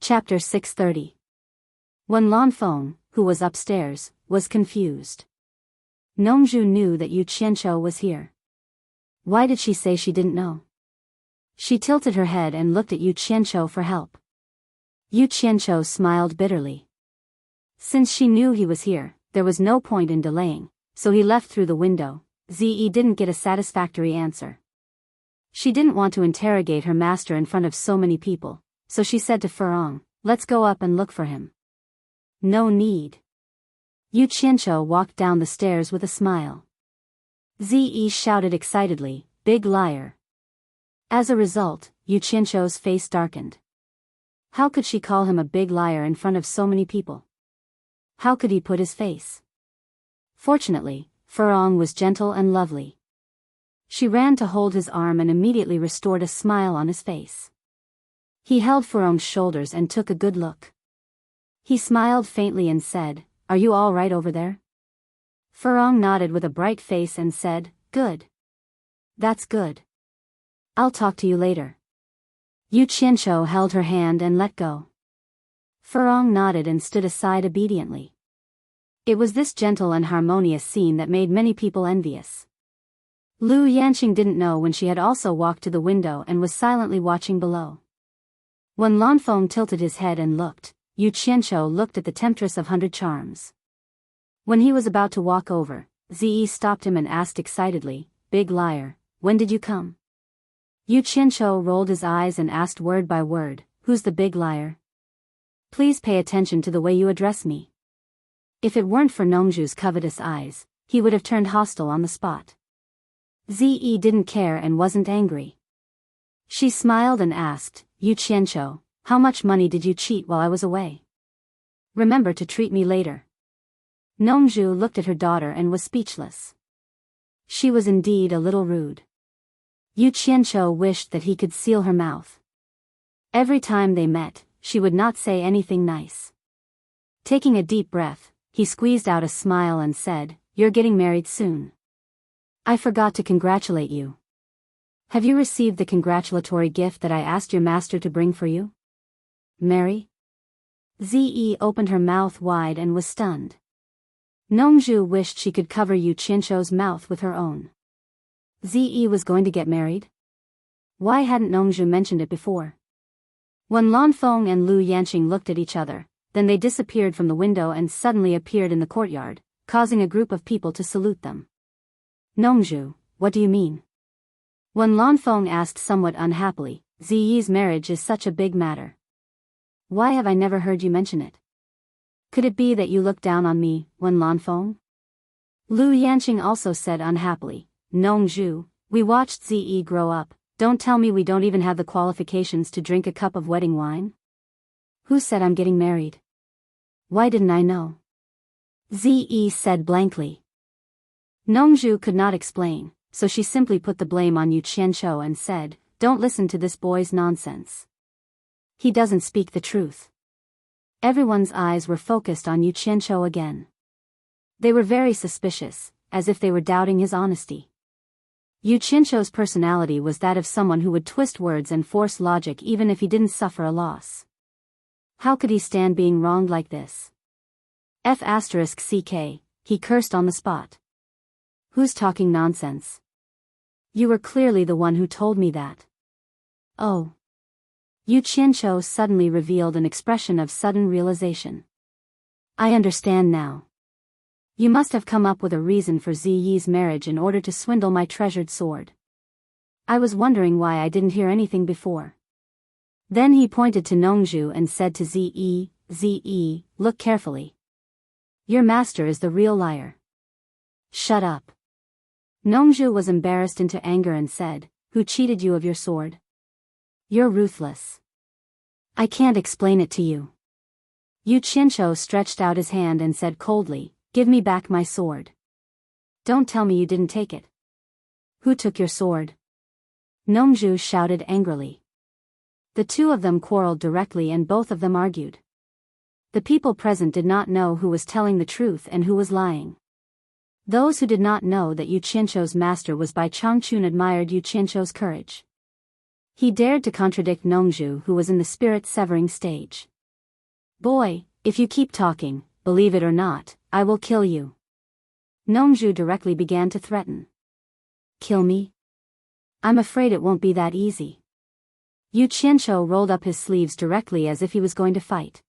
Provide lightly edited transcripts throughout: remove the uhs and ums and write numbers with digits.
Chapter 630. When Lanfeng, who was upstairs, was confused. Nongzhu knew that Yu Qianqiu was here. Why did she say she didn't know? She tilted her head and looked at Yu Qianqiu for help. Yu Qianqiu smiled bitterly. Since she knew he was here, there was no point in delaying, so he left through the window. Zi didn't get a satisfactory answer. She didn't want to interrogate her master in front of so many people, so she said to Furong, "Let's go up and look for him." "No need." Yu Qianqiu walked down the stairs with a smile. Zi shouted excitedly, "Big liar." As a result, Yu Qianqiu's face darkened. How could she call him a big liar in front of so many people? How could he put his face? Fortunately, Furong was gentle and lovely. She ran to hold his arm and immediately restored a smile on his face. He held Furong's shoulders and took a good look. He smiled faintly and said, "Are you all right over there?" Furong nodded with a bright face and said, "Good. That's good. I'll talk to you later." Yu Qianqiu held her hand and let go. Furong nodded and stood aside obediently. It was this gentle and harmonious scene that made many people envious. Lu Yanqing didn't know when she had also walked to the window and was silently watching below. When Lanfeng tilted his head and looked, Yu Qianqiu looked at the temptress of 100 charms. When he was about to walk over, Zi stopped him and asked excitedly, "Big liar, when did you come?" Yu Qianqiu rolled his eyes and asked word by word, "Who's the big liar? Please pay attention to the way you address me." If it weren't for Nongzhu's covetous eyes, he would have turned hostile on the spot. Zi didn't care and wasn't angry. She smiled and asked, "Yu Qianqiu, how much money did you cheat while I was away? Remember to treat me later." Nongzhu looked at her daughter and was speechless. She was indeed a little rude. Yu Qianqiu wished that he could seal her mouth. Every time they met, she would not say anything nice. Taking a deep breath, he squeezed out a smile and said, "You're getting married soon. I forgot to congratulate you. Have you received the congratulatory gift that I asked your master to bring for you?" "Marry?" Zi opened her mouth wide and was stunned. Nongzhu wished she could cover Yu Qianqiu's mouth with her own. Zi was going to get married? Why hadn't Nongzhu mentioned it before? When Lanfeng and Lu Yanqing looked at each other, then they disappeared from the window and suddenly appeared in the courtyard, causing a group of people to salute them. "Nongzhu, what do you mean?" When Lanfeng asked somewhat unhappily, "Ziyi's marriage is such a big matter. Why have I never heard you mention it? Could it be that you look down on me, Wen Lanfeng?" Lu Yanqing also said unhappily, "Nongzhu, we watched Ziyi grow up, don't tell me we don't even have the qualifications to drink a cup of wedding wine? Who said I'm getting married? Why didn't I know?" Zi said blankly. Nongzhu could not explain, so she simply put the blame on Yu Qianqiu and said, "Don't listen to this boy's nonsense. He doesn't speak the truth." Everyone's eyes were focused on Yu Qianqiu again. They were very suspicious, as if they were doubting his honesty. Yu Qianqiu's personality was that of someone who would twist words and force logic even if he didn't suffer a loss. How could he stand being wronged like this? F***ck, he cursed on the spot. "Who's talking nonsense? You were clearly the one who told me that." "Oh." Yu Qianqiu suddenly revealed an expression of sudden realization. "I understand now. You must have come up with a reason for Ziyi's marriage in order to swindle my treasured sword. I was wondering why I didn't hear anything before." Then he pointed to Nongzhu and said to Zi, "Zi, look carefully. Your master is the real liar." "Shut up." Nongzhu was embarrassed into anger and said, "Who cheated you of your sword? You're ruthless. I can't explain it to you." Yu Qianqiu stretched out his hand and said coldly, "Give me back my sword. Don't tell me you didn't take it. Who took your sword?" Nongzhu shouted angrily. The two of them quarreled directly and both of them argued. The people present did not know who was telling the truth and who was lying. Those who did not know that Yu Qianqiu's master was Bai Changchun admired Yu Qianqiu's courage. He dared to contradict Nongzhu, who was in the spirit-severing stage. Boy, if you keep talking, believe it or not, I will kill you. Nongju directly began to threaten. Kill me? I'm afraid it won't be that easy. Yu Qianqiu rolled up his sleeves directly as if he was going to fight.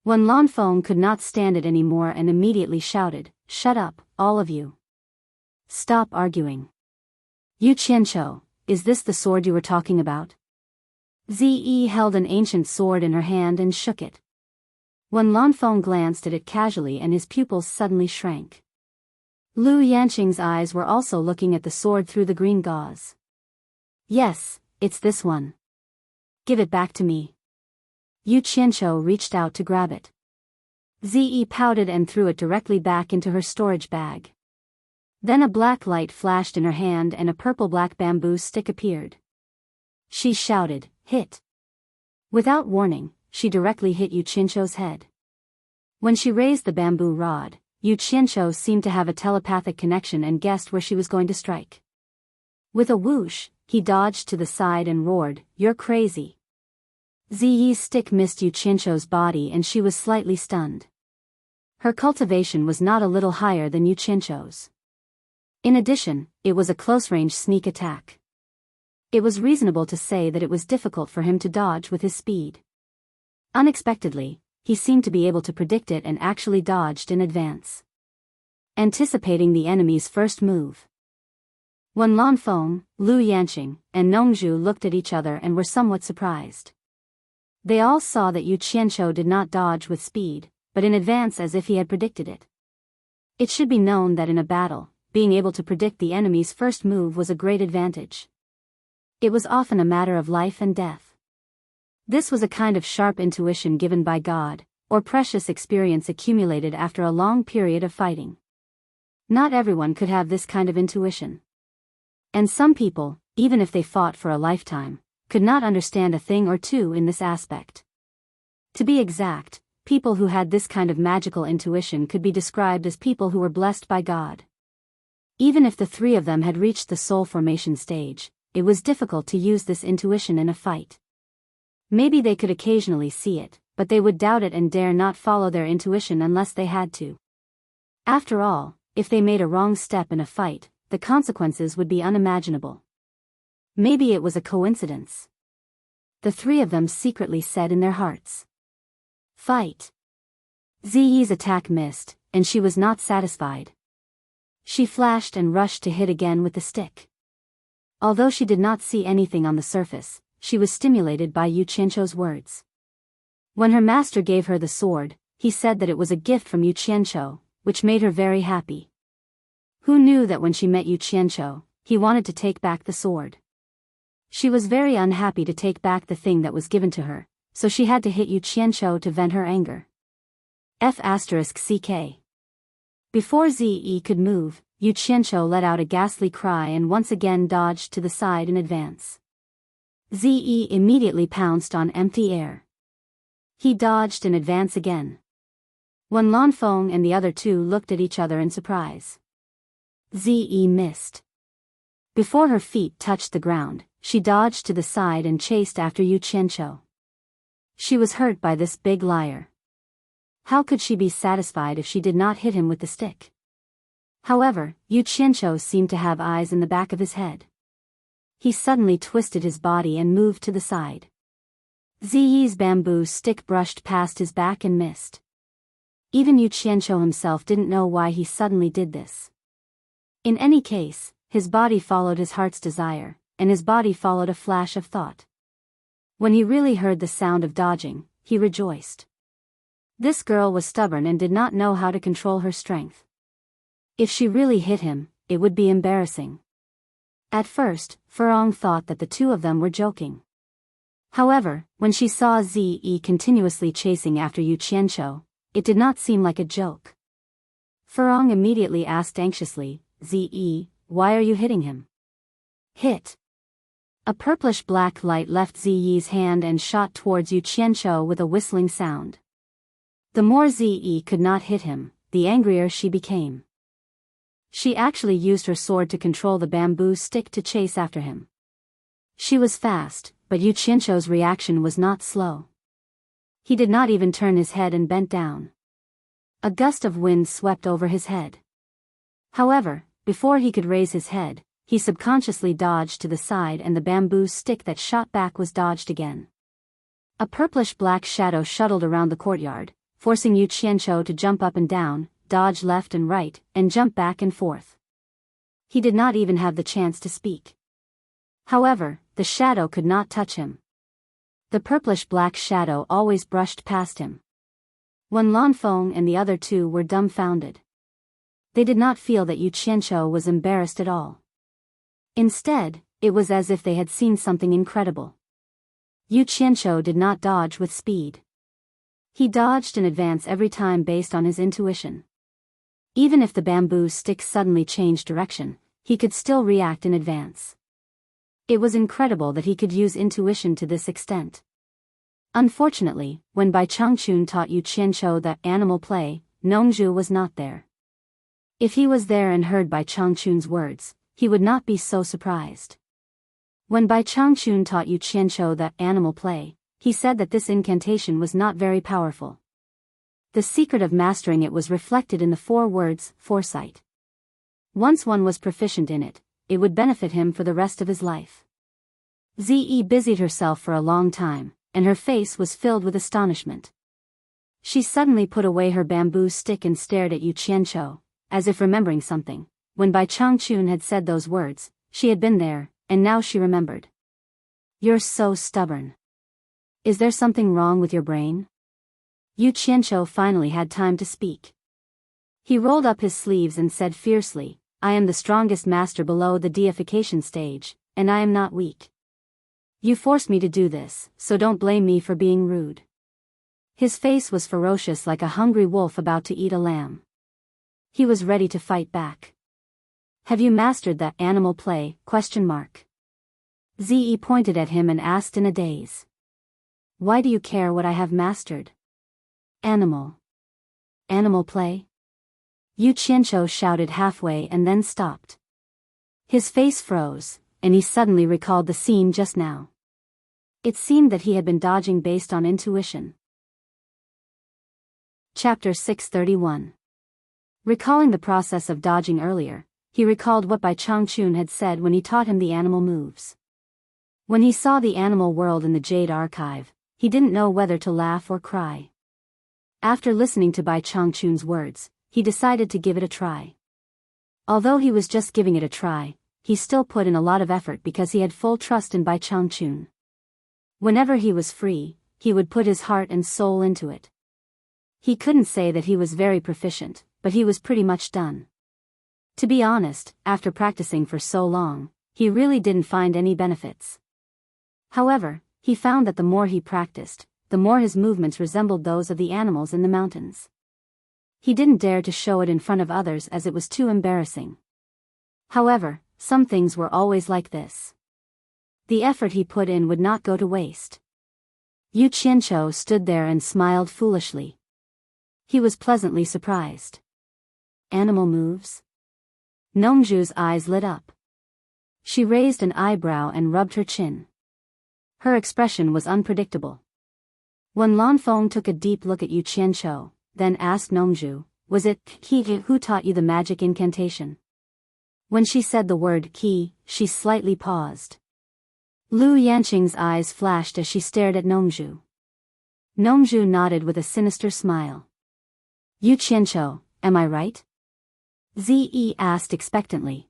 Wen Lanfeng could not stand it anymore and immediately shouted, "Shut up, all of you. Stop arguing. Yu Qianqiu, is this the sword you were talking about?" Zi held an ancient sword in her hand and shook it. Wen Lanfeng glanced at it casually and his pupils suddenly shrank. Lu Yanqing's eyes were also looking at the sword through the green gauze. Yes, it's this one. Give it back to me. Yu Qianqiu reached out to grab it. Zi pouted and threw it directly back into her storage bag. Then a black light flashed in her hand and a purple-black bamboo stick appeared. She shouted, "Hit!" Without warning, she directly hit Yu Qianqiu's head. When she raised the bamboo rod, Yu Qianqiu seemed to have a telepathic connection and guessed where she was going to strike. With a whoosh, he dodged to the side and roared, "You're crazy." Ziyi's stick missed Yu Qianqiu's body and she was slightly stunned. Her cultivation was not a little higher than Yu Qianqiu's. In addition, it was a close-range sneak attack. It was reasonable to say that it was difficult for him to dodge with his speed. Unexpectedly, he seemed to be able to predict it and actually dodged in advance, anticipating the enemy's first move. When Lanfeng, Lu Yanqing, and Nongju looked at each other and were somewhat surprised. They all saw that Yu Qianqiu did not dodge with speed, but in advance as if he had predicted it. It should be known that in a battle, being able to predict the enemy's first move was a great advantage. It was often a matter of life and death. This was a kind of sharp intuition given by God, or precious experience accumulated after a long period of fighting. Not everyone could have this kind of intuition. And some people, even if they fought for a lifetime, could not understand a thing or two in this aspect. To be exact, people who had this kind of magical intuition could be described as people who were blessed by God. Even if the three of them had reached the soul formation stage, it was difficult to use this intuition in a fight. Maybe they could occasionally see it, but they would doubt it and dare not follow their intuition unless they had to. After all, if they made a wrong step in a fight, the consequences would be unimaginable. Maybe it was a coincidence. The three of them secretly said in their hearts, "Fight." Ziyi's attack missed, and she was not satisfied. She flashed and rushed to hit again with the stick. Although she did not see anything on the surface, she was stimulated by Yu Qianqiu's words. When her master gave her the sword, he said that it was a gift from Yu Qianqiu, which made her very happy. Who knew that when she met Yu Qianqiu, he wanted to take back the sword? She was very unhappy to take back the thing that was given to her, so she had to hit Yu Qianqiu to vent her anger. F***CK. Before Zi could move, Yu Qianqiu let out a ghastly cry and once again dodged to the side in advance. Zi immediately pounced on empty air. He dodged in advance again. When Lanfeng and the other two looked at each other in surprise. Zi missed. Before her feet touched the ground, she dodged to the side and chased after Yu Qianqiu. She was hurt by this big liar. How could she be satisfied if she did not hit him with the stick? However, Yu Qianqiu seemed to have eyes in the back of his head. He suddenly twisted his body and moved to the side. Ziyi's bamboo stick brushed past his back and missed. Even Yu Qianqiu himself didn't know why he suddenly did this. In any case, his body followed his heart's desire, and his body followed a flash of thought. When he really heard the sound of dodging, he rejoiced. This girl was stubborn and did not know how to control her strength. If she really hit him, it would be embarrassing. At first, Furong thought that the two of them were joking. However, when she saw Zi continuously chasing after Yu Qianqiu, it did not seem like a joke. Furong immediately asked anxiously, "Zi, why are you hitting him?" Hit. A purplish-black light left Ziyi's hand and shot towards Yu Qianqiu with a whistling sound. The more Zi could not hit him, the angrier she became. She actually used her sword to control the bamboo stick to chase after him. She was fast, but Yu Qianqiu's reaction was not slow. He did not even turn his head and bent down. A gust of wind swept over his head. However, before he could raise his head, he subconsciously dodged to the side and the bamboo stick that shot back was dodged again. A purplish-black shadow shuttled around the courtyard, forcing Yu Qianqiu to jump up and down, dodge left and right, and jump back and forth. He did not even have the chance to speak. However, the shadow could not touch him. The purplish-black shadow always brushed past him. Wen Lanfeng and the other two were dumbfounded. They did not feel that Yu Qianqiu was embarrassed at all. Instead, it was as if they had seen something incredible. Yu Qianqiu did not dodge with speed. He dodged in advance every time based on his intuition. Even if the bamboo stick suddenly changed direction, he could still react in advance. It was incredible that he could use intuition to this extent. Unfortunately, when Bai Changchun taught Yu Qianqiu that animal play, Nongzhu was not there. If he was there and heard Bai Changchun's words, he would not be so surprised. When Bai Changchun taught Yu Qianqiu that animal play, he said that this incantation was not very powerful. The secret of mastering it was reflected in the 4 words, foresight. Once one was proficient in it, it would benefit him for the rest of his life. Zi busied herself for a long time, and her face was filled with astonishment. She suddenly put away her bamboo stick and stared at Yu Qianqiu, as if remembering something. When Bai Changchun had said those words, she had been there, and now she remembered. "You're so stubborn. Is there something wrong with your brain?" Yu Qianqiu finally had time to speak. He rolled up his sleeves and said fiercely, "I am the strongest master below the deification stage, and I am not weak. You forced me to do this, so don't blame me for being rude." His face was ferocious like a hungry wolf about to eat a lamb. He was ready to fight back. "Have you mastered that animal play?" Zi pointed at him and asked in a daze. "Why do you care what I have mastered?" Animal play?" Yu Qianqiu shouted halfway and then stopped. His face froze, and he suddenly recalled the scene just now. It seemed that he had been dodging based on intuition. Chapter 631. Recalling the process of dodging earlier, he recalled what Bai Changchun had said when he taught him the animal moves. When he saw the animal world in the Jade Archive, he didn't know whether to laugh or cry. After listening to Bai Changchun's words, he decided to give it a try. Although he was just giving it a try, he still put in a lot of effort because he had full trust in Bai Changchun. Whenever he was free, he would put his heart and soul into it. He couldn't say that he was very proficient, but he was pretty much done. To be honest, after practicing for so long, he really didn't find any benefits. However, he found that the more he practiced, the more his movements resembled those of the animals in the mountains. He didn't dare to show it in front of others as it was too embarrassing. However, some things were always like this. The effort he put in would not go to waste. Yu Qianqiu stood there and smiled foolishly. He was pleasantly surprised. Animal moves? Nongzhu's eyes lit up. She raised an eyebrow and rubbed her chin. Her expression was unpredictable. When Lanfeng took a deep look at Yu Qianqiu, then asked Nongzhu, "Was it Qi who taught you the magic incantation?" When she said the word Qi, she slightly paused. Lu Yanqing's eyes flashed as she stared at Nongzhu. Nongzhu nodded with a sinister smile. "Yu Qianqiu, am I right?" Zi asked expectantly.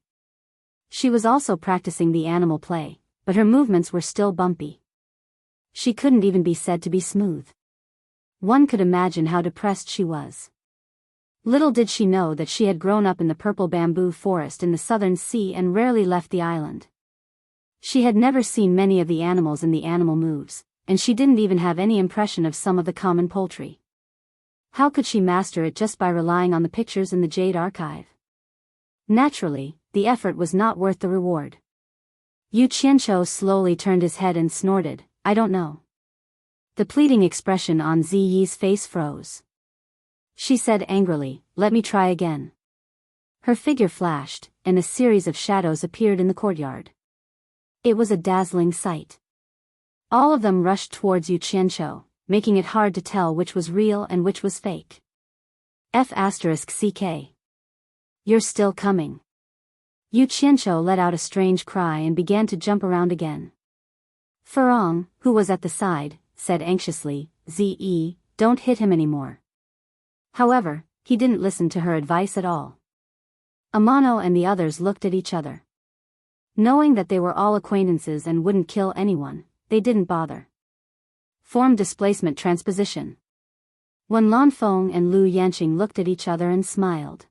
She was also practicing the animal play, but her movements were still bumpy. She couldn't even be said to be smooth. One could imagine how depressed she was. Little did she know that she had grown up in the purple bamboo forest in the southern sea and rarely left the island. She had never seen many of the animals in the animal moves, and she didn't even have any impression of some of the common poultry. How could she master it just by relying on the pictures in the Jade Archive? Naturally, the effort was not worth the reward. Yu Qianqiu slowly turned his head and snorted, "I don't know." The pleading expression on Ziyi's face froze. She said angrily, "Let me try again." Her figure flashed, and a series of shadows appeared in the courtyard. It was a dazzling sight. All of them rushed towards Yu Qianqiu, making it hard to tell which was real and which was fake. F***ck. You're still coming. Yu Qianqiu let out a strange cry and began to jump around again. Furong, who was at the side, said anxiously, "Ze, don't hit him anymore." However, he didn't listen to her advice at all. Amano and the others looked at each other. Knowing that they were all acquaintances and wouldn't kill anyone, they didn't bother. Form displacement transposition. When Lanfeng and Lu Yanqing looked at each other and smiled.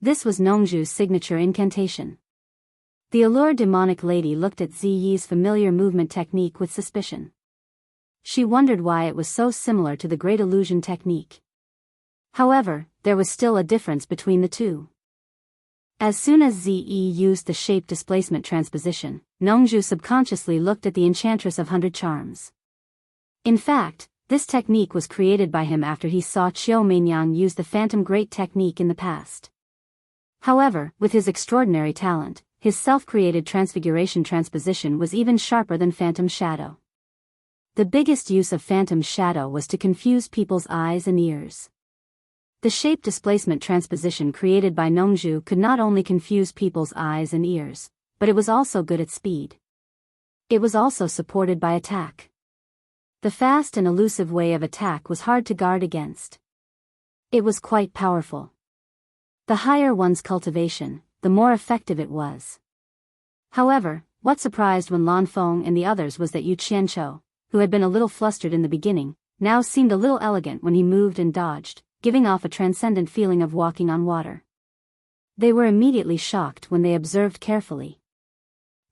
This was Nongzhu's signature incantation. The allured demonic lady looked at Ziyi's familiar movement technique with suspicion. She wondered why it was so similar to the Great Illusion technique. However, there was still a difference between the two. As soon as Ziyi used the shape displacement transposition, Nongzhu subconsciously looked at the Enchantress of 100 Charms. In fact, this technique was created by him after he saw Qiu Meinyang use the Phantom Great technique in the past. However, with his extraordinary talent, his self-created transfiguration transposition was even sharper than Phantom Shadow. The biggest use of Phantom Shadow was to confuse people's eyes and ears. The shape displacement transposition created by Nongzhu could not only confuse people's eyes and ears, but it was also good at speed. It was also supported by attack. The fast and elusive way of attack was hard to guard against. It was quite powerful. The higher one's cultivation, the more effective it was. However, what surprised when Lanfeng and the others was that Yu Qianqiu, who had been a little flustered in the beginning, now seemed a little elegant when he moved and dodged, giving off a transcendent feeling of walking on water. They were immediately shocked when they observed carefully.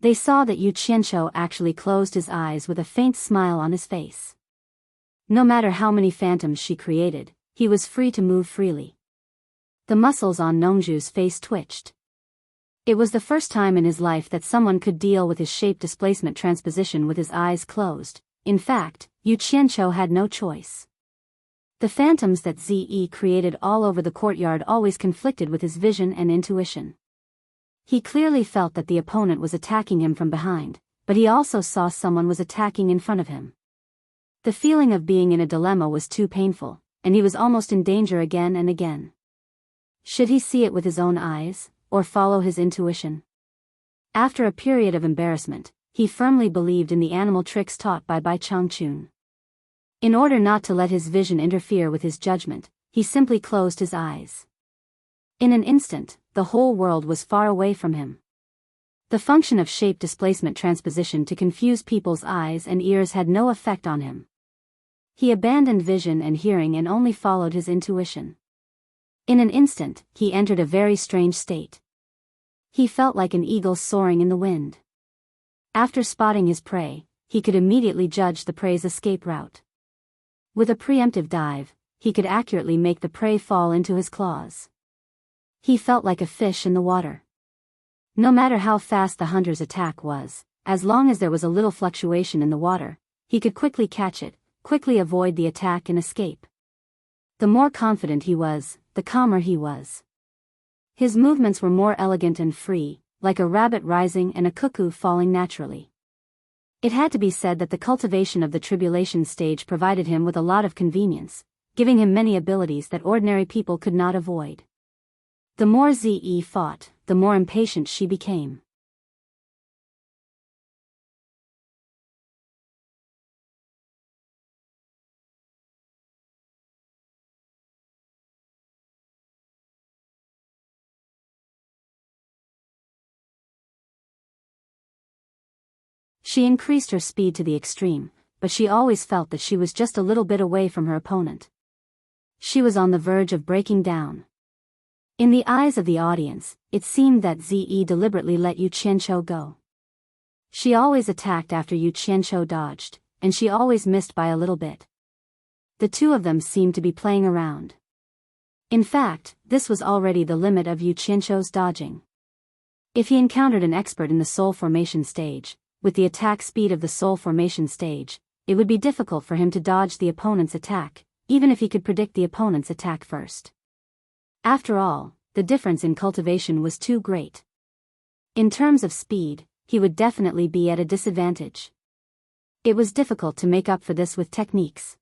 They saw that Yu Qianqiu actually closed his eyes with a faint smile on his face. No matter how many phantoms she created, he was free to move freely. The muscles on Nongzhu's face twitched. It was the first time in his life that someone could deal with his shape displacement transposition with his eyes closed. In fact, Yu Qianqiu had no choice. The phantoms that Ze created all over the courtyard always conflicted with his vision and intuition. He clearly felt that the opponent was attacking him from behind, but he also saw someone was attacking in front of him. The feeling of being in a dilemma was too painful, and he was almost in danger again and again. Should he see it with his own eyes, or follow his intuition? After a period of embarrassment, he firmly believed in the animal tricks taught by Bai Changchun. In order not to let his vision interfere with his judgment, he simply closed his eyes. In an instant, the whole world was far away from him. The function of shape displacement transposition to confuse people's eyes and ears had no effect on him. He abandoned vision and hearing and only followed his intuition. In an instant, he entered a very strange state. He felt like an eagle soaring in the wind. After spotting his prey, he could immediately judge the prey's escape route. With a preemptive dive, he could accurately make the prey fall into his claws. He felt like a fish in the water. No matter how fast the hunter's attack was, as long as there was a little fluctuation in the water, he could quickly catch it, quickly avoid the attack and escape. The more confident he was, the calmer he was. His movements were more elegant and free, like a rabbit rising and a cuckoo falling naturally. It had to be said that the cultivation of the tribulation stage provided him with a lot of convenience, giving him many abilities that ordinary people could not avoid. The more Ze fought, the more impatient she became. She increased her speed to the extreme, but she always felt that she was just a little bit away from her opponent. She was on the verge of breaking down. In the eyes of the audience, it seemed that Ze deliberately let Yu Qianqiu go. She always attacked after Yu Qianqiu dodged, and she always missed by a little bit. The two of them seemed to be playing around. In fact, this was already the limit of Yu Qianqiu's dodging. If he encountered an expert in the soul formation stage, with the attack speed of the soul formation stage, it would be difficult for him to dodge the opponent's attack, even if he could predict the opponent's attack first. After all, the difference in cultivation was too great. In terms of speed, he would definitely be at a disadvantage. It was difficult to make up for this with techniques.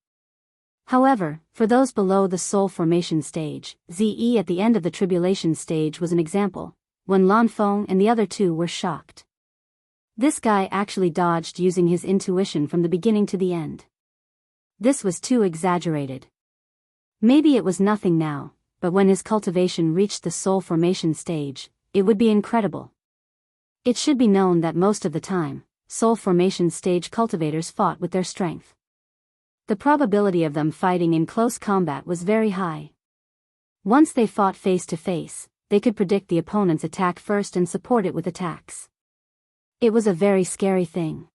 However, for those below the soul formation stage, Ze at the end of the tribulation stage was an example, when Lanfeng and the other two were shocked. This guy actually dodged using his intuition from the beginning to the end. This was too exaggerated. Maybe it was nothing now, but when his cultivation reached the soul formation stage, it would be incredible. It should be known that most of the time, soul formation stage cultivators fought with their strength. The probability of them fighting in close combat was very high. Once they fought face to face, they could predict the opponent's attack first and support it with attacks. It was a very scary thing.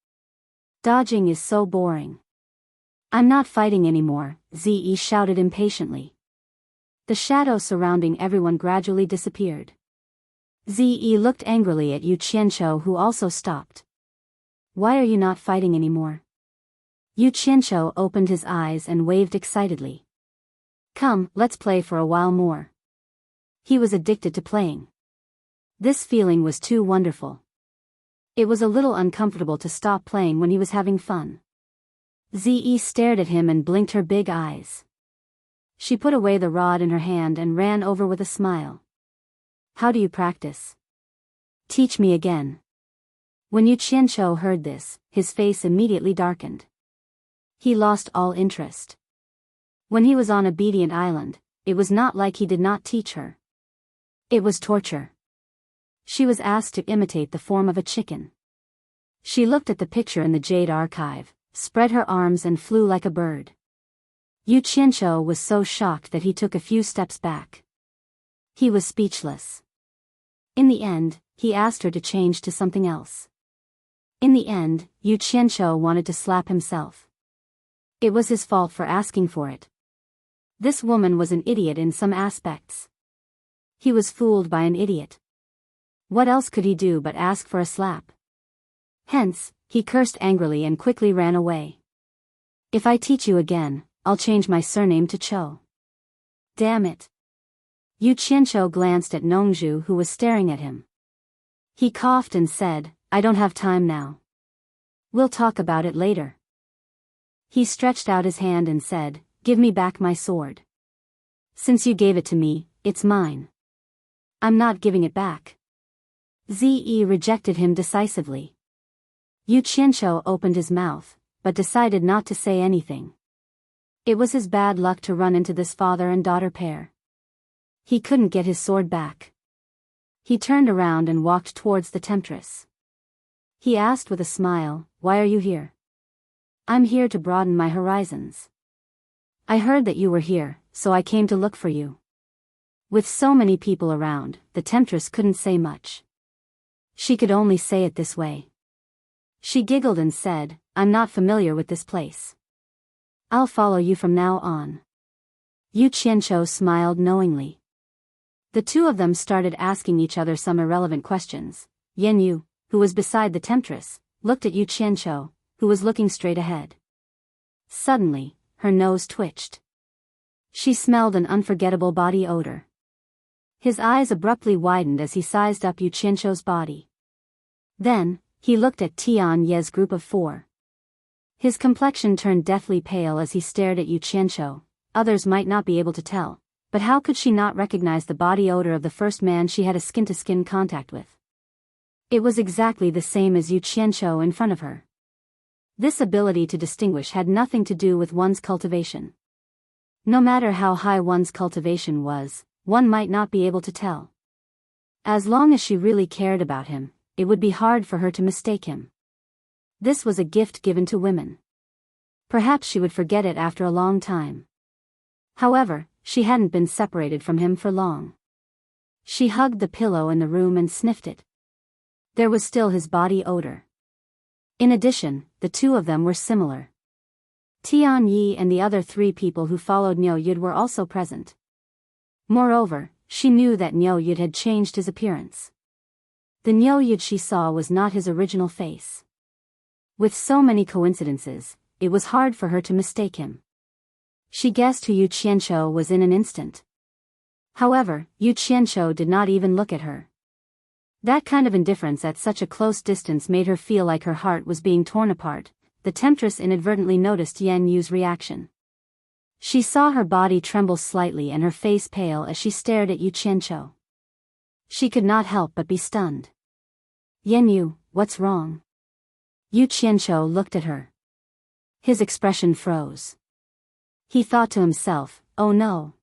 Dodging is so boring. I'm not fighting anymore, Ze shouted impatiently. The shadow surrounding everyone gradually disappeared. Ze looked angrily at Yu Qianqiu, who also stopped. Why are you not fighting anymore? Yu Qianqiu opened his eyes and waved excitedly. Come, let's play for a while more. He was addicted to playing. This feeling was too wonderful. It was a little uncomfortable to stop playing when he was having fun. Ze stared at him and blinked her big eyes. She put away the rod in her hand and ran over with a smile. How do you practice? Teach me again. When Yu Qianqiu heard this, his face immediately darkened. He lost all interest. When he was on Obedient Island, it was not like he did not teach her. It was torture. She was asked to imitate the form of a chicken. She looked at the picture in the Jade Archive, spread her arms and flew like a bird. Yu Qianqiu was so shocked that he took a few steps back. He was speechless. In the end, he asked her to change to something else. In the end, Yu Qianqiu wanted to slap himself. It was his fault for asking for it. This woman was an idiot in some aspects. He was fooled by an idiot. What else could he do but ask for a slap? Hence, he cursed angrily and quickly ran away. If I teach you again, I'll change my surname to Cho. Damn it. Yu Qianqiu glanced at Nongzhu, who was staring at him. He coughed and said, I don't have time now. We'll talk about it later. He stretched out his hand and said, Give me back my sword. Since you gave it to me, it's mine. I'm not giving it back. Ze rejected him decisively. Yu Qianqiu opened his mouth, but decided not to say anything. It was his bad luck to run into this father and daughter pair. He couldn't get his sword back. He turned around and walked towards the temptress. He asked with a smile, Why are you here? I'm here to broaden my horizons. I heard that you were here, so I came to look for you. With so many people around, the temptress couldn't say much. She could only say it this way. She giggled and said, I'm not familiar with this place. I'll follow you from now on. Yu Qianqiu smiled knowingly. The two of them started asking each other some irrelevant questions. Yan Yu, who was beside the temptress, looked at Yu Qianqiu, who was looking straight ahead. Suddenly, her nose twitched. She smelled an unforgettable body odor. His eyes abruptly widened as he sized up Yu Qianqiu's body. Then, he looked at Tian Ye's group of four. His complexion turned deathly pale as he stared at Yu Qianqiu. Others might not be able to tell, but how could she not recognize the body odor of the first man she had a skin-to-skin contact with? It was exactly the same as Yu Qianqiu in front of her. This ability to distinguish had nothing to do with one's cultivation. No matter how high one's cultivation was, one might not be able to tell. As long as she really cared about him, it would be hard for her to mistake him. This was a gift given to women. Perhaps she would forget it after a long time. However, she hadn't been separated from him for long. She hugged the pillow in the room and sniffed it. There was still his body odor. In addition, the two of them were similar. Tian Yi and the other three people who followed Niu Yud were also present. Moreover, she knew that Niu Yud had changed his appearance. The Niu Yud she saw was not his original face. With so many coincidences, it was hard for her to mistake him. She guessed who Yu Qianqiu was in an instant. However, Yu Qianqiu did not even look at her. That kind of indifference at such a close distance made her feel like her heart was being torn apart. The temptress inadvertently noticed Yan Yu's reaction. She saw her body tremble slightly and her face pale as she stared at Yu Qianqiu. She could not help but be stunned. Yenyu, what's wrong? Yu Qianqiu looked at her. His expression froze. He thought to himself, oh no.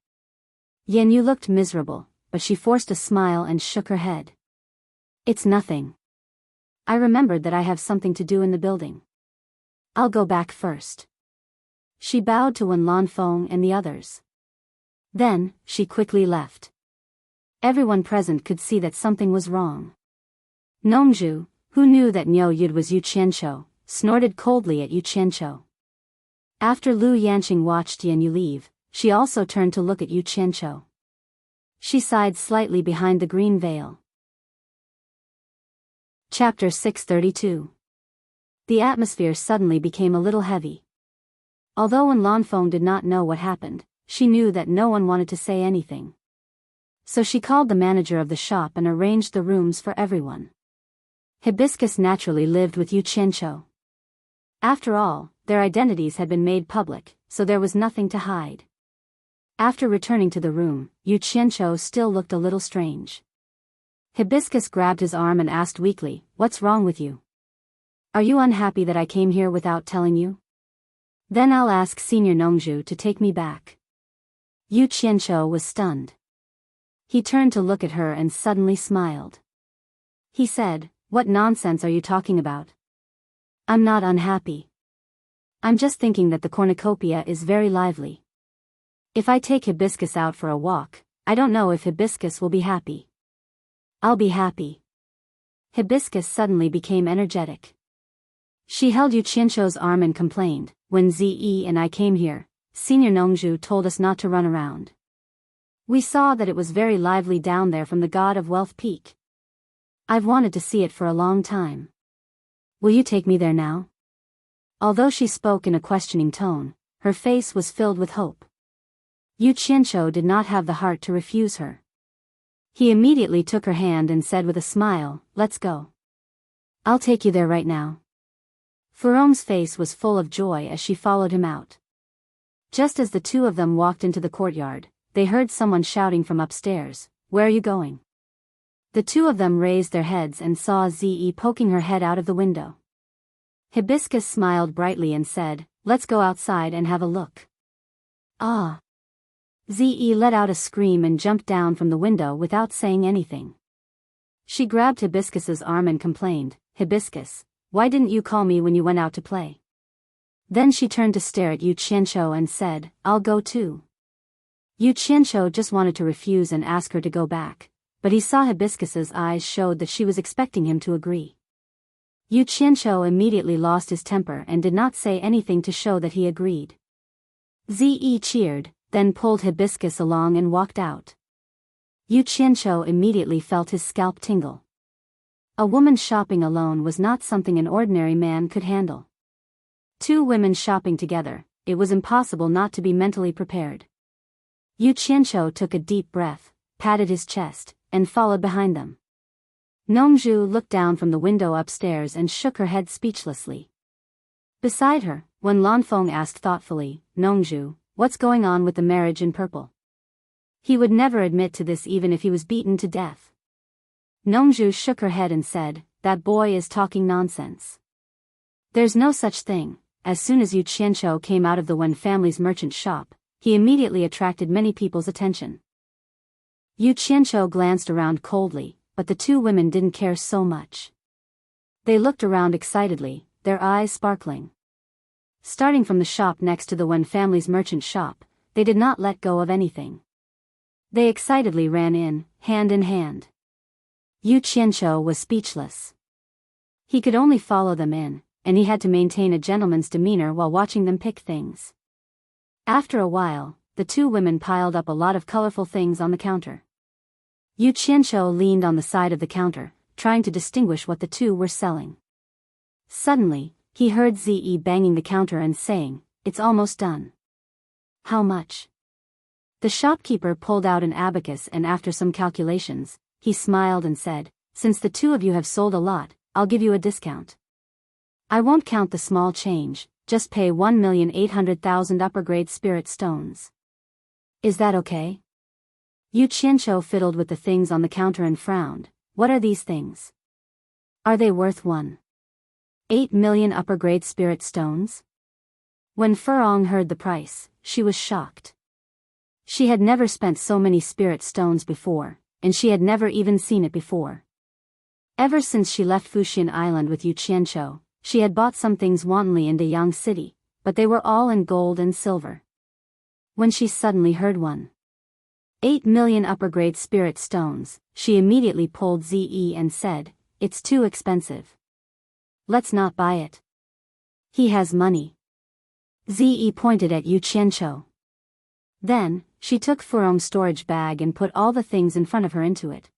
Yenyu looked miserable, but she forced a smile and shook her head. It's nothing. I remembered that I have something to do in the building. I'll go back first. She bowed to Wen Lanfeng and the others. Then, she quickly left. Everyone present could see that something was wrong. Nongzhu, who knew that Niu Yud was Yu Qianqiu, snorted coldly at Yu Qianqiu. After Lu Yanqing watched Yenyu leave, she also turned to look at Yu Qianqiu. She sighed slightly behind the green veil. Chapter 632. The atmosphere suddenly became a little heavy. Although Wen Lanfeng did not know what happened, she knew that no one wanted to say anything. So she called the manager of the shop and arranged the rooms for everyone. Hibiscus naturally lived with Yu Qianqiu. After all, their identities had been made public, so there was nothing to hide. After returning to the room, Yu Qianqiu still looked a little strange. Hibiscus grabbed his arm and asked weakly, what's wrong with you? Are you unhappy that I came here without telling you? Then I'll ask Senior Nongzhu to take me back. Yu Qianqiu was stunned. He turned to look at her and suddenly smiled. He said, what nonsense are you talking about? I'm not unhappy. I'm just thinking that the cornucopia is very lively. If I take Hibiscus out for a walk, I don't know if Hibiscus will be happy. I'll be happy. Hibiscus suddenly became energetic. She held Yu Qianqiu's arm and complained, when Zi and I came here, Senior Nongzhu told us not to run around. We saw that it was very lively down there from the God of Wealth Peak. I've wanted to see it for a long time. Will you take me there now? Although she spoke in a questioning tone, her face was filled with hope. Yu Qianqiu did not have the heart to refuse her. He immediately took her hand and said with a smile, let's go. I'll take you there right now. Furon's face was full of joy as she followed him out. Just as the two of them walked into the courtyard, they heard someone shouting from upstairs, where are you going? The two of them raised their heads and saw Zi poking her head out of the window. Hibiscus smiled brightly and said, let's go outside and have a look. Ah! Zi let out a scream and jumped down from the window without saying anything. She grabbed Hibiscus's arm and complained, Hibiscus, why didn't you call me when you went out to play? Then she turned to stare at Yu Qianqiu and said, I'll go too. Yu Qianqiu just wanted to refuse and ask her to go back, but he saw Hibiscus's eyes showed that she was expecting him to agree. Yu Qianqiu immediately lost his temper and did not say anything to show that he agreed. Zi cheered, then pulled Hibiscus along and walked out. Yu Qianqiu immediately felt his scalp tingle. A woman shopping alone was not something an ordinary man could handle. Two women shopping together, it was impossible not to be mentally prepared. Yu Qianqiu took a deep breath, patted his chest, and followed behind them. Nongzhu looked down from the window upstairs and shook her head speechlessly. Beside her, Wen Lanfeng asked thoughtfully, Nongzhu, what's going on with the marriage in purple? He would never admit to this even if he was beaten to death. Nongzhu shook her head and said, that boy is talking nonsense. There's no such thing. As soon as Yu Qianqiu came out of the Wen family's merchant shop, he immediately attracted many people's attention. Yu Qianqiu glanced around coldly, but the two women didn't care so much. They looked around excitedly, their eyes sparkling. Starting from the shop next to the Wen family's merchant shop, they did not let go of anything. They excitedly ran in hand. Yu Qianqiu was speechless. He could only follow them in, and he had to maintain a gentleman's demeanor while watching them pick things. After a while, the two women piled up a lot of colorful things on the counter. Yu Qianqiu leaned on the side of the counter, trying to distinguish what the two were selling. Suddenly, he heard Zi banging the counter and saying, it's almost done. How much? The shopkeeper pulled out an abacus and after some calculations, he smiled and said, since the two of you have sold a lot, I'll give you a discount. I won't count the small change, just pay 1,800,000 upper-grade spirit stones. Is that okay? Yu Qianqiu fiddled with the things on the counter and frowned. What are these things? Are they worth 1.8 million upper-grade spirit stones? When Furong heard the price, she was shocked. She had never spent so many spirit stones before, and she had never even seen it before. Ever since she left Fuxian Island with Yu Qianqiu, she had bought some things wantonly in Deyang City, but they were all in gold and silver. When she suddenly heard 1.8 million upper-grade spirit stones, she immediately pulled Ze and said, "It's too expensive. Let's not buy it. He has money." Ze pointed at Yu Qianqiu. Then, she took Furong's storage bag and put all the things in front of her into it.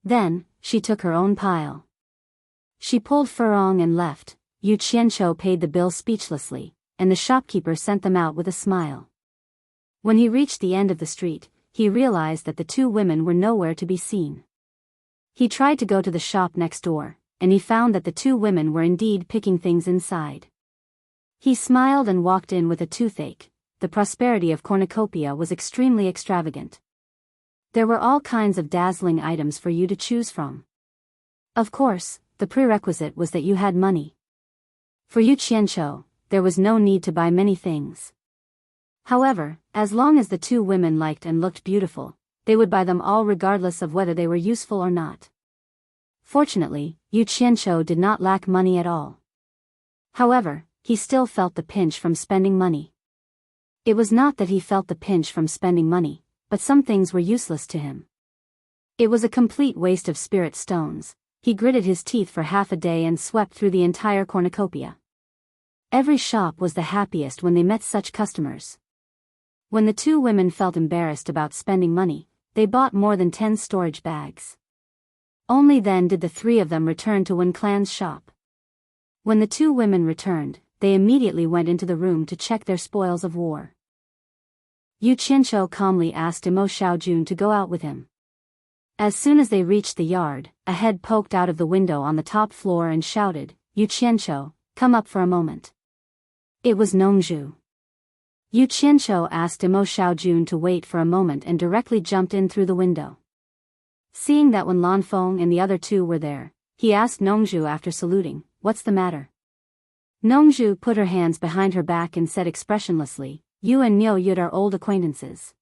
Then, she took her own pile. She pulled Furong and left. Yu Qianqiu paid the bill speechlessly, and the shopkeeper sent them out with a smile. When he reached the end of the street, he realized that the two women were nowhere to be seen. He tried to go to the shop next door, and he found that the two women were indeed picking things inside. He smiled and walked in with a toothache. The prosperity of cornucopia was extremely extravagant. There were all kinds of dazzling items for you to choose from. Of course, the prerequisite was that you had money. For Yu Qianqiu, there was no need to buy many things. However, as long as the two women liked and looked beautiful, they would buy them all regardless of whether they were useful or not. Fortunately, Yu Qianqiu did not lack money at all. However, he still felt the pinch from spending money. It was not that he felt the pinch from spending money, but some things were useless to him. It was a complete waste of spirit stones. He gritted his teeth for half a day and swept through the entire cornucopia. Every shop was the happiest when they met such customers. When the two women felt embarrassed about spending money, they bought more than 10 storage bags. Only then did the three of them return to Wen Clan's shop. When the two women returned, they immediately went into the room to check their spoils of war. Yu Qianqiu calmly asked Imo Xiaojun to go out with him. As soon as they reached the yard, a head poked out of the window on the top floor and shouted, "Yu Qianqiu, come up for a moment." It was Nongzhu. Yu Qianqiu asked Imo Xiaojun to wait for a moment and directly jumped in through the window. Seeing that Wen Lanfeng and the other two were there, he asked Nongzhu after saluting, "What's the matter?" Nongzhu put her hands behind her back and said expressionlessly, "You and Niu Yud are old acquaintances.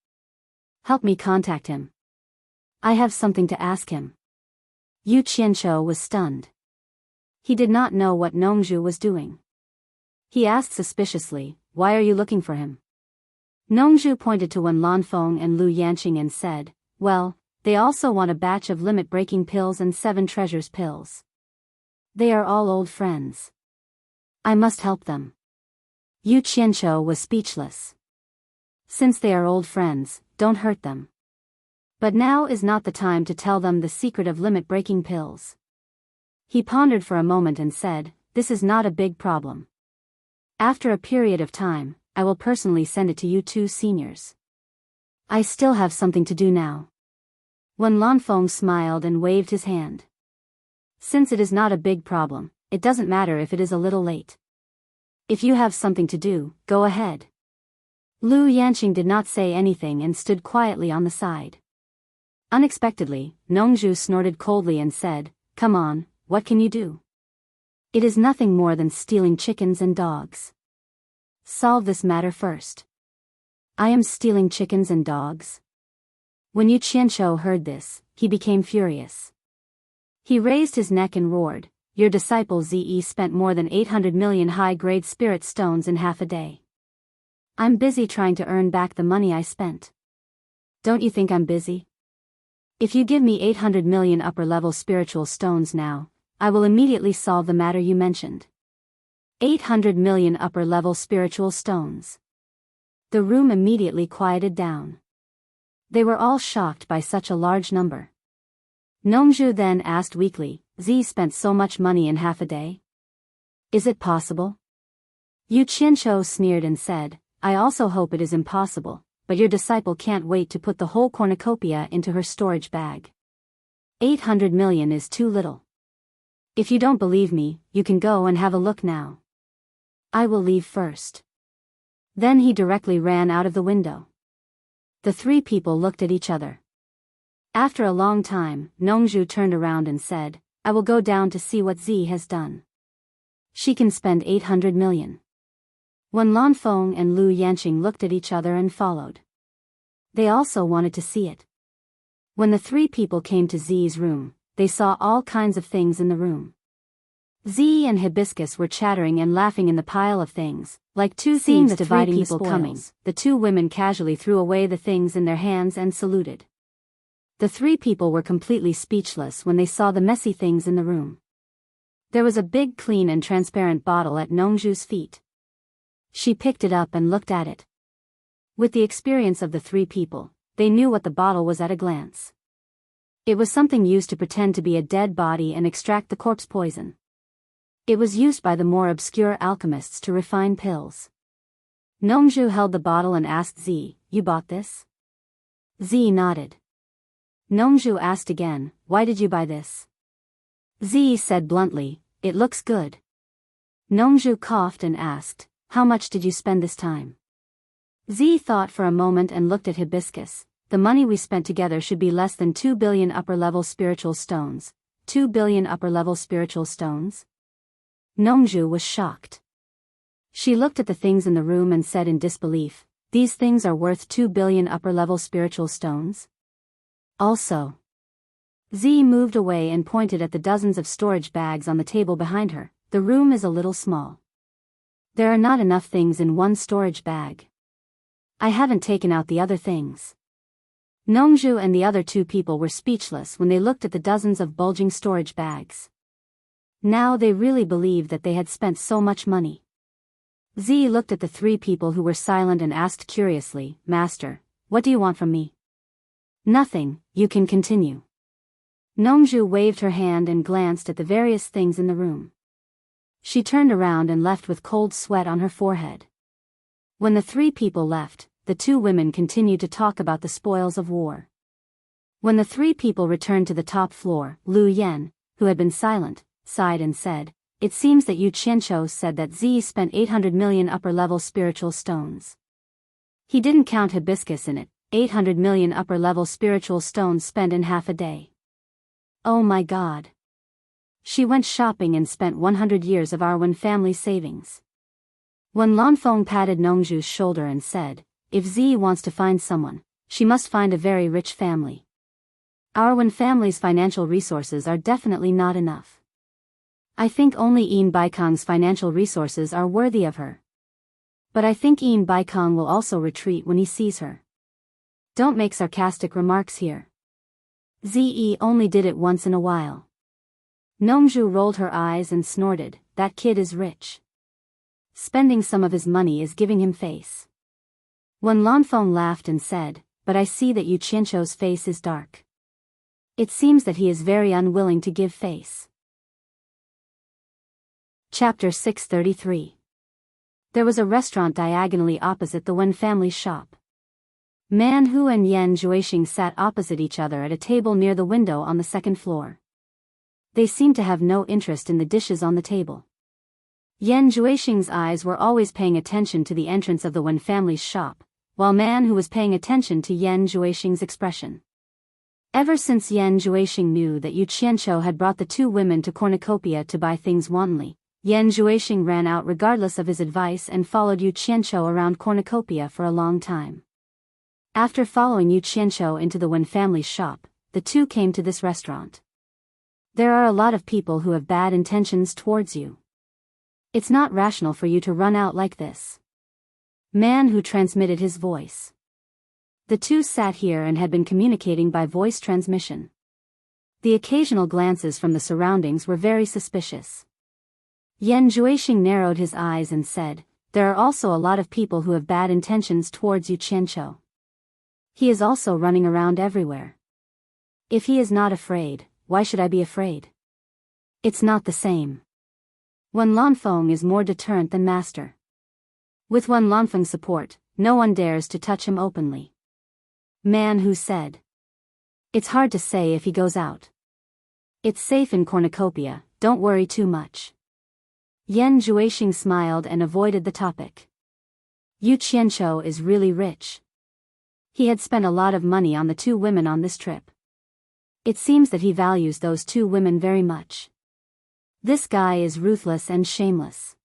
Help me contact him. I have something to ask him." Yu Qianqiu was stunned. He did not know what Nongzhu was doing. He asked suspiciously, "Why are you looking for him?" Nongzhu pointed to Wen Lanfeng and Lu Yanqing and said, "Well, they also want a batch of limit-breaking pills and 7 treasures pills. They are all old friends. I must help them." Yu Qianqiu was speechless. Since they are old friends, don't hurt them. But now is not the time to tell them the secret of limit-breaking pills. He pondered for a moment and said, "This is not a big problem. After a period of time, I will personally send it to you two seniors. I still have something to do now." Wen Lanfeng smiled and waved his hand. "Since it is not a big problem, it doesn't matter if it is a little late. If you have something to do, go ahead." Lu Yanqing did not say anything and stood quietly on the side. Unexpectedly, Nongzhu snorted coldly and said, "Come on, what can you do? It is nothing more than stealing chickens and dogs. Solve this matter first." "I am stealing chickens and dogs?" When Yu Qianqiu heard this, he became furious. He raised his neck and roared, "Your disciple Ze spent more than 800 million high-grade spirit stones in half a day. I'm busy trying to earn back the money I spent. Don't you think I'm busy? If you give me 800 million upper-level spiritual stones now, I will immediately solve the matter you mentioned. 800 million upper-level spiritual stones." The room immediately quieted down. They were all shocked by such a large number. Nongzhu then asked weakly, "Z spent so much money in half a day? Is it possible?" Yu Qianqiu sneered and said, "I also hope it is impossible, but your disciple can't wait to put the whole cornucopia into her storage bag. 800 million is too little. If you don't believe me, you can go and have a look now." I will leave first. Then he directly ran out of the window. The three people looked at each other. After a long time, Nongju turned around and said, I will go down to see what Z has done. She can spend 800 million. When Lanfeng and Lu Yanqing looked at each other and followed. They also wanted to see it. When the three people came to Z's room, they saw all kinds of things in the room. Z and Hibiscus were chattering and laughing in the pile of things, like two thieves dividing the spoils. Coming, the two women casually threw away the things in their hands and saluted. The three people were completely speechless when they saw the messy things in the room. There was a big clean and transparent bottle at Nongju's feet. She picked it up and looked at it. With the experience of the three people, they knew what the bottle was at a glance. It was something used to pretend to be a dead body and extract the corpse poison. It was used by the more obscure alchemists to refine pills. Nongju held the bottle and asked Z, You bought this? Z nodded. Nongju asked again, Why did you buy this? Z said bluntly, It looks good. Nongju coughed and asked, How much did you spend this time? Z thought for a moment and looked at Hibiscus. The money we spent together should be less than 2 billion upper-level spiritual stones. 2 billion upper-level spiritual stones? Nongju was shocked. She looked at the things in the room and said in disbelief, These things are worth 2 billion upper-level spiritual stones? Also. Z moved away and pointed at the dozens of storage bags on the table behind her. The room is a little small. There are not enough things in one storage bag. I haven't taken out the other things. Nongju and the other two people were speechless when they looked at the dozens of bulging storage bags. Now they really believed that they had spent so much money. Z looked at the three people who were silent and asked curiously, Master, what do you want from me? Nothing, you can continue. Nongju waved her hand and glanced at the various things in the room. She turned around and left with cold sweat on her forehead. When the three people left, the two women continued to talk about the spoils of war. When the three people returned to the top floor, Lu Yan, who had been silent, sighed and said, It seems that Yu Qianqiu said that Z spent 800 million upper-level spiritual stones. He didn't count hibiscus in it, 800 million upper-level spiritual stones spent in half a day. Oh my God. She went shopping and spent 100 years of our Wen family savings. When Lanfeng patted Nongju's shoulder and said, If Z wants to find someone, she must find a very rich family. Our Wen family's financial resources are definitely not enough. I think only Yin Baikong's financial resources are worthy of her. But I think Yin Baikong will also retreat when he sees her. Don't make sarcastic remarks here. Ze only did it once in a while. Nongju rolled her eyes and snorted, That kid is rich. Spending some of his money is giving him face. When Lanfeng laughed and said, But I see that Yu Qianqiu's face is dark. It seems that he is very unwilling to give face. Chapter 633. There was a restaurant diagonally opposite the Wen family's shop. Man Hu and Yan Juixing sat opposite each other at a table near the window on the second floor. They seemed to have no interest in the dishes on the table. Yan Juixing's eyes were always paying attention to the entrance of the Wen family's shop, while Man Hu was paying attention to Yan Juixing's expression. Ever since Yan Juixing knew that Yu Qianqiu had brought the two women to cornucopia to buy things wantonly, Yan Juixing ran out regardless of his advice and followed Yu Qianqiu around cornucopia for a long time. After following Yu Qianqiu into the Wen family's shop, the two came to this restaurant. There are a lot of people who have bad intentions towards you. It's not rational for you to run out like this. Man Hu transmitted his voice. The two sat here and had been communicating by voice transmission. The occasional glances from the surroundings were very suspicious. Yan Juixing narrowed his eyes and said, There are also a lot of people who have bad intentions towards Yu Qianqiu. He is also running around everywhere. If he is not afraid, why should I be afraid? It's not the same. Wen Lanfeng is more deterrent than master. With Wen Lanfeng's support, no one dares to touch him openly. Man Hu said. It's hard to say if he goes out. It's safe in cornucopia, don't worry too much. Yan Juexing smiled and avoided the topic. Yu Qianqiu is really rich. He had spent a lot of money on the two women on this trip. It seems that he values those two women very much. This guy is ruthless and shameless.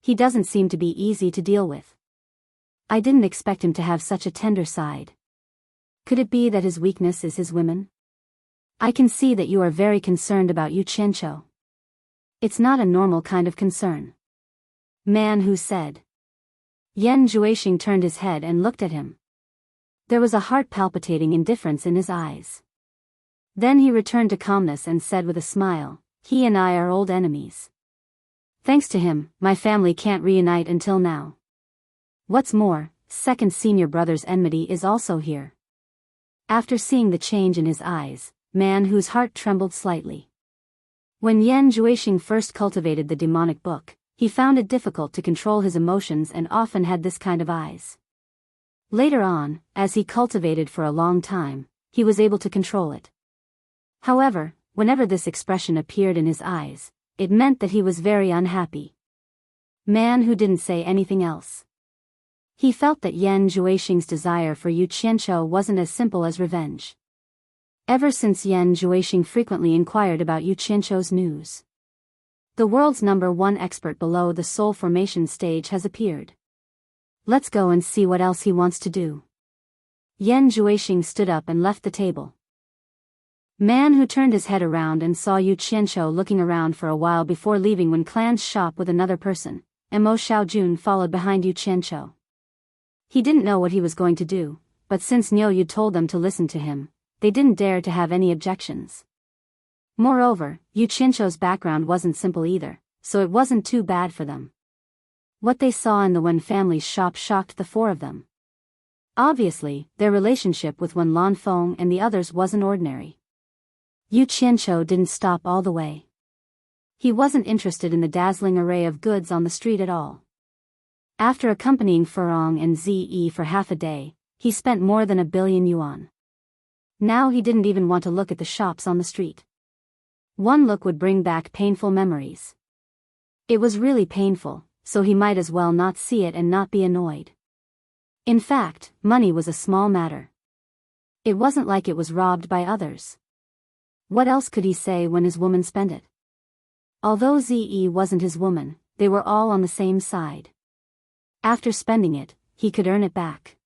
He doesn't seem to be easy to deal with. I didn't expect him to have such a tender side. Could it be that his weakness is his women? I can see that you are very concerned about Yu Qianqiu. It's not a normal kind of concern. Man who said. Yan Juexing turned his head and looked at him. There was a heart-palpitating indifference in his eyes. Then he returned to calmness and said with a smile, he and I are old enemies. Thanks to him, my family can't reunite until now. What's more, second senior brother's enmity is also here. After seeing the change in his eyes, Man whose heart trembled slightly. When Yan Juexing first cultivated the demonic book, he found it difficult to control his emotions and often had this kind of eyes. Later on, as he cultivated for a long time, he was able to control it. However, whenever this expression appeared in his eyes, it meant that he was very unhappy. Man who didn't say anything else. He felt that Yan Juexing's desire for Yu Qianqiu wasn't as simple as revenge. Ever since Yan Juexing frequently inquired about Yu Qianqiu's news. The world's #1 expert below the soul formation stage has appeared. Let's go and see what else he wants to do. Yan Juexing stood up and left the table. Man who turned his head around and saw Yu Qianqiu looking around for a while before leaving when Clan's shop with another person, Mo Xiaojun followed behind Yu Qianqiu. He didn't know what he was going to do, but since Niu Yu told them to listen to him, they didn't dare to have any objections. Moreover, Yu Qianqiu's background wasn't simple either, so it wasn't too bad for them. What they saw in the Wen family's shop shocked the four of them. Obviously, their relationship with Wen Lanfeng and the others wasn't ordinary. Yu Qianqiu didn't stop all the way. He wasn't interested in the dazzling array of goods on the street at all. After accompanying Furong and Ze for half a day, he spent more than 1 billion yuan. Now he didn't even want to look at the shops on the street. One look would bring back painful memories. It was really painful, so he might as well not see it and not be annoyed. In fact, money was a small matter. It wasn't like it was robbed by others. What else could he say when his woman spent it? Although Ze wasn't his woman, they were all on the same side. After spending it, he could earn it back.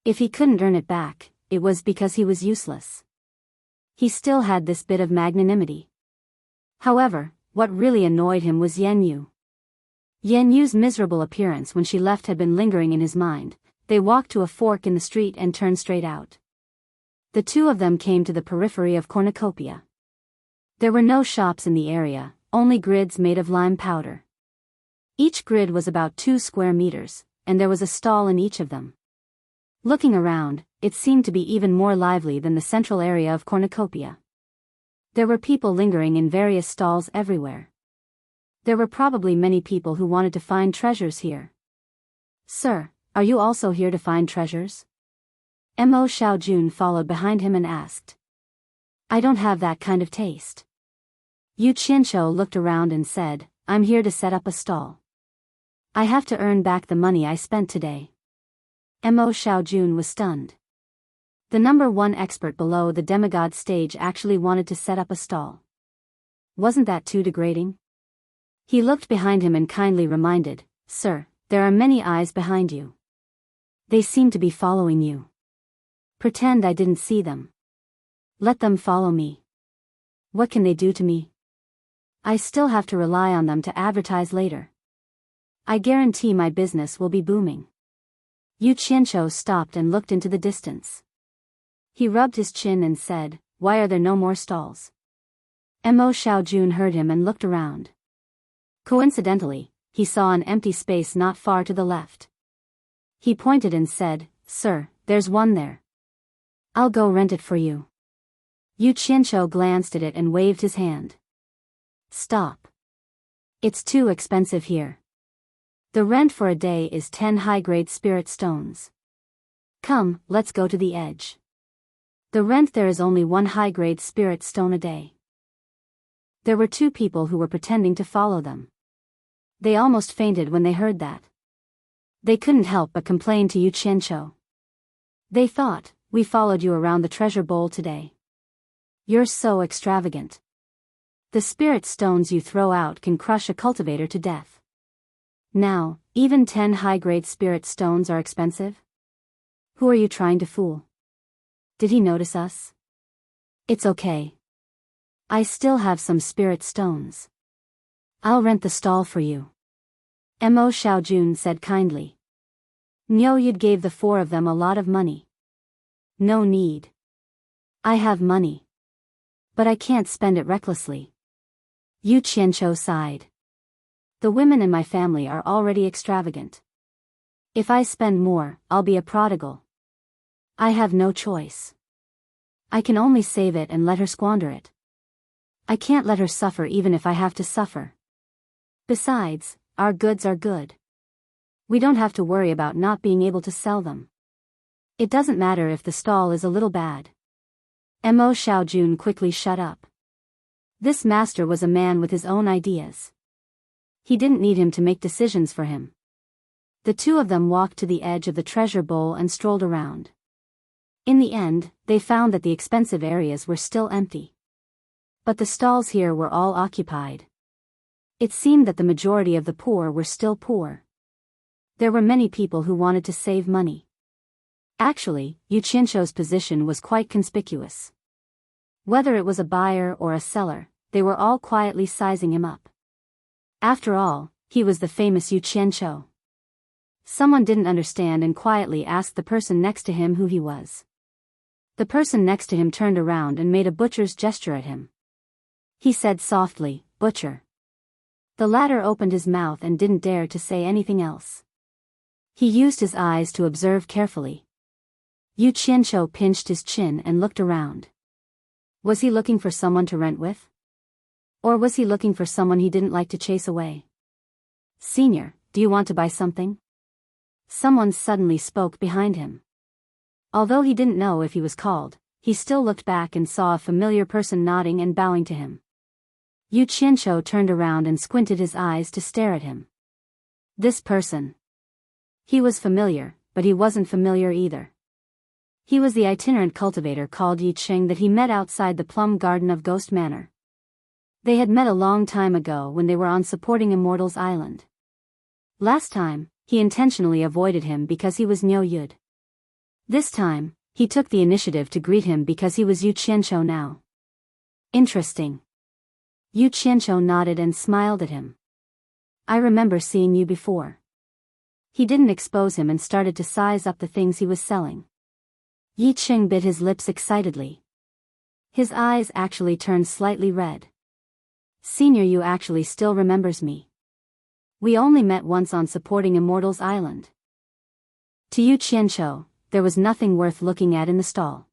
If he couldn't earn it back, it was because he was useless. He still had this bit of magnanimity. However, what really annoyed him was Yan Yu. Yan Yu's miserable appearance when she left had been lingering in his mind. They walked to a fork in the street and turned straight out. The two of them came to the periphery of cornucopia. There were no shops in the area, only grids made of lime powder. Each grid was about 2 square meters, and there was a stall in each of them. Looking around, it seemed to be even more lively than the central area of cornucopia. There were people lingering in various stalls everywhere. There were probably many people who wanted to find treasures here. Sir, are you also here to find treasures? Mo Xiaojun followed behind him and asked. I don't have that kind of taste. Yu Qianqiu looked around and said, I'm here to set up a stall. I have to earn back the money I spent today. Mo Xiaojun was stunned. The #1 expert below the demigod stage actually wanted to set up a stall. Wasn't that too degrading? He looked behind him and kindly reminded, Sir, there are many eyes behind you. They seem to be following you. Pretend I didn't see them. Let them follow me. What can they do to me? I still have to rely on them to advertise later. I guarantee my business will be booming. Yu Qianqiu stopped and looked into the distance. He rubbed his chin and said, Why are there no more stalls? Mo Xiaojun heard him and looked around. Coincidentally, he saw an empty space not far to the left. He pointed and said, Sir, there's one there. I'll go rent it for you. Yu Qianqiu glanced at it and waved his hand. Stop. It's too expensive here. The rent for a day is 10 high-grade spirit stones. Come, let's go to the edge. The rent there is only 1 high-grade spirit stone a day. There were 2 people who were pretending to follow them. They almost fainted when they heard that. They couldn't help but complain to Yu Qianqiu. They thought, "We followed you around the treasure bowl today. You're so extravagant. The spirit stones you throw out can crush a cultivator to death. Now, even 10 high-grade spirit stones are expensive? Who are you trying to fool? Did he notice us? It's okay. I still have some spirit stones. I'll rent the stall for you." Mo Xiaojun said kindly. Niu Yud gave the 4 of them a lot of money. "No need. I have money. But I can't spend it recklessly." Yu Qianqiu sighed. "The women in my family are already extravagant. If I spend more, I'll be a prodigal. I have no choice. I can only save it and let her squander it. I can't let her suffer even if I have to suffer. Besides, our goods are good. We don't have to worry about not being able to sell them. It doesn't matter if the stall is a little bad." Mo Xiaojun quickly shut up. This master was a man with his own ideas. He didn't need him to make decisions for him. The 2 of them walked to the edge of the treasure bowl and strolled around. In the end, they found that the expensive areas were still empty. But the stalls here were all occupied. It seemed that the majority of the poor were still poor. There were many people who wanted to save money. Actually, Yu Qianqiu's position was quite conspicuous. Whether it was a buyer or a seller, they were all quietly sizing him up. After all, he was the famous Yu Qianqiu. Someone didn't understand and quietly asked the person next to him who he was. The person next to him turned around and made a butcher's gesture at him. He said softly, "Butcher." The latter opened his mouth and didn't dare to say anything else. He used his eyes to observe carefully. Yu Qianqiu pinched his chin and looked around. Was he looking for someone to rent with? Or was he looking for someone he didn't like to chase away? "Senior, do you want to buy something?" Someone suddenly spoke behind him. Although he didn't know if he was called, he still looked back and saw a familiar person nodding and bowing to him. Yu Qianqiu turned around and squinted his eyes to stare at him. This person. He was familiar, but he wasn't familiar either. He was the itinerant cultivator called Yi Ching that he met outside the plum garden of Ghost Manor. They had met a long time ago when they were on supporting Immortals Island. Last time, he intentionally avoided him because he was Niu Yud. This time, he took the initiative to greet him because he was Yu Qianqiu now. Interesting. Yu Qianqiu nodded and smiled at him. "I remember seeing you before." He didn't expose him and started to size up the things he was selling. Yi Ching bit his lips excitedly. His eyes actually turned slightly red. "Senior, you actually still remembers me. We only met once on supporting Immortals Island." To Yu Qianqiu, there was nothing worth looking at in the stall.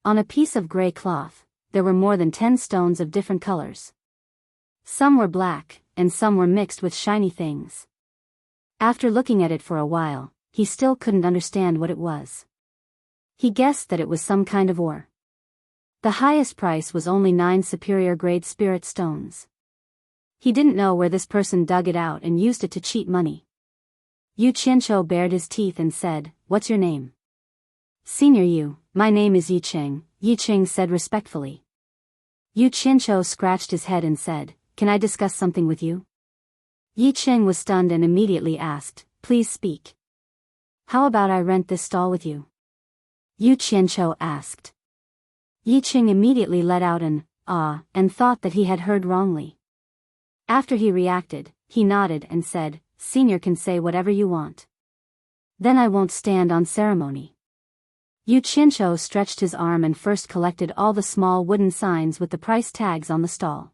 On a piece of gray cloth, there were more than 10 stones of different colors. Some were black, and some were mixed with shiny things. After looking at it for a while, he still couldn't understand what it was. He guessed that it was some kind of ore. The highest price was only 9 superior grade spirit stones. He didn't know where this person dug it out and used it to cheat money. Yu Qianqiu bared his teeth and said, "What's your name?" "Senior Yu, my name is Yi Ching," Yi Ching said respectfully. Yu Qianqiu scratched his head and said, "Can I discuss something with you?" Yi Ching was stunned and immediately asked, "Please speak." "How about I rent this stall with you?" Yu Qianqiu asked. Yi Ching immediately let out an "ah" and thought that he had heard wrongly. After he reacted, he nodded and said, "Senior can say whatever you want. Then I won't stand on ceremony." Yu Qianqiu stretched his arm and first collected all the small wooden signs with the price tags on the stall.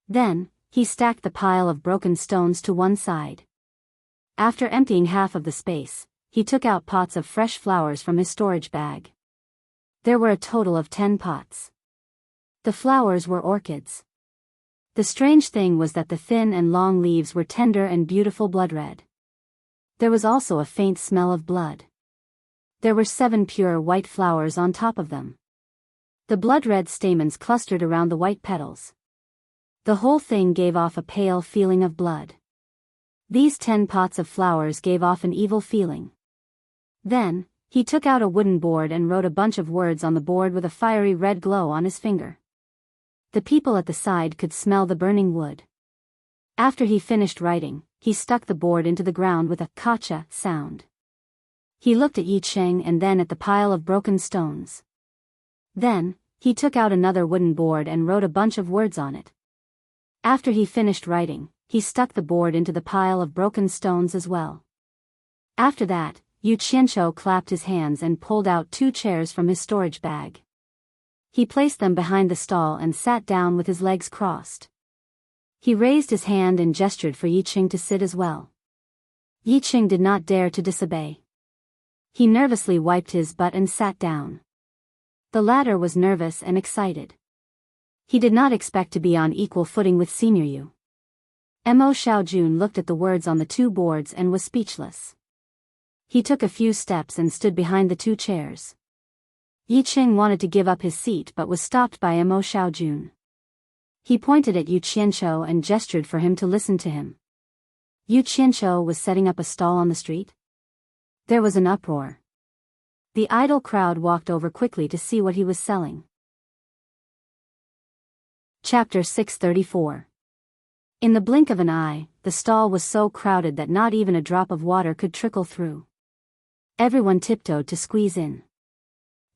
Then, he stacked the pile of broken stones to one side. After emptying half of the space, he took out pots of fresh flowers from his storage bag. There were a total of 10 pots. The flowers were orchids. The strange thing was that the thin and long leaves were tender and beautiful blood red. There was also a faint smell of blood. There were 7 pure white flowers on top of them. The blood-red stamens clustered around the white petals. The whole thing gave off a pale feeling of blood. These 10 pots of flowers gave off an evil feeling. Then, he took out a wooden board and wrote a bunch of words on the board with a fiery red glow on his finger. The people at the side could smell the burning wood. After he finished writing, he stuck the board into the ground with a "kacha" sound. He looked at Yi Cheng and then at the pile of broken stones. Then, he took out another wooden board and wrote a bunch of words on it. After he finished writing, he stuck the board into the pile of broken stones as well. After that, Yu Qianqiu clapped his hands and pulled out 2 chairs from his storage bag. He placed them behind the stall and sat down with his legs crossed. He raised his hand and gestured for Yi Cheng to sit as well. Yi Cheng did not dare to disobey. He nervously wiped his butt and sat down. The latter was nervous and excited. He did not expect to be on equal footing with Senior Yu. Mo Xiaojun looked at the words on the 2 boards and was speechless. He took a few steps and stood behind the 2 chairs. Yi Cheng wanted to give up his seat but was stopped by Mo Xiaojun. He pointed at Yu Qianqiu and gestured for him to listen to him. Yu Qianqiu was setting up a stall on the street. There was an uproar. The idle crowd walked over quickly to see what he was selling. Chapter 634. In the blink of an eye, the stall was so crowded that not even a drop of water could trickle through. Everyone tiptoed to squeeze in.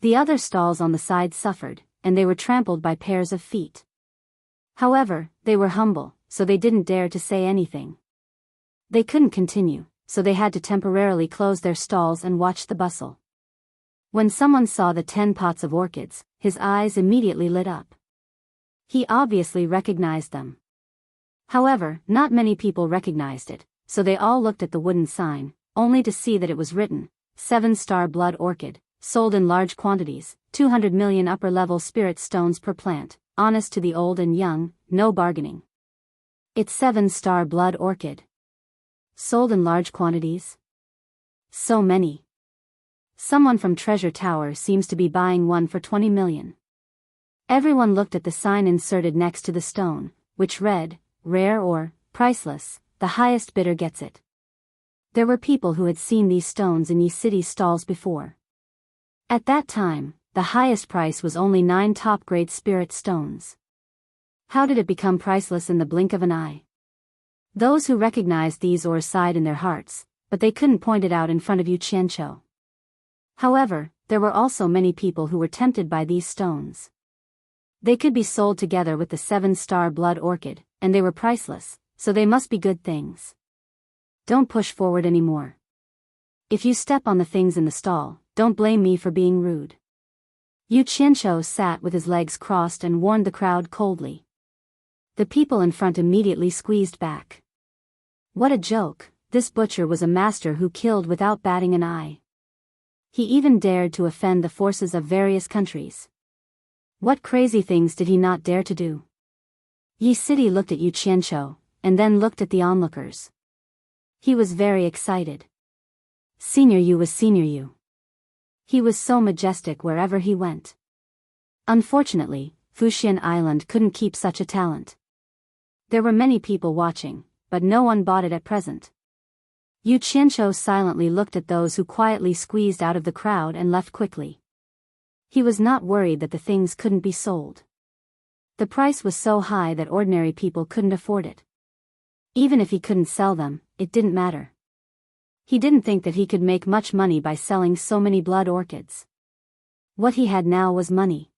The other stalls on the side suffered, and they were trampled by pairs of feet. However, they were humble, so they didn't dare to say anything. They couldn't continue, so they had to temporarily close their stalls and watch the bustle. When someone saw the 10 pots of orchids, his eyes immediately lit up. He obviously recognized them. However, not many people recognized it, so they all looked at the wooden sign, only to see that it was written, 7-star blood orchid, sold in large quantities, 200 million upper-level spirit stones per plant, honest to the old and young, no bargaining. It's 7-star blood orchid. Sold in large quantities? So many. Someone from Treasure Tower seems to be buying one for 20 million. Everyone looked at the sign inserted next to the stone, which read, rare or priceless, the highest bidder gets it. There were people who had seen these stones in Yi City's stalls before. At that time, the highest price was only 9 top-grade spirit stones. How did it become priceless in the blink of an eye? Those who recognized these ores sighed in their hearts, but they couldn't point it out in front of Yu Qianqiu. However, there were also many people who were tempted by these stones. They could be sold together with the 7-star blood orchid, and they were priceless, so they must be good things. Don't push forward anymore. If you step on the things in the stall, don't blame me for being rude. Yu Qianqiu sat with his legs crossed and warned the crowd coldly. The people in front immediately squeezed back. What a joke, this butcher was a master who killed without batting an eye. He even dared to offend the forces of various countries. What crazy things did he not dare to do? Yi City looked at Yu Qianqiu, and then looked at the onlookers. He was very excited. Senior Yu was Senior Yu. He was so majestic wherever he went. Unfortunately, Fuxian Island couldn't keep such a talent. There were many people watching, but no one bought it at present. Yu Qianqiu silently looked at those who quietly squeezed out of the crowd and left quickly. He was not worried that the things couldn't be sold. The price was so high that ordinary people couldn't afford it. Even if he couldn't sell them, it didn't matter. He didn't think that he could make much money by selling so many blood orchids. What he had now was money.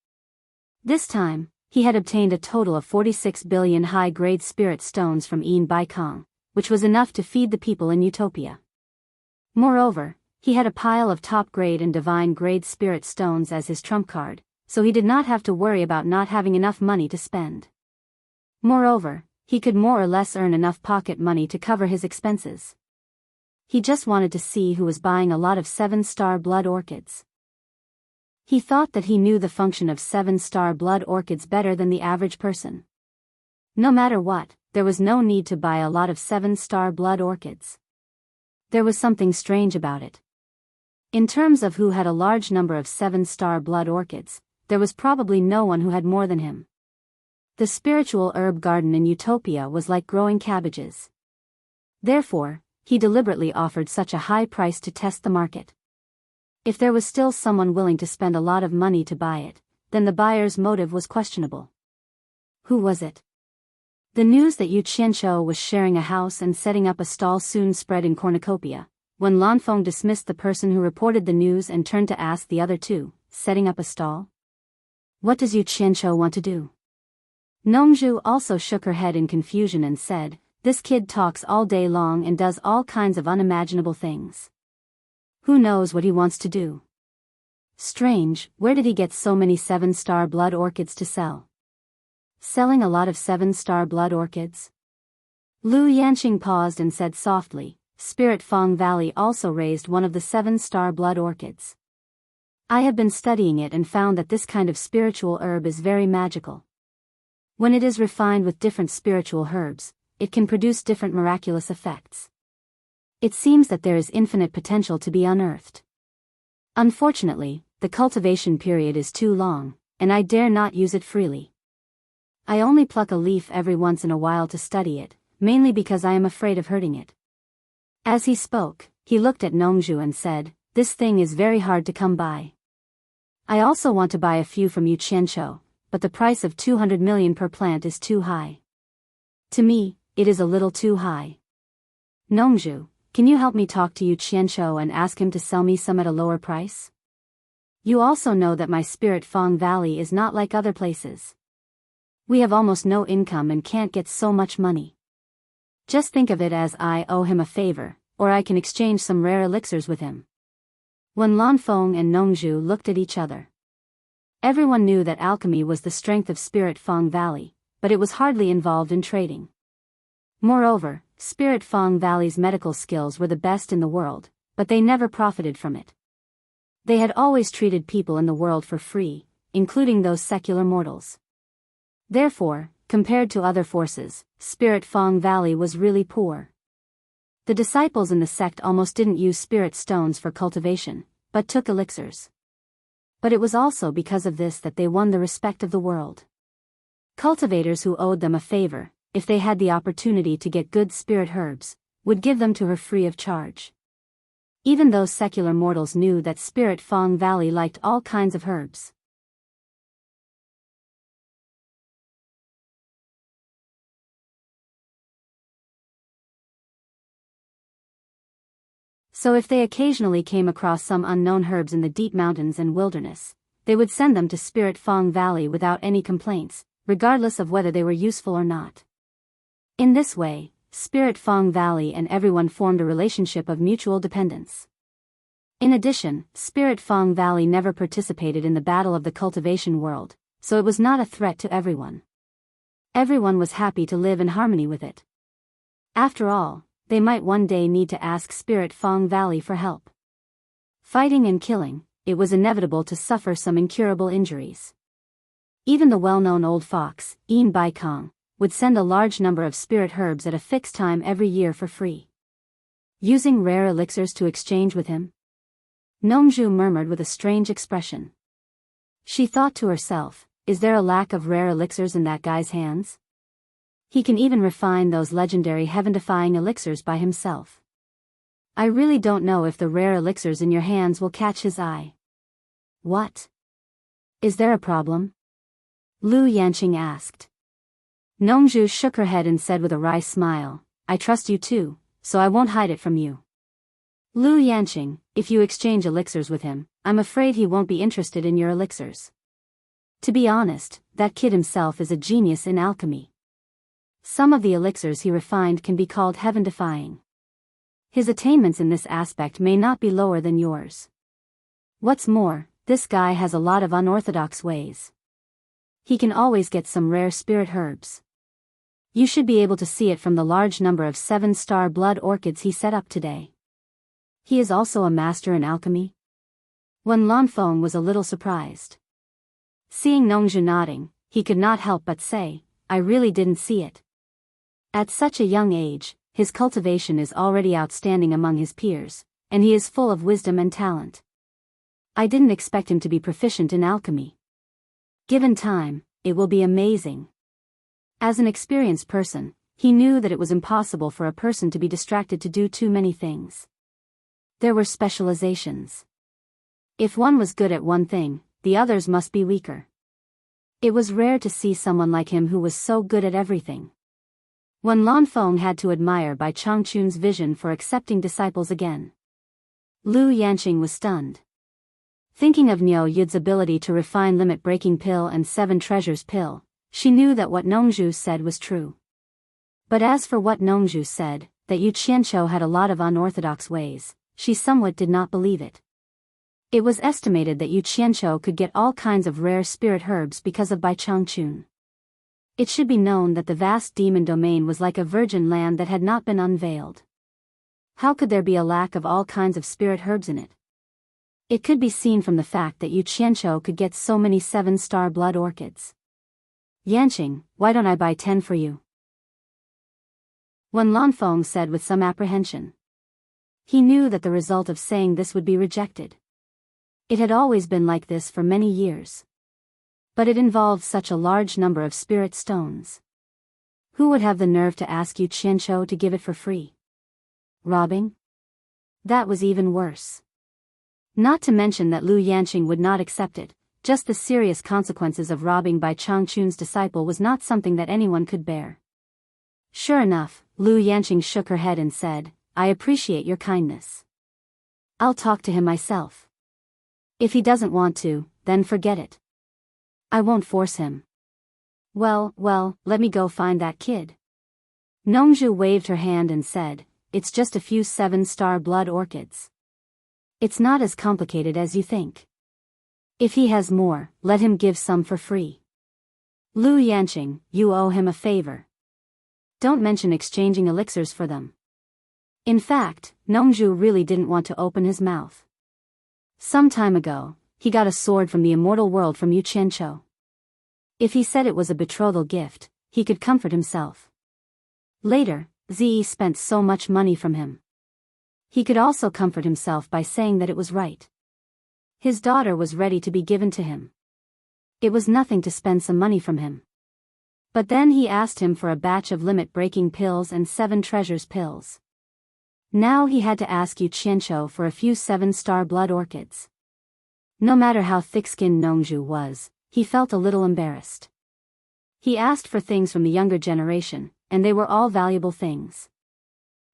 This time, he had obtained a total of 46 billion high-grade spirit stones from Yin Baikong, which was enough to feed the people in Utopia. Moreover, he had a pile of top-grade and divine-grade spirit stones as his trump card, so he did not have to worry about not having enough money to spend. Moreover, he could more or less earn enough pocket money to cover his expenses. He just wanted to see who was buying a lot of 7-star blood orchids. He thought that he knew the function of 7-star blood orchids better than the average person. No matter what, there was no need to buy a lot of 7-star blood orchids. There was something strange about it. In terms of who had a large number of 7-star blood orchids, there was probably no one who had more than him. The spiritual herb garden in Utopia was like growing cabbages. Therefore, he deliberately offered such a high price to test the market. If there was still someone willing to spend a lot of money to buy it, then the buyer's motive was questionable. Who was it? The news that Yu Qianqiu was sharing a house and setting up a stall soon spread in cornucopia, when Lanfeng dismissed the person who reported the news and turned to ask the other two, setting up a stall? What does Yu Qianqiu want to do? Nongzhu also shook her head in confusion and said, this kid talks all day long and does all kinds of unimaginable things. Who knows what he wants to do? Strange, where did he get so many 7-star blood orchids to sell? Selling a lot of 7-star blood orchids? Lu Yanqing paused and said softly, Spirit Fang Valley also raised one of the 7-star blood orchids. I have been studying it and found that this kind of spiritual herb is very magical. When it is refined with different spiritual herbs, it can produce different miraculous effects. It seems that there is infinite potential to be unearthed. Unfortunately, the cultivation period is too long, and I dare not use it freely. I only pluck a leaf every once in a while to study it, mainly because I am afraid of hurting it. As he spoke, he looked at Nongzhu and said, this thing is very hard to come by. I also want to buy a few from Yu Qianqiu, but the price of 200 million per plant is too high. To me, it is a little too high. Nongzhu, can you help me talk to Yu Qianqiu and ask him to sell me some at a lower price? You also know that my Spirit Fang Valley is not like other places. We have almost no income and can't get so much money. Just think of it as I owe him a favor, or I can exchange some rare elixirs with him. When Lanfeng and Nongzhu looked at each other, everyone knew that alchemy was the strength of Spirit Fang Valley, but it was hardly involved in trading. Moreover, Spirit Fang Valley's medical skills were the best in the world, but they never profited from it. They had always treated people in the world for free, including those secular mortals. Therefore, compared to other forces, Spirit Fang Valley was really poor. The disciples in the sect almost didn't use spirit stones for cultivation, but took elixirs. But it was also because of this that they won the respect of the world. Cultivators who owed them a favor, if they had the opportunity to get good spirit herbs, would give them to her free of charge. Even those secular mortals knew that Spirit Fang Valley liked all kinds of herbs. So if they occasionally came across some unknown herbs in the deep mountains and wilderness, they would send them to Spirit Fang Valley without any complaints, regardless of whether they were useful or not. In this way, Spirit Fang Valley and everyone formed a relationship of mutual dependence. In addition, Spirit Fang Valley never participated in the battle of the cultivation world, so it was not a threat to everyone. Everyone was happy to live in harmony with it. After all, they might one day need to ask Spirit Fang Valley for help. Fighting and killing, it was inevitable to suffer some incurable injuries. Even the well-known old fox, Yin Baikong, would send a large number of spirit herbs at a fixed time every year for free. Using rare elixirs to exchange with him? Nongzhu murmured with a strange expression. She thought to herself, is there a lack of rare elixirs in that guy's hands? He can even refine those legendary heaven-defying elixirs by himself. I really don't know if the rare elixirs in your hands will catch his eye. What? Is there a problem? Lu Yanqing asked. Nongzhu shook her head and said with a wry smile, I trust you too, so I won't hide it from you. Lu Yanqing, if you exchange elixirs with him, I'm afraid he won't be interested in your elixirs. To be honest, that kid himself is a genius in alchemy. Some of the elixirs he refined can be called heaven-defying. His attainments in this aspect may not be lower than yours. What's more, this guy has a lot of unorthodox ways. He can always get some rare spirit herbs. You should be able to see it from the large number of 7-star blood orchids he set up today. He is also a master in alchemy? When Lanfeng was a little surprised. Seeing Nongzhu nodding, he could not help but say, I really didn't see it. At such a young age, his cultivation is already outstanding among his peers, and he is full of wisdom and talent. I didn't expect him to be proficient in alchemy. Given time, it will be amazing. As an experienced person, He knew that it was impossible for a person to be distracted to do too many things. There were specializations. If one was good at one thing, the others must be weaker. It was rare to see someone like him who was so good at everything. When Lan Feng had to admire Bai Changchun's vision for accepting disciples again. Lu Yanqing was stunned. Thinking of Niu Yud's ability to refine limit-breaking pill and 7 treasures pill, she knew that what Nongzhu said was true. But as for what Nongzhu said, that Yu Qianqiu had a lot of unorthodox ways, she somewhat did not believe it. It was estimated that Yu Qianqiu could get all kinds of rare spirit herbs because of Bai Changchun. It should be known that the vast demon domain was like a virgin land that had not been unveiled. How could there be a lack of all kinds of spirit herbs in it? It could be seen from the fact that Yu Qianqiu could get so many 7-star blood orchids. Yanqing, why don't I buy 10 for you? When Lan Feng said with some apprehension. He knew that the result of saying this would be rejected. It had always been like this for many years. But it involved such a large number of spirit stones. Who would have the nerve to ask Yu Qianqiu to give it for free? Robbing? That was even worse. Not to mention that Lu Yanqing would not accept it, just the serious consequences of robbing Bai Changchun's disciple was not something that anyone could bear. Sure enough, Lu Yanqing shook her head and said, I appreciate your kindness. I'll talk to him myself. If he doesn't want to, then forget it. I won't force him. Well, let me go find that kid. Nongzhu waved her hand and said, it's just a few 7-star blood orchids. It's not as complicated as you think. If he has more, let him give some for free. Lu Yanqing, you owe him a favor. Don't mention exchanging elixirs for them. In fact, Nongzhu really didn't want to open his mouth. Some time ago, he got a sword from the immortal world from Yu Qianqiu. If he said it was a betrothal gift, he could comfort himself. Later, Zi spent so much money from him. He could also comfort himself by saying that it was right. His daughter was ready to be given to him. It was nothing to spend some money from him. But then he asked him for a batch of limit-breaking pills and 7 treasures pills. Now he had to ask Yu Qianqiu for a few 7-star blood orchids. No matter how thick-skinned Nongzhu was, he felt a little embarrassed. He asked for things from the younger generation, and they were all valuable things.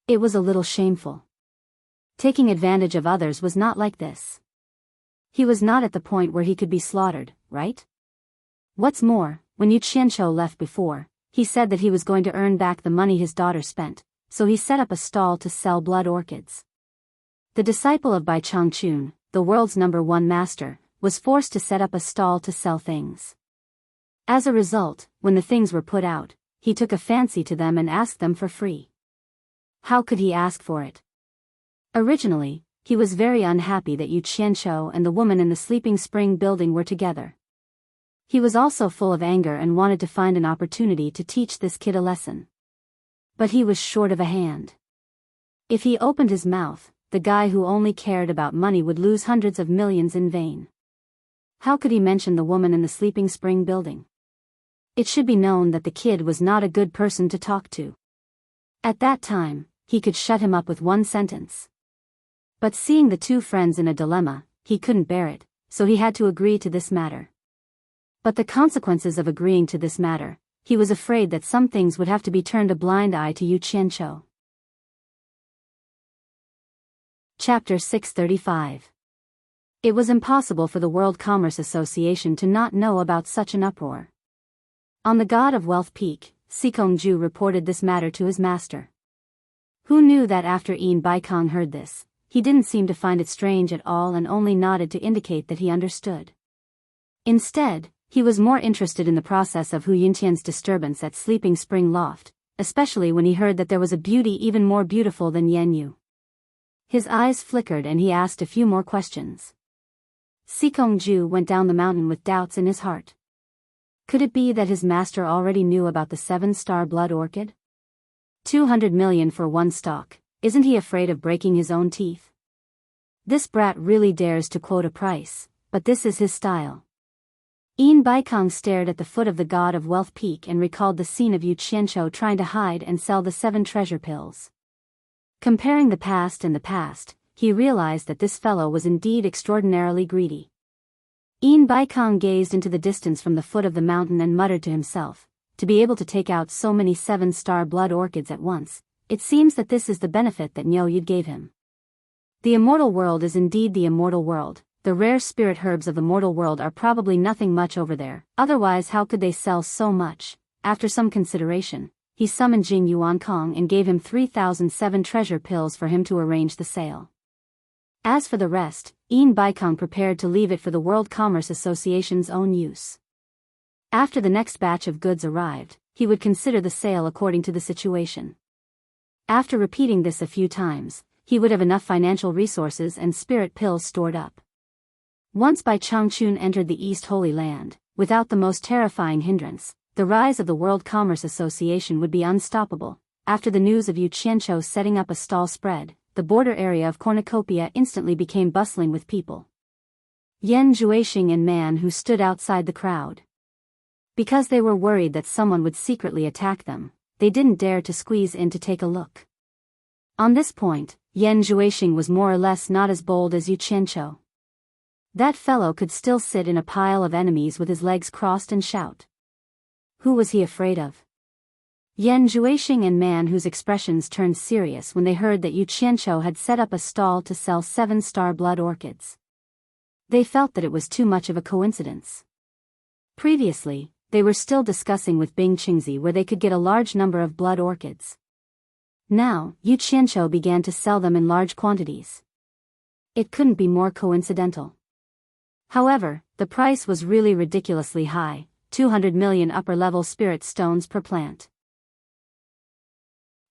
It was a little shameful. Taking advantage of others was not like this. He was not at the point where he could be slaughtered, right? What's more, when Yu Qianqiu left before, he said that he was going to earn back the money his daughter spent, so he set up a stall to sell blood orchids. The disciple of Bai Changchun, the world's #1 master, was forced to set up a stall to sell things. As a result, when the things were put out, he took a fancy to them and asked them for free. How could he ask for it? Originally, he was very unhappy that Yu Qianqiu and the woman in the Sleeping Spring building were together. He was also full of anger and wanted to find an opportunity to teach this kid a lesson. But he was short of a hand. If he opened his mouth, the guy who only cared about money would lose hundreds of millions in vain. How could he mention the woman in the Sleeping Spring building? It should be known that the kid was not a good person to talk to. At that time, he could shut him up with one sentence. But seeing the two friends in a dilemma, he couldn't bear it, so he had to agree to this matter. But the consequences of agreeing to this matter, he was afraid that some things would have to be turned a blind eye to Yu Qianqiu. Chapter 635. It was impossible for the World Commerce Association to not know about such an uproar. On the God of Wealth Peak, Sikongju reported this matter to his master. Who knew that after Yin Baikong heard this, he didn't seem to find it strange at all and only nodded to indicate that he understood. Instead, he was more interested in the process of Hu Yintian's disturbance at Sleeping Spring Loft, especially when he heard that there was a beauty even more beautiful than Yan Yu. His eyes flickered and he asked a few more questions. Sikongju went down the mountain with doubts in his heart. Could it be that his master already knew about the 7-star blood orchid? 200 million for one stalk, isn't he afraid of breaking his own teeth? This brat really dares to quote a price, but this is his style. Yin Baikong stared at the foot of the God of Wealth Peak and recalled the scene of Yu Qianqiu trying to hide and sell the 7 treasure pills. Comparing the past and the past, he realized that this fellow was indeed extraordinarily greedy. Yin Baikong gazed into the distance from the foot of the mountain and muttered to himself, to be able to take out so many 7-star blood orchids at once, it seems that this is the benefit that Niu Yud gave him. The immortal world is indeed the immortal world. The rare spirit herbs of the mortal world are probably nothing much over there, otherwise how could they sell so much? After some consideration, he summoned Jing Yuankong and gave him 3,007 treasure pills for him to arrange the sale. As for the rest, Yin Baikong prepared to leave it for the World Commerce Association's own use. After the next batch of goods arrived, he would consider the sale according to the situation. After repeating this a few times, he would have enough financial resources and spirit pills stored up. Once Bai Changchun entered the East Holy Land, without the most terrifying hindrance, the rise of the World Commerce Association would be unstoppable. After the news of Yu Qianqiu setting up a stall spread, the border area of Cornucopia instantly became bustling with people. Yan Zhuixing and Man Hu stood outside the crowd. Because they were worried that someone would secretly attack them, they didn't dare to squeeze in to take a look. On this point, Yan Zhuixing was more or less not as bold as Yu Qianqiu. That fellow could still sit in a pile of enemies with his legs crossed and shout. Who was he afraid of? Yan Zhuixing and Man Hu's expressions turned serious when they heard that Yu Qianqiu had set up a stall to sell 7-star blood orchids. They felt that it was too much of a coincidence. Previously, they were still discussing with Bing Qingzi where they could get a large number of blood orchids. Now, Yu Qianqiu began to sell them in large quantities. It couldn't be more coincidental. However, the price was really ridiculously high, 200 million upper-level spirit stones per plant.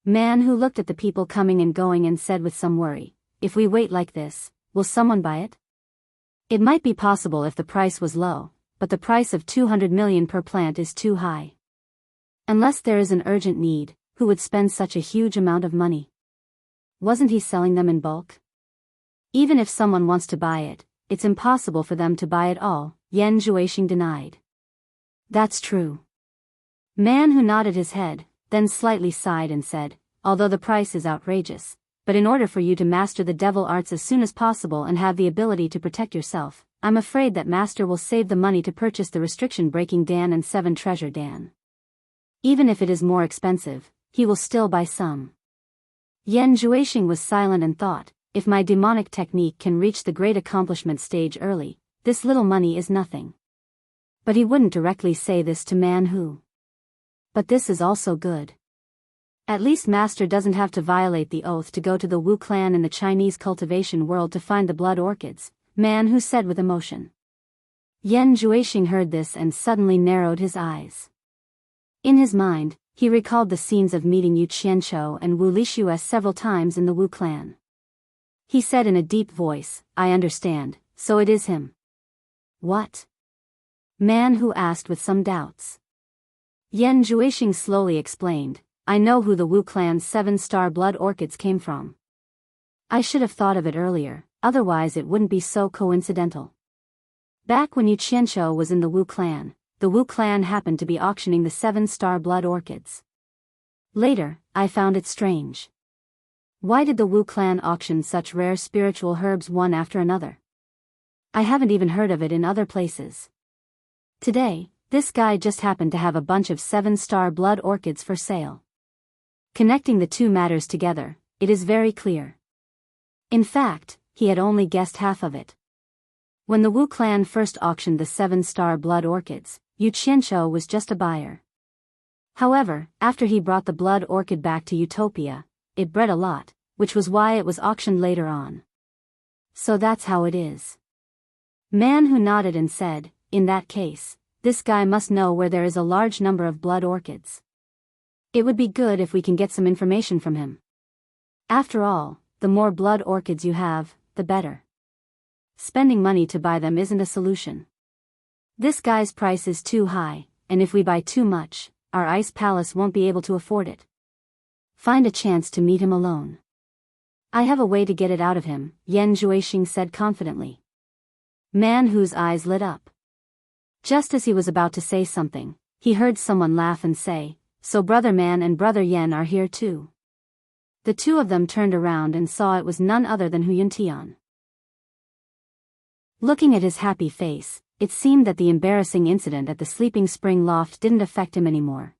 Man Hu looked at the people coming and going and said with some worry, if we wait like this, will someone buy it? It might be possible if the price was low, but the price of 200 million per plant is too high. Unless there is an urgent need, who would spend such a huge amount of money? Wasn't he selling them in bulk? Even if someone wants to buy it, it's impossible for them to buy it all, Yan Zhuixing denied. That's true. Man Hu nodded his head, then slightly sighed and said, although the price is outrageous, but in order for you to master the devil arts as soon as possible and have the ability to protect yourself, I'm afraid that Master will save the money to purchase the restriction-breaking Dan and 7 treasure Dan. Even if it is more expensive, he will still buy some. Yan Zhuixing was silent and thought, if my demonic technique can reach the great accomplishment stage early, this little money is nothing. But he wouldn't directly say this to Man Hu. But this is also good. At least Master doesn't have to violate the oath to go to the Wu clan in the Chinese cultivation world to find the blood orchids, Man Hu said with emotion. Yan Zhuixing heard this and suddenly narrowed his eyes. In his mind, he recalled the scenes of meeting Yu Qianqiu and Wu Lixue several times in the Wu clan. He said in a deep voice, I understand, so it is him. What? Man Hu asked with some doubts. Yan Zhuixing slowly explained, I know who the Wu clan's 7-star blood orchids came from. I should have thought of it earlier, otherwise it wouldn't be so coincidental. Back when Yu Qianqiu was in the Wu clan happened to be auctioning the 7-star blood orchids. Later, I found it strange. Why did the Wu clan auction such rare spiritual herbs one after another? I haven't even heard of it in other places. Today, this guy just happened to have a bunch of 7-star blood orchids for sale. Connecting the two matters together, it is very clear. In fact, he had only guessed half of it. When the Wu clan first auctioned the 7-star blood orchids, Yu Qianqiu was just a buyer. However, after he brought the blood orchid back to Utopia, it bred a lot, which was why it was auctioned later on. So that's how it is. Man Hu nodded and said, in that case, this guy must know where there is a large number of blood orchids. It would be good if we can get some information from him. After all, the more blood orchids you have, the better. Spending money to buy them isn't a solution. This guy's price is too high, and if we buy too much, our ice palace won't be able to afford it. Find a chance to meet him alone. I have a way to get it out of him, Yan Zhuixing said confidently. Man Hu's eyes lit up. Just as he was about to say something, he heard someone laugh and say, "So Brother Man and Brother Yen are here too." The two of them turned around and saw it was none other than Hu Yuntian. Looking at his happy face, it seemed that the embarrassing incident at the sleeping spring loft didn't affect him anymore.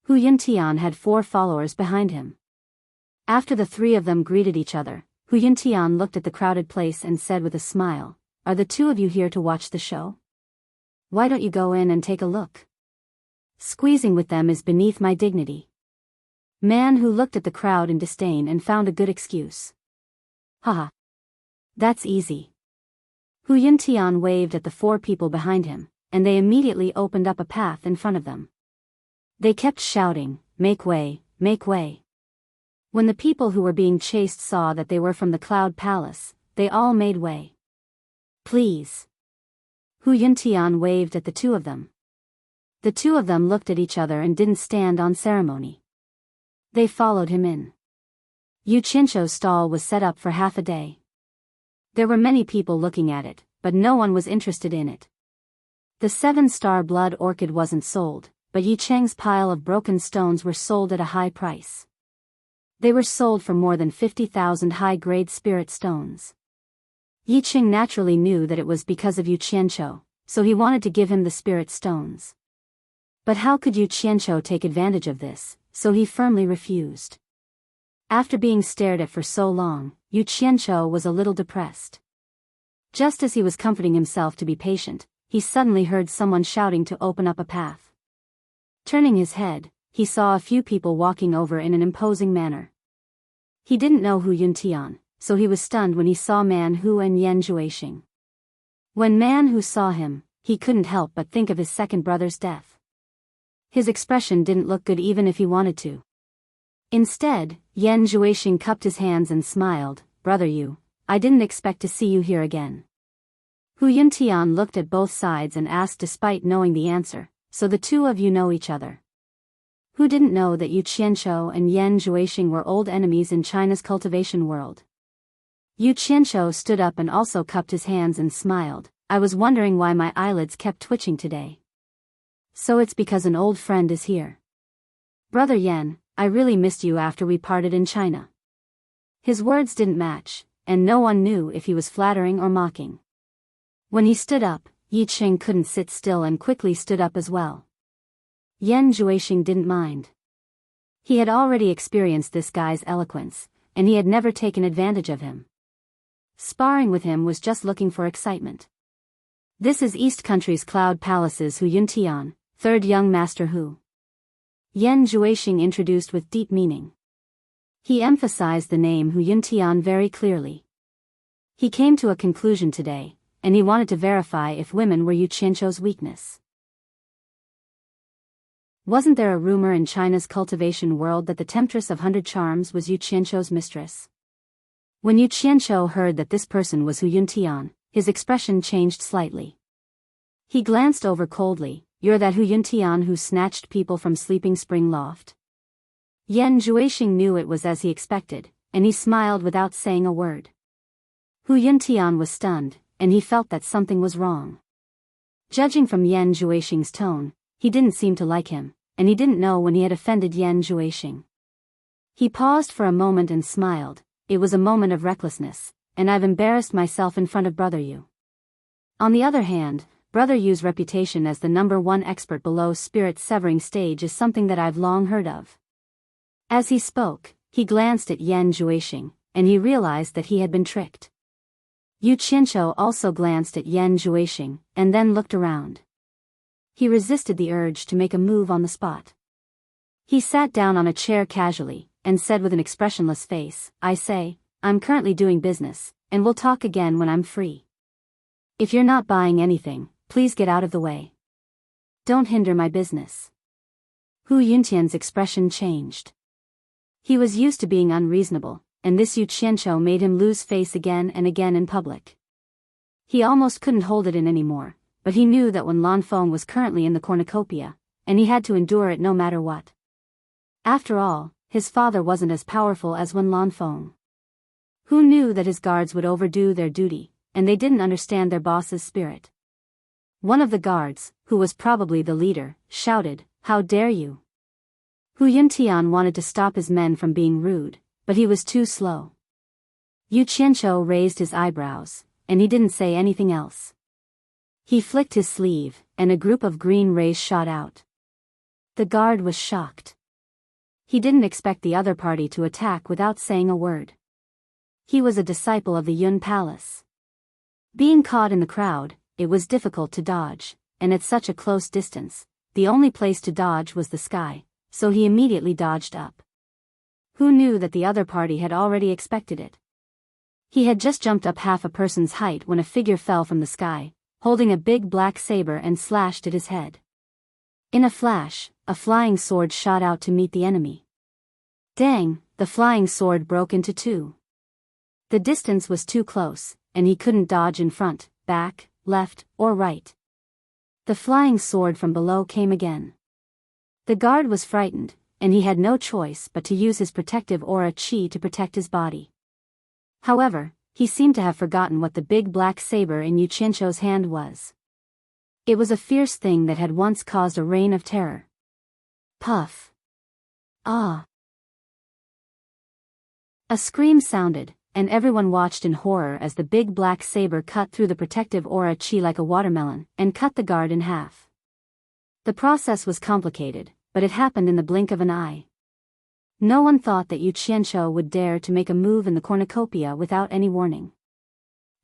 Hu Yuntian had 4 followers behind him. After the 3 of them greeted each other, Hu Yuntian looked at the crowded place and said with a smile, "Are the 2 of you here to watch the show? Why don't you go in and take a look? Squeezing with them is beneath my dignity." Man Hu looked at the crowd in disdain and found a good excuse. "Haha. That's easy." Hu Yuntian waved at the 4 people behind him, and they immediately opened up a path in front of them. They kept shouting, "Make way, make way." When the people who were being chased saw that they were from the Cloud Palace, they all made way. "Please." Hu Yuntian waved at the 2 of them. The 2 of them looked at each other and didn't stand on ceremony. They followed him in. Yu Qianzhou's stall was set up for half a day. There were many people looking at it, but no one was interested in it. The 7-star blood orchid wasn't sold, but Yi Cheng's pile of broken stones were sold at a high price. They were sold for more than 50,000 high-grade spirit stones. Yi Cheng naturally knew that it was because of Yu Qianzhou, so he wanted to give him the spirit stones. But how could Yu Qianzhou take advantage of this, so he firmly refused. After being stared at for so long, Yu Qianzhou was a little depressed. Just as he was comforting himself to be patient, he suddenly heard someone shouting to open up a path. Turning his head, he saw a few people walking over in an imposing manner. He didn't know Hu Yuntian, so he was stunned when he saw Man Hu and Yan Juexing. When Man Hu saw him, he couldn't help but think of his second brother's death. His expression didn't look good even if he wanted to. Instead, Yan Juexing cupped his hands and smiled, "Brother Yu, I didn't expect to see you here again." Hu Yuntian looked at both sides and asked despite knowing the answer, "So the 2 of you know each other?" Who didn't know that Yu Qianzhou and Yan Juexing were old enemies in China's cultivation world? Yu Qianzhou stood up and also cupped his hands and smiled, "I was wondering why my eyelids kept twitching today. So it's because an old friend is here. Brother Yan, I really missed you after we parted in China." His words didn't match, and no one knew if he was flattering or mocking. When he stood up, Yi Cheng couldn't sit still and quickly stood up as well. Yan Juexing didn't mind. He had already experienced this guy's eloquence, and he had never taken advantage of him. Sparring with him was just looking for excitement. "This is East Country's Cloud Palace's Hu Yuntian, 3rd young master Hu." Yan Juexing introduced with deep meaning. He emphasized the name Hu Yuntian very clearly. He came to a conclusion today, and he wanted to verify if women were Yu Qianzhou's weakness. Wasn't there a rumor in China's cultivation world that the Temptress of 100 Charms was Yu Qianzhou's mistress? When Yu Qianzhou heard that this person was Hu Yuntian, his expression changed slightly. He glanced over coldly, "You're that Hu Yuntian who snatched people from Sleeping Spring Loft?" Yan Juexing knew it was as he expected, and he smiled without saying a word. Hu Yuntian was stunned, and he felt that something was wrong. Judging from Yan Juexing's tone, he didn't seem to like him, and he didn't know when he had offended Yan Juexing. He paused for a moment and smiled. "It was a moment of recklessness, and I've embarrassed myself in front of Brother Yu. On the other hand, Brother Yu's reputation as the #1 expert below spirit severing stage is something that I've long heard of." As he spoke, he glanced at Yan Juexing, and he realized that he had been tricked. Yu Qianzhou also glanced at Yan Juexing, and then looked around. He resisted the urge to make a move on the spot. He sat down on a chair casually, and said with an expressionless face, "I say, I'm currently doing business, and we'll talk again when I'm free. If you're not buying anything, please get out of the way. Don't hinder my business." Hu Yuntian's expression changed. He was used to being unreasonable, and this Yu Qianzhou made him lose face again and again in public. He almost couldn't hold it in anymore, but he knew that when Lan Feng was currently in the cornucopia, and he had to endure it no matter what. After all, his father wasn't as powerful as when Lan Feng. Who knew that his guards would overdo their duty, and they didn't understand their boss's spirit. One of the guards, who was probably the leader, shouted, "How dare you!" Hu Yuntian wanted to stop his men from being rude, but he was too slow. Yu Qianqiu raised his eyebrows, and he didn't say anything else. He flicked his sleeve, and a group of green rays shot out. The guard was shocked. He didn't expect the other party to attack without saying a word. He was a disciple of the Yun Palace. Being caught in the crowd, it was difficult to dodge, and at such a close distance, the only place to dodge was the sky, so he immediately dodged up. Who knew that the other party had already expected it? He had just jumped up half a person's height when a figure fell from the sky, holding a big black saber and slashed at his head. In a flash, a flying sword shot out to meet the enemy. Dang, the flying sword broke into two. The distance was too close, and he couldn't dodge in front, back, left, or right. The flying sword from below came again. The guard was frightened, and he had no choice but to use his protective aura chi to protect his body. However, he seemed to have forgotten what the big black saber in Yu Qianqiu's hand was. It was a fierce thing that had once caused a reign of terror. Puff. Ah. A scream sounded, and everyone watched in horror as the big black saber cut through the protective aura chi like a watermelon, and cut the guard in half. The process was complicated, but it happened in the blink of an eye. No one thought that Yu Qianqiu would dare to make a move in the cornucopia without any warning.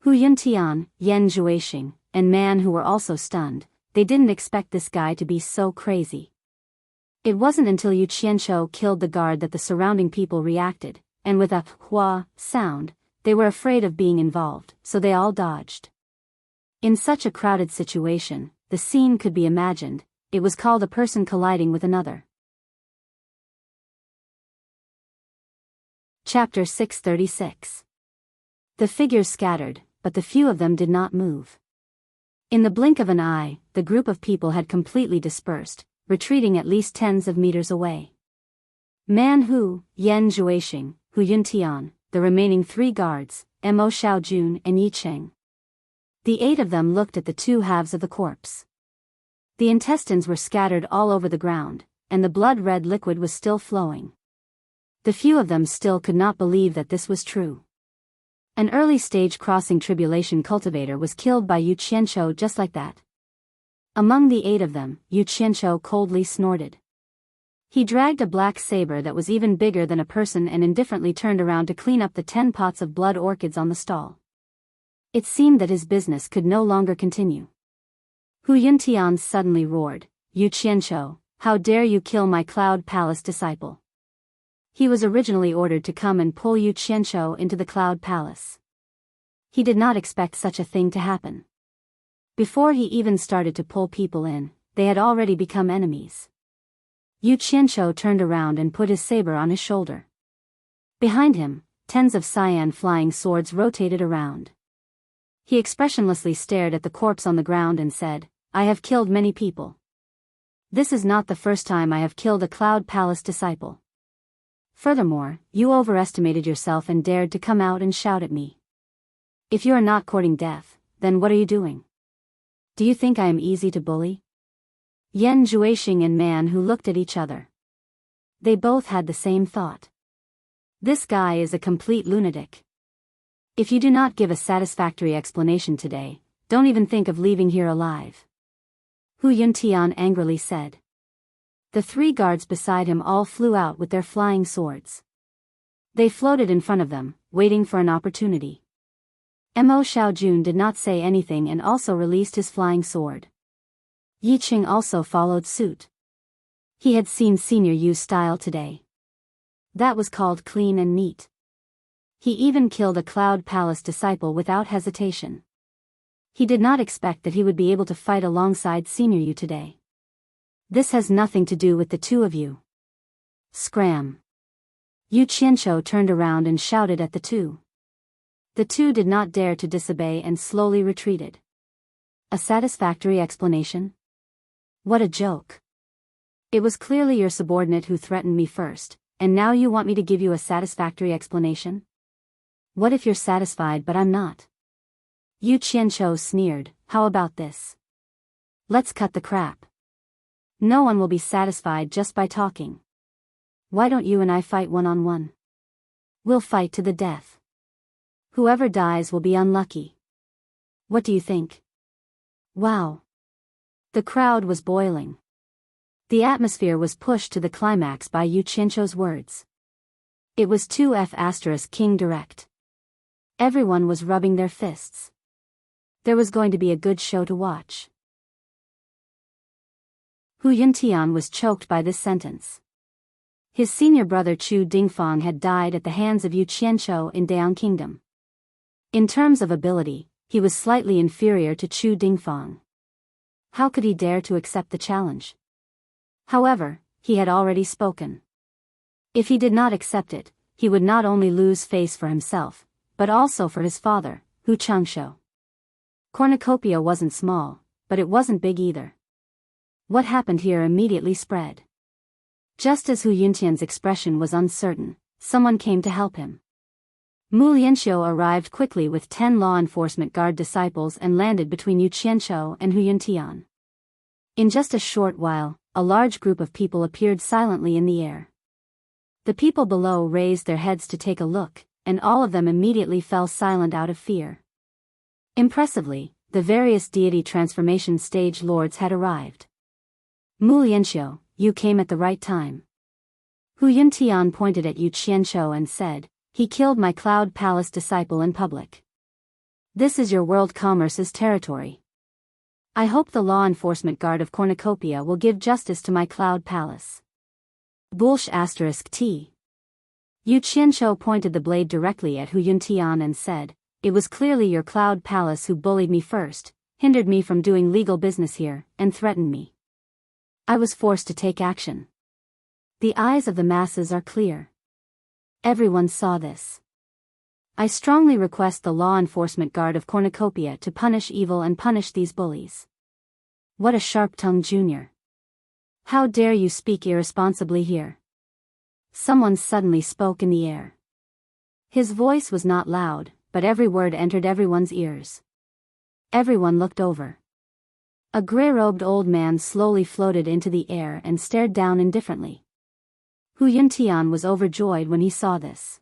Hu Yuntian, Yan Zhuixing, and Man who were also stunned, they didn't expect this guy to be so crazy. It wasn't until Yu Qianqiu killed the guard that the surrounding people reacted, and with a hua sound, they were afraid of being involved, so they all dodged. In such a crowded situation, the scene could be imagined. It was called a person colliding with another. Chapter 636. The figures scattered, but the few of them did not move. In the blink of an eye, the group of people had completely dispersed, retreating at least tens of meters away. Man Hu, Yan Zhuixing, Hu Yuntian, the remaining three guards, Mo Xiaojun and Yi Cheng. The 8 of them looked at the two halves of the corpse. The intestines were scattered all over the ground, and the blood-red liquid was still flowing. The few of them still could not believe that this was true. An early-stage crossing tribulation cultivator was killed by Yu Qianqiu just like that. Among the 8 of them, Yu Qianqiu coldly snorted. He dragged a black saber that was even bigger than a person and indifferently turned around to clean up the 10 pots of blood orchids on the stall. It seemed that his business could no longer continue. Hu Yuntian suddenly roared, "Yu Qianqiu, how dare you kill my Cloud Palace disciple?" He was originally ordered to come and pull Yu Qianqiu into the Cloud Palace. He did not expect such a thing to happen. Before he even started to pull people in, they had already become enemies. Yu Qianqiu turned around and put his saber on his shoulder. Behind him, tens of cyan flying swords rotated around. He expressionlessly stared at the corpse on the ground and said, "I have killed many people. This is not the first time I have killed a Cloud Palace disciple. Furthermore, you overestimated yourself and dared to come out and shout at me. If you are not courting death, then what are you doing? Do you think I am easy to bully?" Yan Zhuixing and Man Who looked at each other. They both had the same thought. This guy is a complete lunatic. If you do not give a satisfactory explanation today, don't even think of leaving here alive. Hu Yuntian angrily said. The 3 guards beside him all flew out with their flying swords. They floated in front of them, waiting for an opportunity. Mo Xiaojun did not say anything and also released his flying sword. Yi Cheng also followed suit. He had seen Senior Yu's style today. That was called clean and neat. He even killed a Cloud Palace disciple without hesitation. He did not expect that he would be able to fight alongside Senior Yu today. This has nothing to do with the 2 of you. Scram. Yu Qianqiu turned around and shouted at the 2. The 2 did not dare to disobey and slowly retreated. A satisfactory explanation? What a joke. It was clearly your subordinate who threatened me first, and now you want me to give you a satisfactory explanation? What if you're satisfied but I'm not? Yu Qianqiu sneered, how about this? Let's cut the crap. No one will be satisfied just by talking. Why don't you and I fight one-on-one? We'll fight to the death. Whoever dies will be unlucky. What do you think? Wow. The crowd was boiling. The atmosphere was pushed to the climax by Yu Qianqiu's words. It was 2F** King direct. Everyone was rubbing their fists. There was going to be a good show to watch. Hu Yuntian was choked by this sentence. His senior brother Chu Dingfang had died at the hands of Yu Qianqiu in Dayang Kingdom. In terms of ability, he was slightly inferior to Chu Dingfang. How could he dare to accept the challenge? However, he had already spoken. If he did not accept it, he would not only lose face for himself, but also for his father, Hu Changshou. Cornucopia wasn't small, but it wasn't big either. What happened here immediately spread. Just as Hu Yuntian's expression was uncertain, someone came to help him. Mu Lianxiu arrived quickly with 10 law enforcement guard disciples and landed between Yu Qianqiu and Hu Yuntian. In just a short while, a large group of people appeared silently in the air. The people below raised their heads to take a look, and all of them immediately fell silent out of fear. Impressively, the various deity transformation stage lords had arrived. Mu Lianxiu, you came at the right time. Hu Yuntian pointed at Yu Qianqiu and said, he killed my Cloud Palace disciple in public. This is your world commerce's territory. I hope the law enforcement guard of Cornucopia will give justice to my Cloud Palace. Bullsh *T. Yu Qianqiu pointed the blade directly at Hu Yuntian and said, it was clearly your Cloud Palace who bullied me first, hindered me from doing legal business here, and threatened me. I was forced to take action. The eyes of the masses are clear. Everyone saw this. I strongly request the law enforcement guard of Cornucopia to punish evil and punish these bullies. What a sharp-tongued junior. How dare you speak irresponsibly here? Someone suddenly spoke in the air. His voice was not loud, but every word entered everyone's ears. Everyone looked over. A grey-robed old man slowly floated into the air and stared down indifferently. Hu Yuntian was overjoyed when he saw this.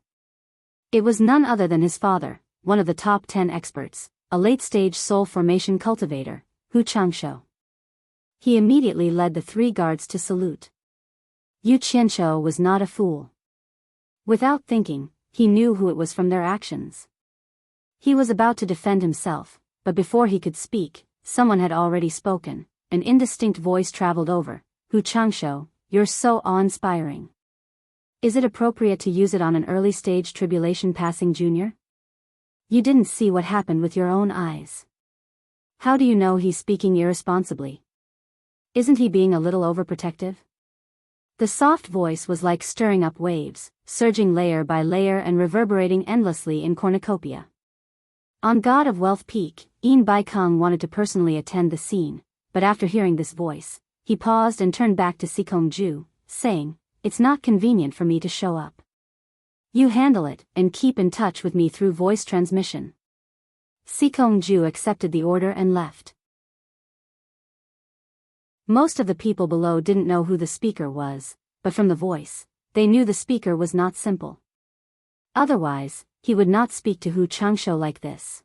It was none other than his father, one of the top 10 experts, a late-stage soul formation cultivator, Hu Changshou. He immediately led the 3 guards to salute. Yu Qianqiu was not a fool. Without thinking, he knew who it was from their actions. He was about to defend himself, but before he could speak, someone had already spoken. An indistinct voice traveled over. Hu Changshou, you're so awe-inspiring. Is it appropriate to use it on an early-stage tribulation passing junior? You didn't see what happened with your own eyes. How do you know he's speaking irresponsibly? Isn't he being a little overprotective? The soft voice was like stirring up waves, surging layer by layer and reverberating endlessly in Cornucopia. On God of Wealth Peak, Yin Baikong wanted to personally attend the scene, but after hearing this voice, he paused and turned back to Sikongju, saying, it's not convenient for me to show up. You handle it, and keep in touch with me through voice transmission. Sikongju accepted the order and left. Most of the people below didn't know who the speaker was, but from the voice, they knew the speaker was not simple. Otherwise, he would not speak to Hu Changshou like this.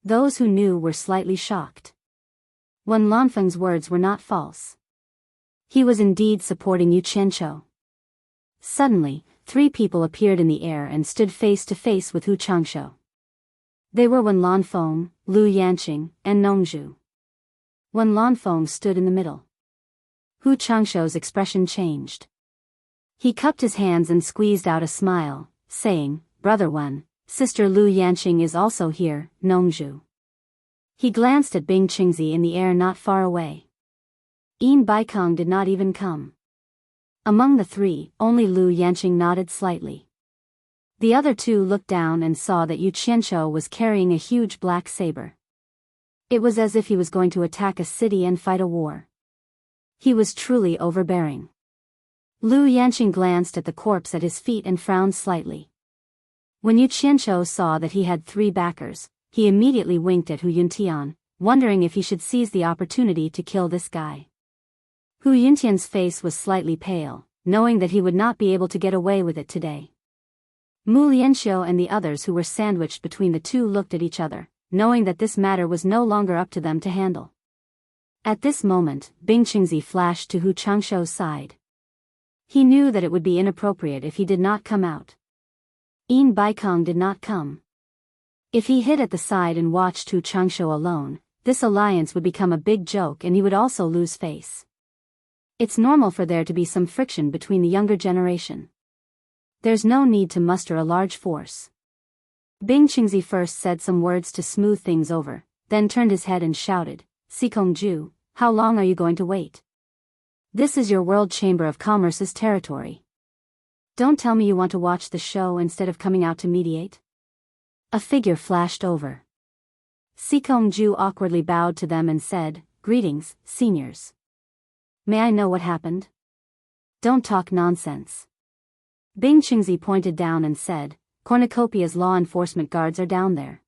Those who knew were slightly shocked. Wen Lanfeng's words were not false. He was indeed supporting Yu Qianqiu. Suddenly, 3 people appeared in the air and stood face to face with Hu Changshou. They were Wen Lanfeng, Lu Yanqing, and Nongzhu. Wen Lanfeng stood in the middle. Hu Changshou's expression changed. He cupped his hands and squeezed out a smile, saying, Brother Wen, Sister Lu Yanqing is also here, Nongzhu. He glanced at Bing Qingzi in the air not far away. Yin Baikong did not even come. Among the 3, only Lu Yanqing nodded slightly. The other 2 looked down and saw that Yu Qianqiu was carrying a huge black saber. It was as if he was going to attack a city and fight a war. He was truly overbearing. Lu Yanqing glanced at the corpse at his feet and frowned slightly. When Yu Qianqiu saw that he had 3 backers, he immediately winked at Hu Yuntian, wondering if he should seize the opportunity to kill this guy. Hu Yuntian's face was slightly pale, knowing that he would not be able to get away with it today. Mu Lianxiu and the others who were sandwiched between the two looked at each other, knowing that this matter was no longer up to them to handle. At this moment, Bing Qingzi flashed to Hu Changshou's side. He knew that it would be inappropriate if he did not come out. Yin Baikong did not come. If he hid at the side and watched Hu Changshou alone, this alliance would become a big joke and he would also lose face. It's normal for there to be some friction between the younger generation. There's no need to muster a large force. Bing Qingzi first said some words to smooth things over, then turned his head and shouted, "Sikongju, how long are you going to wait? This is your World Chamber of Commerce's territory. Don't tell me you want to watch the show instead of coming out to mediate." A figure flashed over. Sikongju awkwardly bowed to them and said, "Greetings, seniors. May I know what happened?" "Don't talk nonsense." Bing Qingzi pointed down and said, "Cornucopia's law enforcement guards are down there.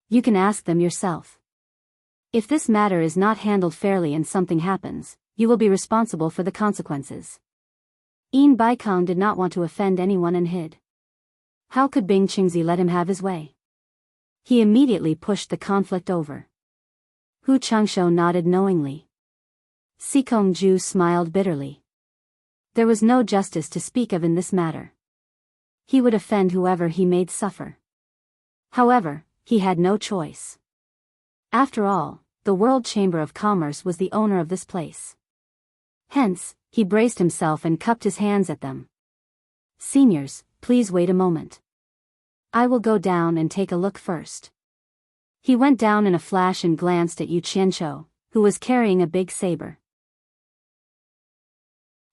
You can ask them yourself. If this matter is not handled fairly and something happens, you will be responsible for the consequences." Yin Baikong did not want to offend anyone and hid. How could Bing Qingzi let him have his way? He immediately pushed the conflict over. Hu Changshou nodded knowingly. Sikongju smiled bitterly. There was no justice to speak of in this matter. He would offend whoever he made suffer. However, he had no choice. After all, the World Chamber of Commerce was the owner of this place. Hence, he braced himself and cupped his hands at them. "Seniors, please wait a moment. I will go down and take a look first." He went down in a flash and glanced at Yu Qianqiu, who was carrying a big saber.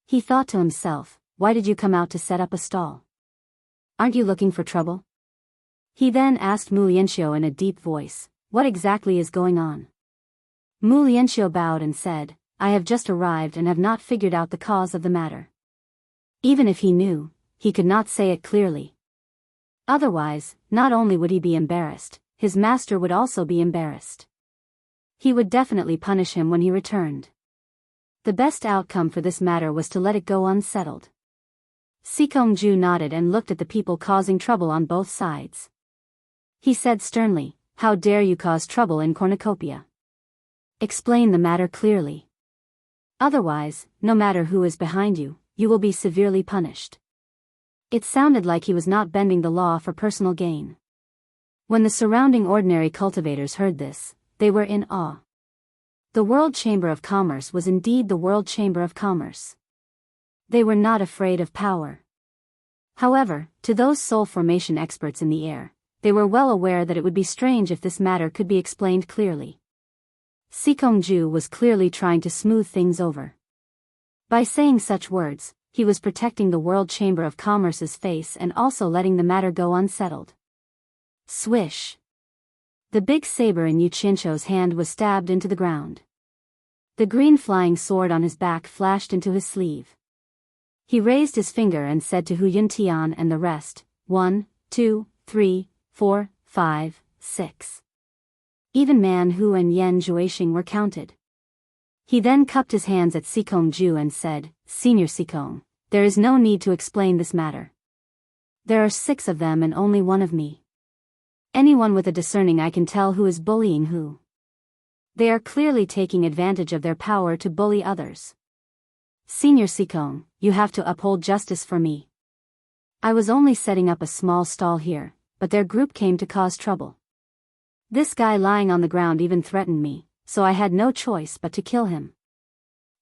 He thought to himself, "Why did you come out to set up a stall? Aren't you looking for trouble?" He then asked Mu Lianxiu in a deep voice, "What exactly is going on?" Mu Lianxiu bowed and said, "I have just arrived and have not figured out the cause of the matter." Even if he knew, he could not say it clearly. Otherwise, not only would he be embarrassed, his master would also be embarrassed. He would definitely punish him when he returned. The best outcome for this matter was to let it go unsettled. Sikongju nodded and looked at the people causing trouble on both sides. He said sternly, "How dare you cause trouble in Cornucopia? Explain the matter clearly. Otherwise, no matter who is behind you, you will be severely punished." It sounded like he was not bending the law for personal gain. When the surrounding ordinary cultivators heard this, they were in awe. The World Chamber of Commerce was indeed the World Chamber of Commerce. They were not afraid of power. However, to those soul formation experts in the air, they were well aware that it would be strange if this matter could be explained clearly. Sikongju was clearly trying to smooth things over. By saying such words, he was protecting the World Chamber of Commerce's face and also letting the matter go unsettled. Swish! The big saber in Yu Qianqiu's hand was stabbed into the ground. The green flying sword on his back flashed into his sleeve. He raised his finger and said to Hu Yuntian and the rest, 1, 2, 3, 4, 5, 6. Even Man Hu and Yan Zhuixing were counted. He then cupped his hands at Sikongju and said, "Senior Sikong, there is no need to explain this matter. There are 6 of them and only 1 of me. Anyone with a discerning eye can tell who is bullying who. They are clearly taking advantage of their power to bully others. Senior Sikong, you have to uphold justice for me. I was only setting up a small stall here, but their group came to cause trouble. This guy lying on the ground even threatened me, so I had no choice but to kill him.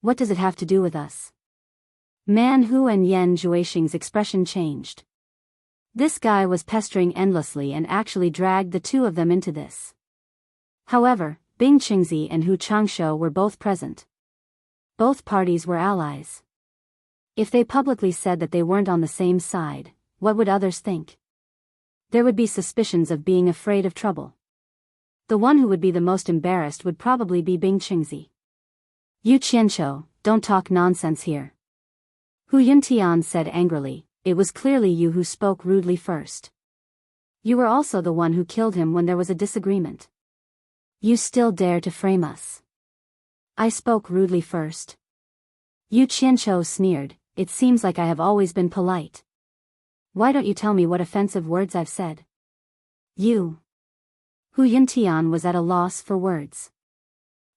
What does it have to do with us?" Man Hu and Yan Zhuixing's expression changed. This guy was pestering endlessly and actually dragged the 2 of them into this. However, Bing Qingzi and Hu Changshou were both present. Both parties were allies. If they publicly said that they weren't on the same side, what would others think? There would be suspicions of being afraid of trouble. The one who would be the most embarrassed would probably be Bing Qingzi. "Yu Qianqiu, don't talk nonsense here." Hu Yuntian said angrily, "It was clearly you who spoke rudely first. You were also the one who killed him when there was a disagreement. You still dare to frame us. I spoke rudely first. Yu Qianqiu sneered, it seems like I have always been polite. Why don't you tell me what offensive words I've said? You. Hu Yuntian was at a loss for words.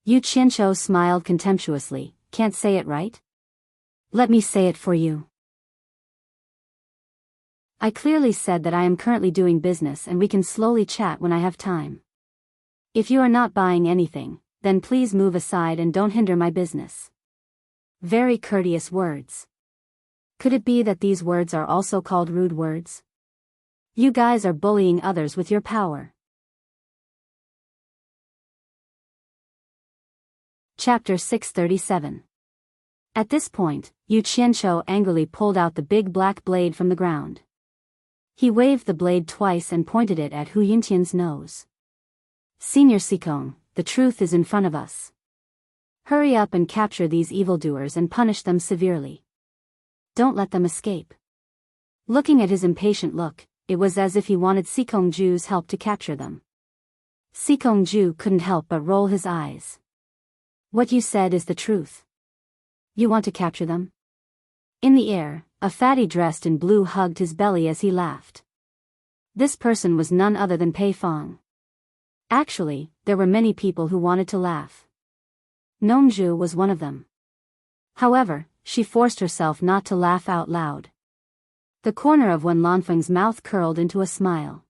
Yu Qianqiu smiled contemptuously, can't say it right? Let me say it for you. I clearly said that I am currently doing business and we can slowly chat when I have time. If you are not buying anything, then please move aside and don't hinder my business. Very courteous words. Could it be that these words are also called rude words? You guys are bullying others with your power. Chapter 637. At this point, Yu Qianqiu angrily pulled out the big black blade from the ground. He waved the blade twice and pointed it at Hu Yuntian's nose. Senior Sikong, the truth is in front of us. Hurry up and capture these evildoers and punish them severely. Don't let them escape. Looking at his impatient look, it was as if he wanted Sikong Ju's help to capture them. Sikong Ju couldn't help but roll his eyes. What you said is the truth. You want to capture them? In the air, a fatty dressed in blue hugged his belly as he laughed. This person was none other than Pei Fong. Actually, there were many people who wanted to laugh. Nongzhu was one of them. However, she forced herself not to laugh out loud. The corner of Wen Lanfeng's mouth curled into a smile.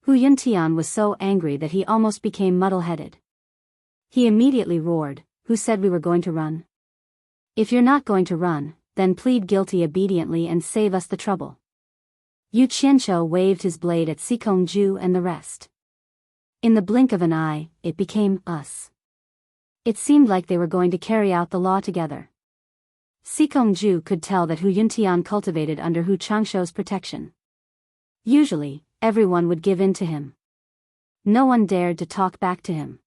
Hu Yuntian was so angry that he almost became muddle-headed. He immediately roared, "Who said we were going to run? If you're not going to run, then plead guilty obediently and save us the trouble." Yu Qianqiu waved his blade at Sikong Ju and the rest. In the blink of an eye, it became us. It seemed like they were going to carry out the law together. Sikong Ju could tell that Hu Yuntian cultivated under Hu Changshou's protection. Usually, everyone would give in to him. No one dared to talk back to him.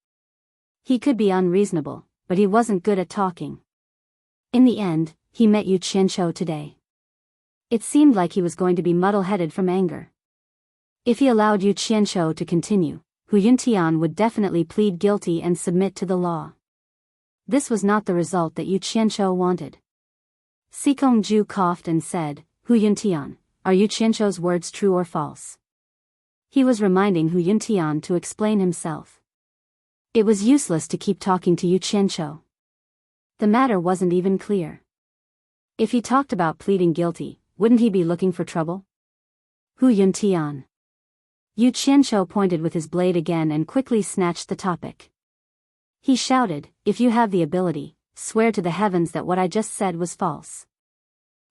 He could be unreasonable, but he wasn't good at talking. In the end, he met Yu Qianqiu today. It seemed like he was going to be muddle-headed from anger. If he allowed Yu Qianqiu to continue, Hu Yuntian would definitely plead guilty and submit to the law. This was not the result that Yu Qianqiu wanted. Sikong Ju coughed and said, "Hu Yuntian, are Yu Qianqiu's words true or false?" He was reminding Hu Yuntian to explain himself. It was useless to keep talking to Yu Qianqiu. The matter wasn't even clear. If he talked about pleading guilty, wouldn't he be looking for trouble? Hu Yuntian. Yu Qianqiu pointed with his blade again and quickly snatched the topic. He shouted, "If you have the ability, swear to the heavens that what I just said was false."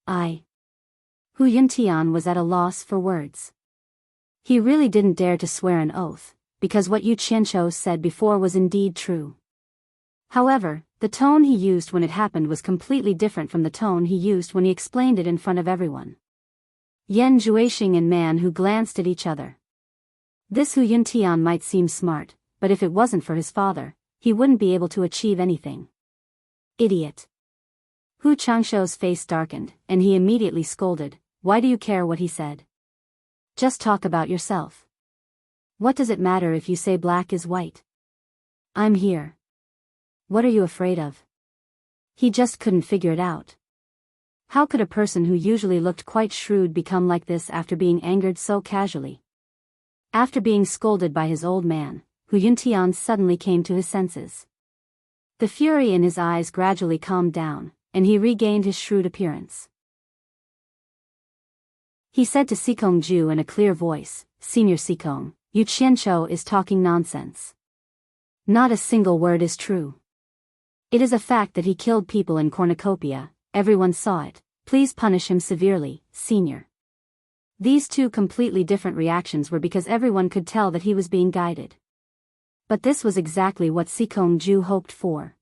Hu Yuntian was at a loss for words. He really didn't dare to swear an oath, because what Yu Qianqiu said before was indeed true. However, the tone he used when it happened was completely different from the tone he used when he explained it in front of everyone. Yan Juexing and Man Hu glanced at each other. This Hu Yuntian might seem smart, but if it wasn't for his father, he wouldn't be able to achieve anything. Idiot. Hu Changshou's face darkened, and he immediately scolded, "Why do you care what he said? Just talk about yourself. What does it matter if you say black is white? I'm here. What are you afraid of?" He just couldn't figure it out. How could a person who usually looked quite shrewd become like this after being angered so casually? After being scolded by his old man, Hu Yuntian suddenly came to his senses. The fury in his eyes gradually calmed down, and he regained his shrewd appearance. He said to Sikong Ju in a clear voice, "Senior Sikong, Yu Qianqiu is talking nonsense. Not a single word is true. It is a fact that he killed people in cornucopia, everyone saw it. Please punish him severely, senior." These two completely different reactions were because everyone could tell that he was being guided. But this was exactly what Sikong Ju hoped for.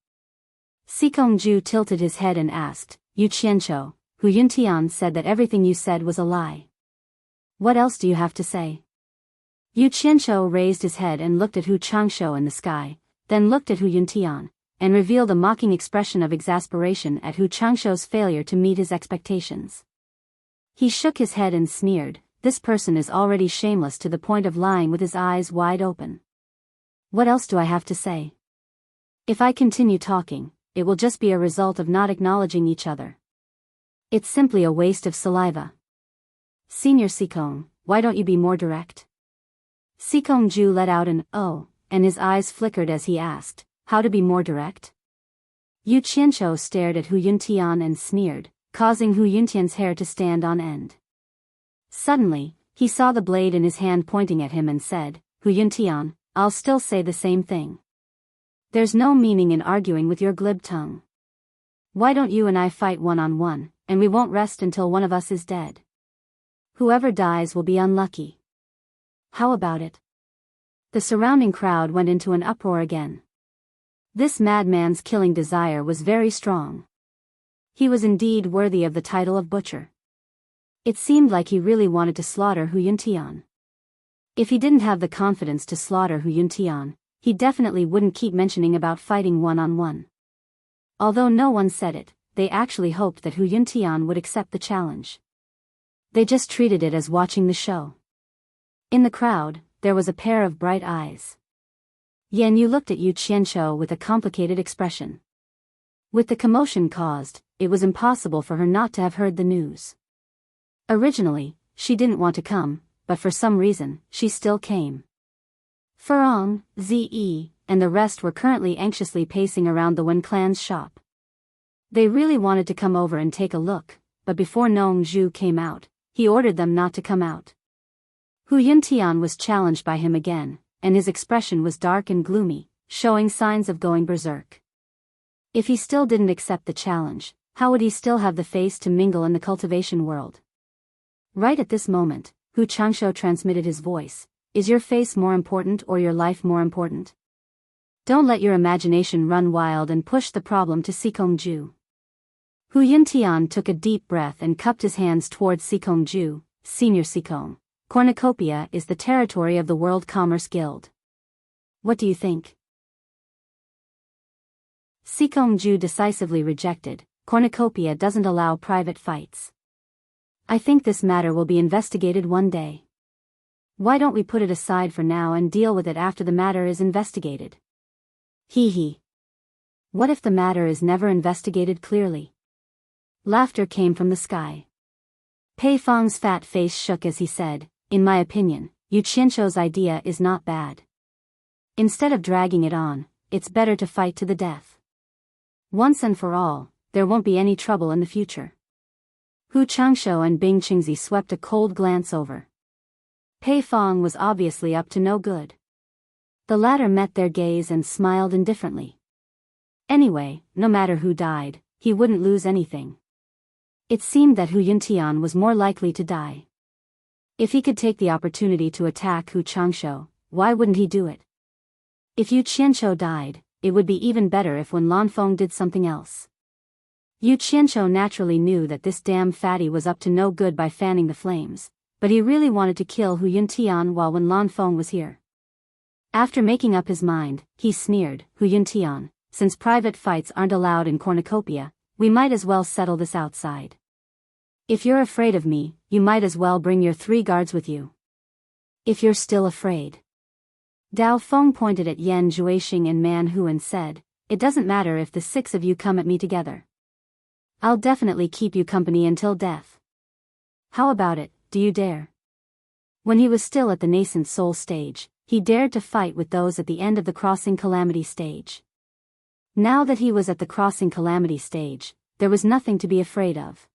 Sikong Ju tilted his head and asked, "Yu Qianqiu, Hu Yuntian said that everything you said was a lie. What else do you have to say?" Yu Qianqiu raised his head and looked at Hu Changshou in the sky, then looked at Hu Yuntian, and revealed a mocking expression of exasperation at Hu Changshou's failure to meet his expectations. He shook his head and sneered, "This person is already shameless to the point of lying with his eyes wide open." What else do I have to say? If I continue talking, it will just be a result of not acknowledging each other. It's simply a waste of saliva. Senior Sikong, why don't you be more direct? Sikong Ju let out an "oh," and his eyes flickered as he asked, how to be more direct? Yu Qianqiu stared at Hu Yuntian and sneered, causing Hu Yuntian's hair to stand on end. Suddenly, he saw the blade in his hand pointing at him and said, Hu Yuntian, I'll still say the same thing. There's no meaning in arguing with your glib tongue. Why don't you and I fight one-on-one, and we won't rest until one of us is dead? Whoever dies will be unlucky. How about it? The surrounding crowd went into an uproar again. This madman's killing desire was very strong. He was indeed worthy of the title of butcher. It seemed like he really wanted to slaughter Hu Yuntian. If he didn't have the confidence to slaughter Hu Yuntian, he definitely wouldn't keep mentioning about fighting one-on-one. Although no one said it, they actually hoped that Hu Yuntian would accept the challenge. They just treated it as watching the show. In the crowd, there was a pair of bright eyes. Yan Yu looked at Yu Qianqiu with a complicated expression. With the commotion caused, it was impossible for her not to have heard the news. Originally, she didn't want to come, but for some reason, she still came. Furong, Ze, and the rest were currently anxiously pacing around the Wen clan's shop. They really wanted to come over and take a look, but before Nong Zhu came out, he ordered them not to come out. Hu Yuntian was challenged by him again, and his expression was dark and gloomy, showing signs of going berserk. If he still didn't accept the challenge, how would he still have the face to mingle in the cultivation world? Right at this moment, Hu Changshou transmitted his voice. Is your face more important or your life more important? Don't let your imagination run wild and push the problem to Sikong Ju. Hu Yuntian took a deep breath and cupped his hands towards Sikong Ju. Senior Sikong, Cornucopia is the territory of the World Commerce Guild. What do you think? Sikong Ju decisively rejected. Cornucopia doesn't allow private fights. I think this matter will be investigated one day. Why don't we put it aside for now and deal with it after the matter is investigated? Hee hee. What if the matter is never investigated clearly? Laughter came from the sky. Pei Fong's fat face shook as he said, in my opinion, Yu Qianqiu's idea is not bad. Instead of dragging it on, it's better to fight to the death. Once and for all, there won't be any trouble in the future. Hu Changshou and Bing Qingzi swept a cold glance over. Pei Fong was obviously up to no good. The latter met their gaze and smiled indifferently. Anyway, no matter who died, he wouldn't lose anything. It seemed that Hu Yuntian was more likely to die. If he could take the opportunity to attack Hu Changshou, why wouldn't he do it? If Yu Qianqiu died, it would be even better if Wen Lanfeng did something else. Yu Qianqiu naturally knew that this damn fatty was up to no good by fanning the flames, but he really wanted to kill Hu Yuntian while Wen Lanfeng was here. After making up his mind, he sneered, Hu Yuntian, since private fights aren't allowed in Cornucopia, we might as well settle this outside. If you're afraid of me, you might as well bring your 3 guards with you. If you're still afraid. Dao Feng pointed at Yan Zhuixing and Man Hu and said, it doesn't matter if the 6 of you come at me together. I'll definitely keep you company until death. How about it, do you dare? When he was still at the nascent soul stage, he dared to fight with those at the end of the crossing calamity stage. Now that he was at the crossing calamity stage, there was nothing to be afraid of.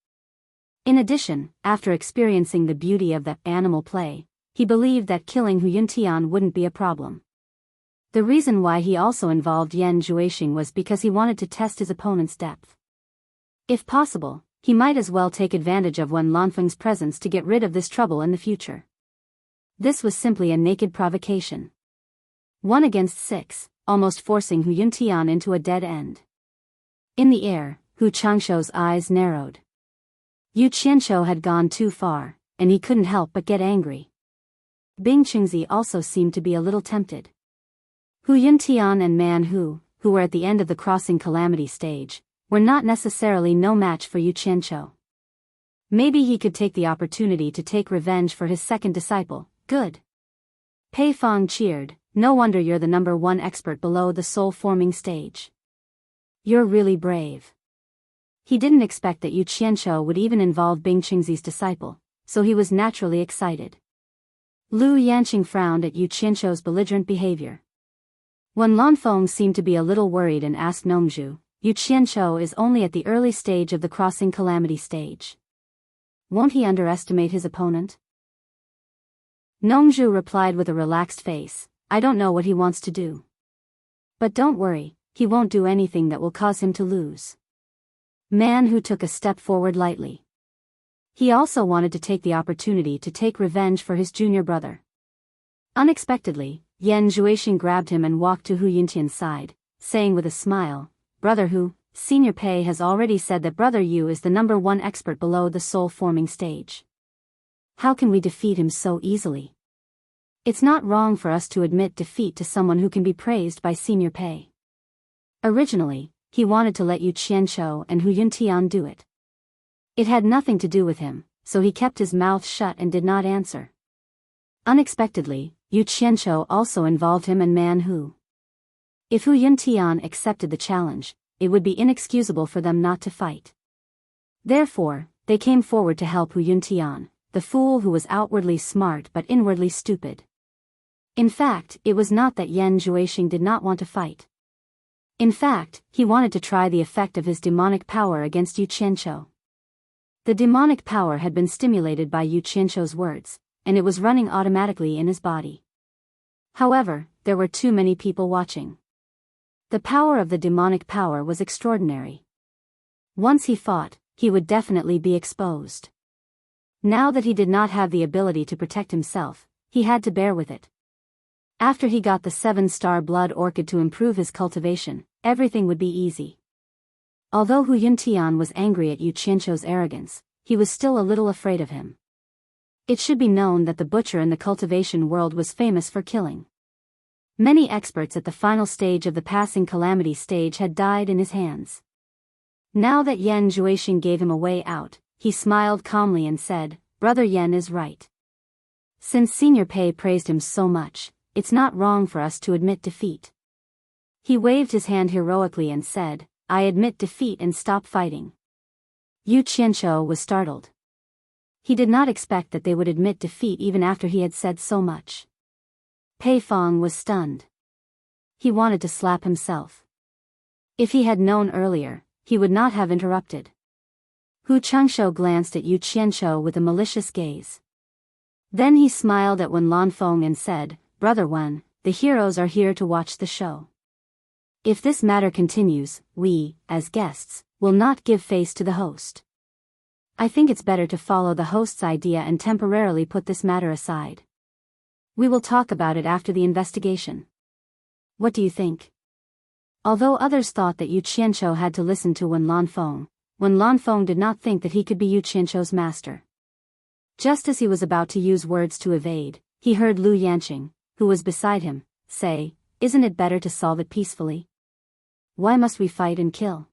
In addition, after experiencing the beauty of the animal play, he believed that killing Hu Yuntian wouldn't be a problem. The reason why he also involved Yan Zhuixing was because he wanted to test his opponent's depth. If possible, he might as well take advantage of Wen Lanfeng's presence to get rid of this trouble in the future. This was simply a naked provocation. 1 against 6, almost forcing Hu Yuntian into a dead end. In the air, Hu Changshou's eyes narrowed. Yu Qianqiu had gone too far, and he couldn't help but get angry. Bing Qingzi also seemed to be a little tempted. Hu Yuntian and Man Hu, who were at the end of the crossing calamity stage, were not necessarily no match for Yu Qianqiu. Maybe he could take the opportunity to take revenge for his second disciple. Good. Pei Fong cheered, No wonder you're the #1 expert below the soul-forming stage. You're really brave. He didn't expect that Yu Qianqiu would even involve Bing Qingzi's disciple, so he was naturally excited. Lu Yanqing frowned at Yu Qianqiu's belligerent behavior. When Lanfeng seemed to be a little worried and asked Nongzhu, Yu Qianqiu is only at the early stage of the crossing calamity stage. Won't he underestimate his opponent? Nongzhu replied with a relaxed face, I don't know what he wants to do. But don't worry, he won't do anything that will cause him to lose. Man Hu took a step forward lightly. He also wanted to take the opportunity to take revenge for his junior brother. Unexpectedly, Yan Zhuixing grabbed him and walked to Hu Yuntian's side, saying with a smile, Brother Hu, Senior Pei has already said that Brother Yu is the #1 expert below the soul-forming stage. How can we defeat him so easily? It's not wrong for us to admit defeat to someone who can be praised by Senior Pei. Originally, he wanted to let Yu Qianqiu and Hu Yuntian do it. It had nothing to do with him, so he kept his mouth shut and did not answer. Unexpectedly, Yu Qianqiu also involved him and Man Hu. If Hu Yuntian accepted the challenge, it would be inexcusable for them not to fight. Therefore, they came forward to help Hu Yuntian, the fool who was outwardly smart but inwardly stupid. In fact, it was not that Yan Zhuixing did not want to fight. In fact, he wanted to try the effect of his demonic power against Yu Qianqiu. The demonic power had been stimulated by Yu Qianqiu's words, and it was running automatically in his body. However, there were too many people watching. The power of the demonic power was extraordinary. Once he fought, he would definitely be exposed. Now that he did not have the ability to protect himself, he had to bear with it. After he got the 7-star blood orchid to improve his cultivation, everything would be easy. Although Hu Yuntian was angry at Yu Qianqiu's arrogance, he was still a little afraid of him. It should be known that the butcher in the cultivation world was famous for killing. Many experts at the final stage of the passing calamity stage had died in his hands. Now that Yan Zhuixing gave him a way out, he smiled calmly and said, Brother Yan is right. Since Senior Pei praised him so much, it's not wrong for us to admit defeat. He waved his hand heroically and said, I admit defeat and stop fighting. Yu Qianqiu was startled. He did not expect that they would admit defeat even after he had said so much. Pei Fong was stunned. He wanted to slap himself. If he had known earlier, he would not have interrupted. Hu Changshou glanced at Yu Qianqiu with a malicious gaze. Then he smiled at Wen Lanfeng and said, Brother Wen, the heroes are here to watch the show. If this matter continues, we, as guests, will not give face to the host. I think it's better to follow the host's idea and temporarily put this matter aside. We will talk about it after the investigation. What do you think? Although others thought that Yu Qianqiu had to listen to Wen Lanfeng did not think that he could be Yu Qianqiu's master. Just as he was about to use words to evade, he heard Lu Yanqing, who was beside him, say, Isn't it better to solve it peacefully? Why must we fight and kill?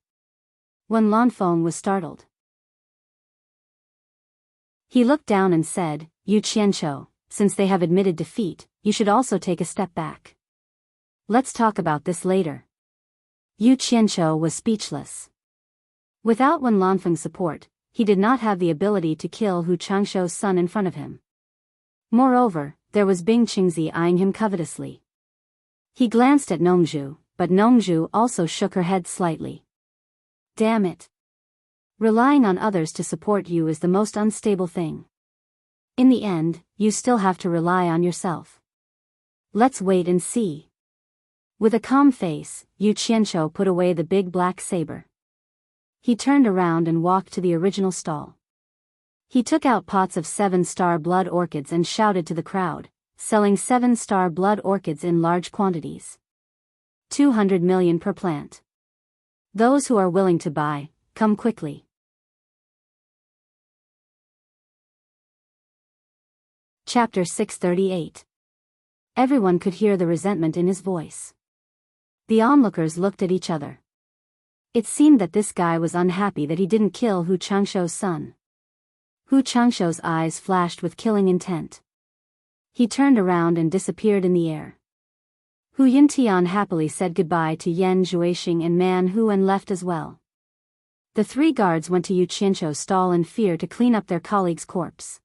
Wen Lanfeng was startled. He looked down and said, Yu Qianqiu, since they have admitted defeat, you should also take a step back. Let's talk about this later. Yu Qianqiu was speechless. Without Wen Lanfeng's support, he did not have the ability to kill Hu Changshou's son in front of him. Moreover, there was Bing Qingzi eyeing him covetously. He glanced at Nongzhu, but Nongzhu also shook her head slightly. Damn it. Relying on others to support you is the most unstable thing. In the end, you still have to rely on yourself. Let's wait and see. With a calm face, Yu Qianqiu put away the big black saber. He turned around and walked to the original stall. He took out pots of 7-star blood orchids and shouted to the crowd, selling 7-star blood orchids in large quantities. 200 million per plant. Those who are willing to buy, come quickly. Chapter 638. Everyone could hear the resentment in his voice. The onlookers looked at each other. It seemed that this guy was unhappy that he didn't kill Hu Changshou's son. Hu Changshou's eyes flashed with killing intent. He turned around and disappeared in the air. Hu Yintian happily said goodbye to Yan Zhuixing and Man Hu and left as well. The three guards went to Yu Qianzhou's stall in fear to clean up their colleague's corpse.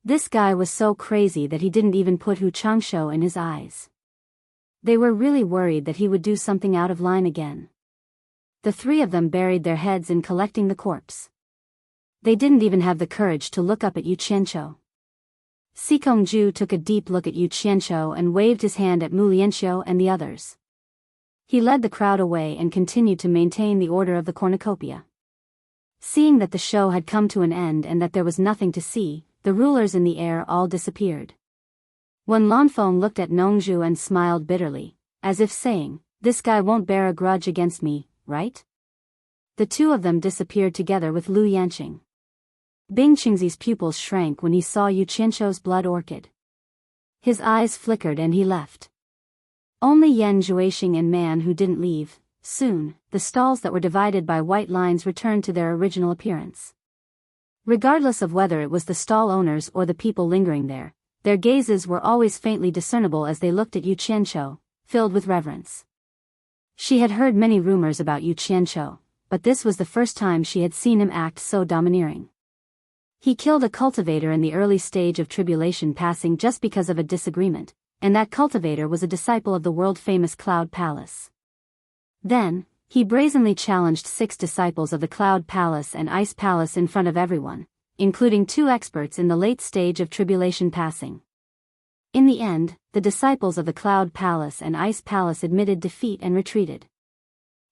This guy was so crazy that he didn't even put Hu Changshou in his eyes. They were really worried that he would do something out of line again. The three of them buried their heads in collecting the corpse. They didn't even have the courage to look up at Yu Qianzhou. Sikongju took a deep look at Yu Qianzhou and waved his hand at Mu Lianxiu and the others. He led the crowd away and continued to maintain the order of the cornucopia. Seeing that the show had come to an end and that there was nothing to see, the rulers in the air all disappeared. When Lanfeng looked at Nongzhu and smiled bitterly, as if saying, "This guy won't bear a grudge against me, right?" The two of them disappeared together with Lu Yanqing. Bing Qingzi's pupils shrank when he saw Yu Qianzhou's blood orchid. His eyes flickered and he left. Only Yan Zhuixing and Man Hu didn't leave. Soon, the stalls that were divided by white lines returned to their original appearance. Regardless of whether it was the stall owners or the people lingering there, their gazes were always faintly discernible as they looked at Yu Qianzhou, filled with reverence. She had heard many rumors about Yu Qianzhou, but this was the first time she had seen him act so domineering. He killed a cultivator in the early stage of tribulation passing just because of a disagreement, and that cultivator was a disciple of the world-famous Cloud Palace. Then, he brazenly challenged 6 disciples of the Cloud Palace and Ice Palace in front of everyone, including 2 experts in the late stage of tribulation passing. In the end, the disciples of the Cloud Palace and Ice Palace admitted defeat and retreated.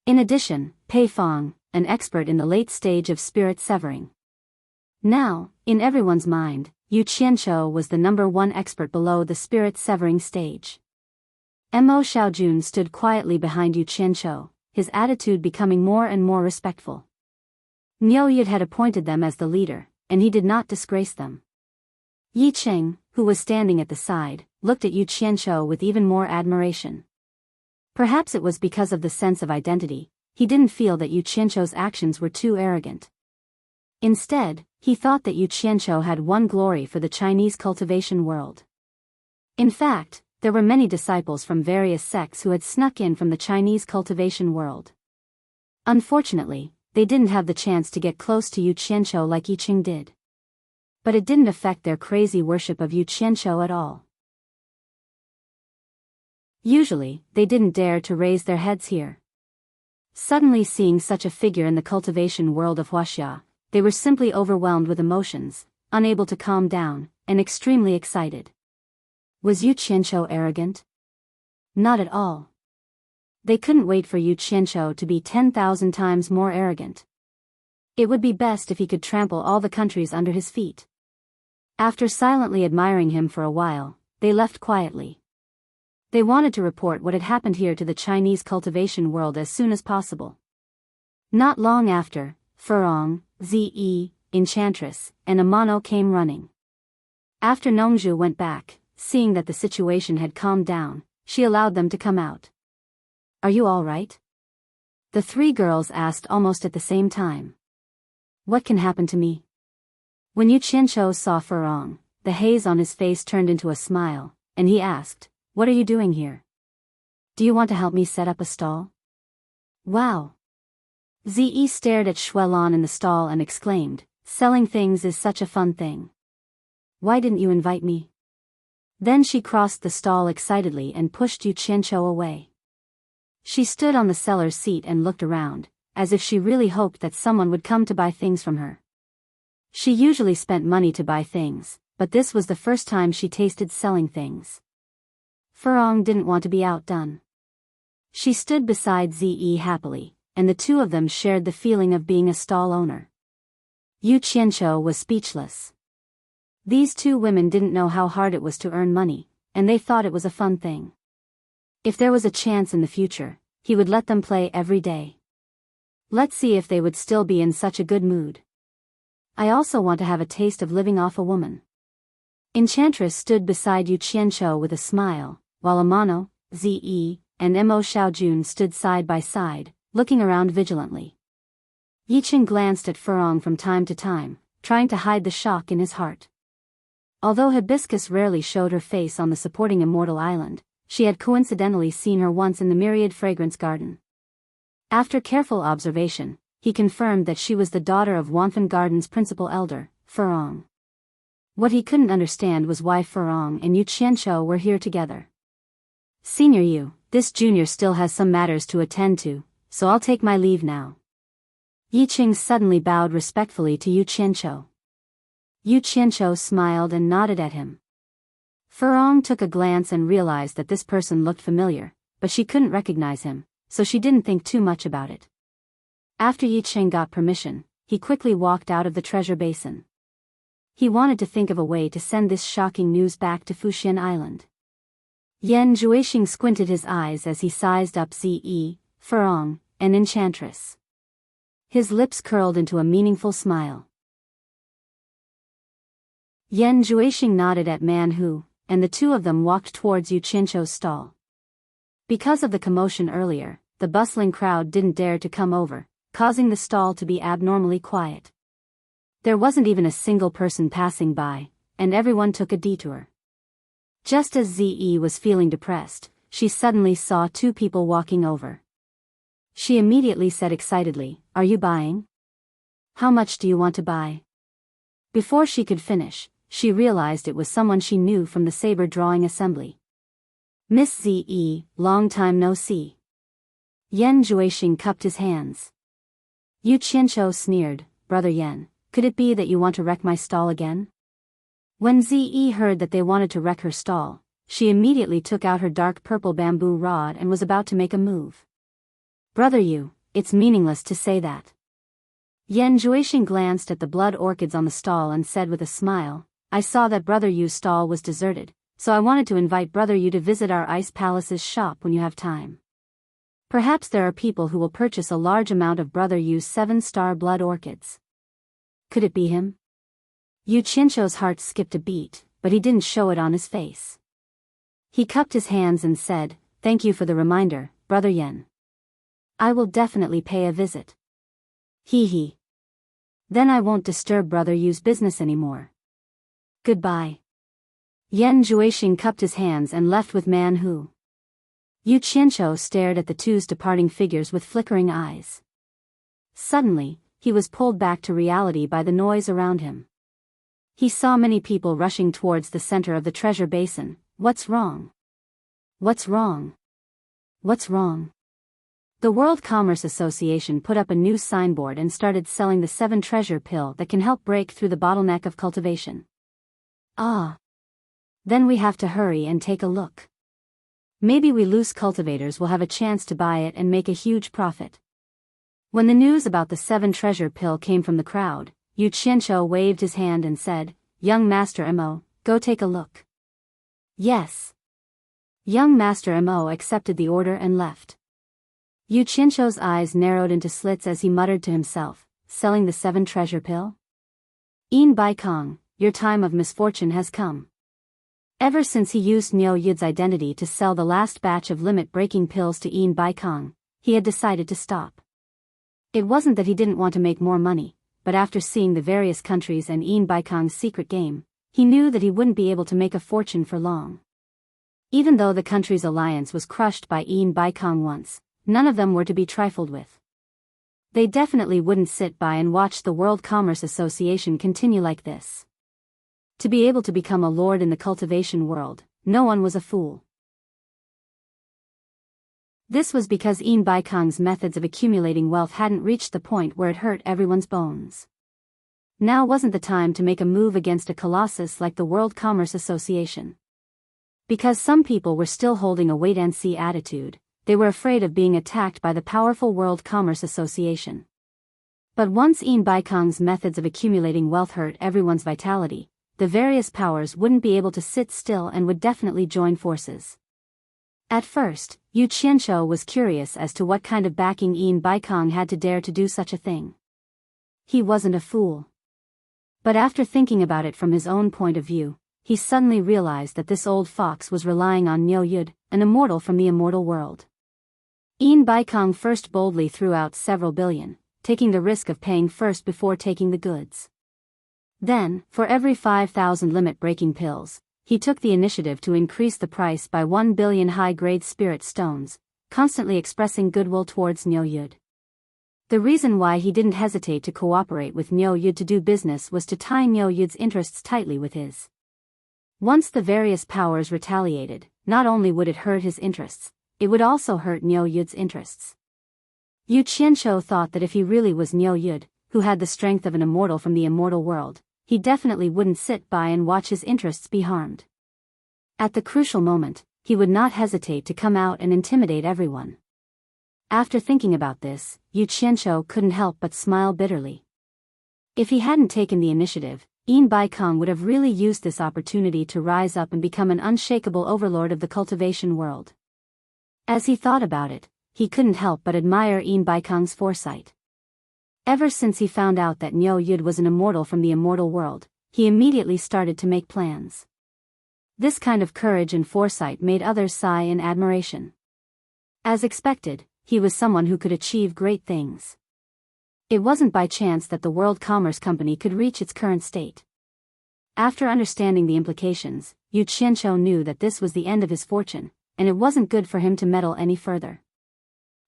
In addition, Pei Fong, an expert in the late stage of spirit severing. Now, in everyone's mind, Yu Qianzhou was the number 1 expert below the spirit severing stage. Mo Xiaojun stood quietly behind Yu Qianzhou, his attitude becoming more and more respectful. Niu Yid had appointed them as the leader, and he did not disgrace them. Yi Cheng, who was standing at the side, looked at Yu Qianzhou with even more admiration. Perhaps it was because of the sense of identity, he didn't feel that Yu Qianzhou's actions were too arrogant. Instead, he thought that Yu Qianzhou had won glory for the Chinese cultivation world. In fact, there were many disciples from various sects who had snuck in from the Chinese cultivation world. Unfortunately, they didn't have the chance to get close to Yu Qianzhou like Yi Cheng did. But it didn't affect their crazy worship of Yu Qianzhou at all. Usually, they didn't dare to raise their heads here. Suddenly seeing such a figure in the cultivation world of Huaxia, they were simply overwhelmed with emotions, unable to calm down, and extremely excited. Was Yu Qianzhou arrogant? Not at all. They couldn't wait for Yu Qianzhou to be 10,000 times more arrogant. It would be best if he could trample all the countries under his feet. After silently admiring him for a while, they left quietly. They wanted to report what had happened here to the Chinese cultivation world as soon as possible. Not long after, Furong, Ze, Enchantress, and Amano came running. After Nongzhu went back, seeing that the situation had calmed down, she allowed them to come out. "Are you all right?" The 3 girls asked almost at the same time. "What can happen to me?" When Yu Qianzhou saw Furong, the haze on his face turned into a smile, and he asked, "What are you doing here? Do you want to help me set up a stall?" "Wow!" Ze stared at Xuelan in the stall and exclaimed, "Selling things is such a fun thing. Why didn't you invite me?" Then she crossed the stall excitedly and pushed Yu Qianzhou away. She stood on the seller's seat and looked around, as if she really hoped that someone would come to buy things from her. She usually spent money to buy things, but this was the first time she tasted selling things. Furong didn't want to be outdone. She stood beside Ze happily, and the 2 of them shared the feeling of being a stall owner. Yu Qianzhou was speechless. These 2 women didn't know how hard it was to earn money, and they thought it was a fun thing. If there was a chance in the future, he would let them play every day. Let's see if they would still be in such a good mood. I also want to have a taste of living off a woman. Enchantress stood beside Yu Qianzhou with a smile, while Amano, Ze, and Mo Xiaojun stood side by side, looking around vigilantly. Yi Cheng glanced at Furong from time to time, trying to hide the shock in his heart. Although Hibiscus rarely showed her face on the supporting immortal island, she had coincidentally seen her once in the myriad fragrance garden. After careful observation, he confirmed that she was the daughter of Wanfan Garden's principal elder, Furong. What he couldn't understand was why Furong and Yu Qianqiu were here together. Senior Yu, this junior still has some matters to attend to, so I'll take my leave now. Yi Qing suddenly bowed respectfully to Yu Qianqiu. Yu Qianqiu smiled and nodded at him. Furong took a glance and realized that this person looked familiar, but she couldn't recognize him, so she didn't think too much about it. After Yi Qing got permission, he quickly walked out of the treasure basin. He wanted to think of a way to send this shocking news back to Fuxian Island. Yan Juixing squinted his eyes as he sized up Ze, Furong, and Enchantress. His lips curled into a meaningful smile. Yan Juixing nodded at Man Hu, and the two of them walked towards Yu Qianqiu's stall. Because of the commotion earlier, the bustling crowd didn't dare to come over, causing the stall to be abnormally quiet. There wasn't even a single person passing by, and everyone took a detour. Just as Ze was feeling depressed, she suddenly saw two people walking over. She immediately said excitedly, "Are you buying? How much do you want to buy?" Before she could finish, she realized it was someone she knew from the saber drawing assembly. "Miss Ze, long time no see." Yan Juixing cupped his hands. Yu Qianqiu sneered, "Brother Yan, could it be that you want to wreck my stall again?" When Ze heard that they wanted to wreck her stall, she immediately took out her dark purple bamboo rod and was about to make a move. "Brother Yu, it's meaningless to say that." Yan Juixing glanced at the blood orchids on the stall and said with a smile, "I saw that Brother Yu's stall was deserted, so I wanted to invite Brother Yu to visit our Ice Palace's shop when you have time. Perhaps there are people who will purchase a large amount of Brother Yu's 7-star blood orchids." Could it be him? Yu Qianqiu's heart skipped a beat, but he didn't show it on his face. He cupped his hands and said, "Thank you for the reminder, Brother Yan. I will definitely pay a visit." He. Then I won't disturb Brother Yu's business anymore. Goodbye." Yan Juixing cupped his hands and left with Man Hu. Yu Qianqiu stared at the two's departing figures with flickering eyes. Suddenly, he was pulled back to reality by the noise around him. He saw many people rushing towards the center of the treasure basin. What's wrong? What's wrong? What's wrong? The World Commerce Association put up a new signboard and started selling the 7 treasure pill that can help break through the bottleneck of cultivation. Ah. Then we have to hurry and take a look. Maybe we loose cultivators will have a chance to buy it and make a huge profit. When the news about the 7 treasure pill came from the crowd, Yu Qianqiu waved his hand and said, "Young Master Mo, go take a look." Yes. Young Master Mo accepted the order and left. Yu Qianqiu's eyes narrowed into slits as he muttered to himself, "Selling the 7 treasure pill? Yin Baikong, your time of misfortune has come." Ever since he used Niu Yid's identity to sell the last batch of limit-breaking pills to Yin Baikong, he had decided to stop. It wasn't that he didn't want to make more money, but after seeing the various countries and Yin Baikong's secret game, he knew that he wouldn't be able to make a fortune for long. Even though the country's alliance was crushed by Yin Baikong once, none of them were to be trifled with. They definitely wouldn't sit by and watch the World Commerce Association continue like this. To be able to become a lord in the cultivation world, no one was a fool. This was because Yin Baikong's methods of accumulating wealth hadn't reached the point where it hurt everyone's bones. Now wasn't the time to make a move against a colossus like the World Commerce Association. Because some people were still holding a wait-and-see attitude, they were afraid of being attacked by the powerful World Commerce Association. But once Yin Baikong's methods of accumulating wealth hurt everyone's vitality, the various powers wouldn't be able to sit still and would definitely join forces. At first, Yu Qianqiu was curious as to what kind of backing Yin Baikong had to dare to do such a thing. He wasn't a fool. But after thinking about it from his own point of view, he suddenly realized that this old fox was relying on Niu Yid, an immortal from the immortal world. Yin Baikong first boldly threw out several billion, taking the risk of paying first before taking the goods. Then, for every 5,000 limit-breaking pills, he took the initiative to increase the price by 1 billion high-grade spirit stones, constantly expressing goodwill towards Niu Yud. The reason why he didn't hesitate to cooperate with Niu Yud to do business was to tie Niu Yud's interests tightly with his. Once the various powers retaliated, not only would it hurt his interests, it would also hurt Niu Yud's interests. Yu Qianqiu thought that if he really was Niu Yud, who had the strength of an immortal from the immortal world, he definitely wouldn't sit by and watch his interests be harmed. At the crucial moment, he would not hesitate to come out and intimidate everyone. After thinking about this, Yu Qianqiu couldn't help but smile bitterly. If he hadn't taken the initiative, Yin Baikong would have really used this opportunity to rise up and become an unshakable overlord of the cultivation world. As he thought about it, he couldn't help but admire Yin Baikong's foresight. Ever since he found out that Niu Yud was an immortal from the immortal world, he immediately started to make plans. This kind of courage and foresight made others sigh in admiration. As expected, he was someone who could achieve great things. It wasn't by chance that the World Commerce Company could reach its current state. After understanding the implications, Yu Qianqiu knew that this was the end of his fortune, and it wasn't good for him to meddle any further.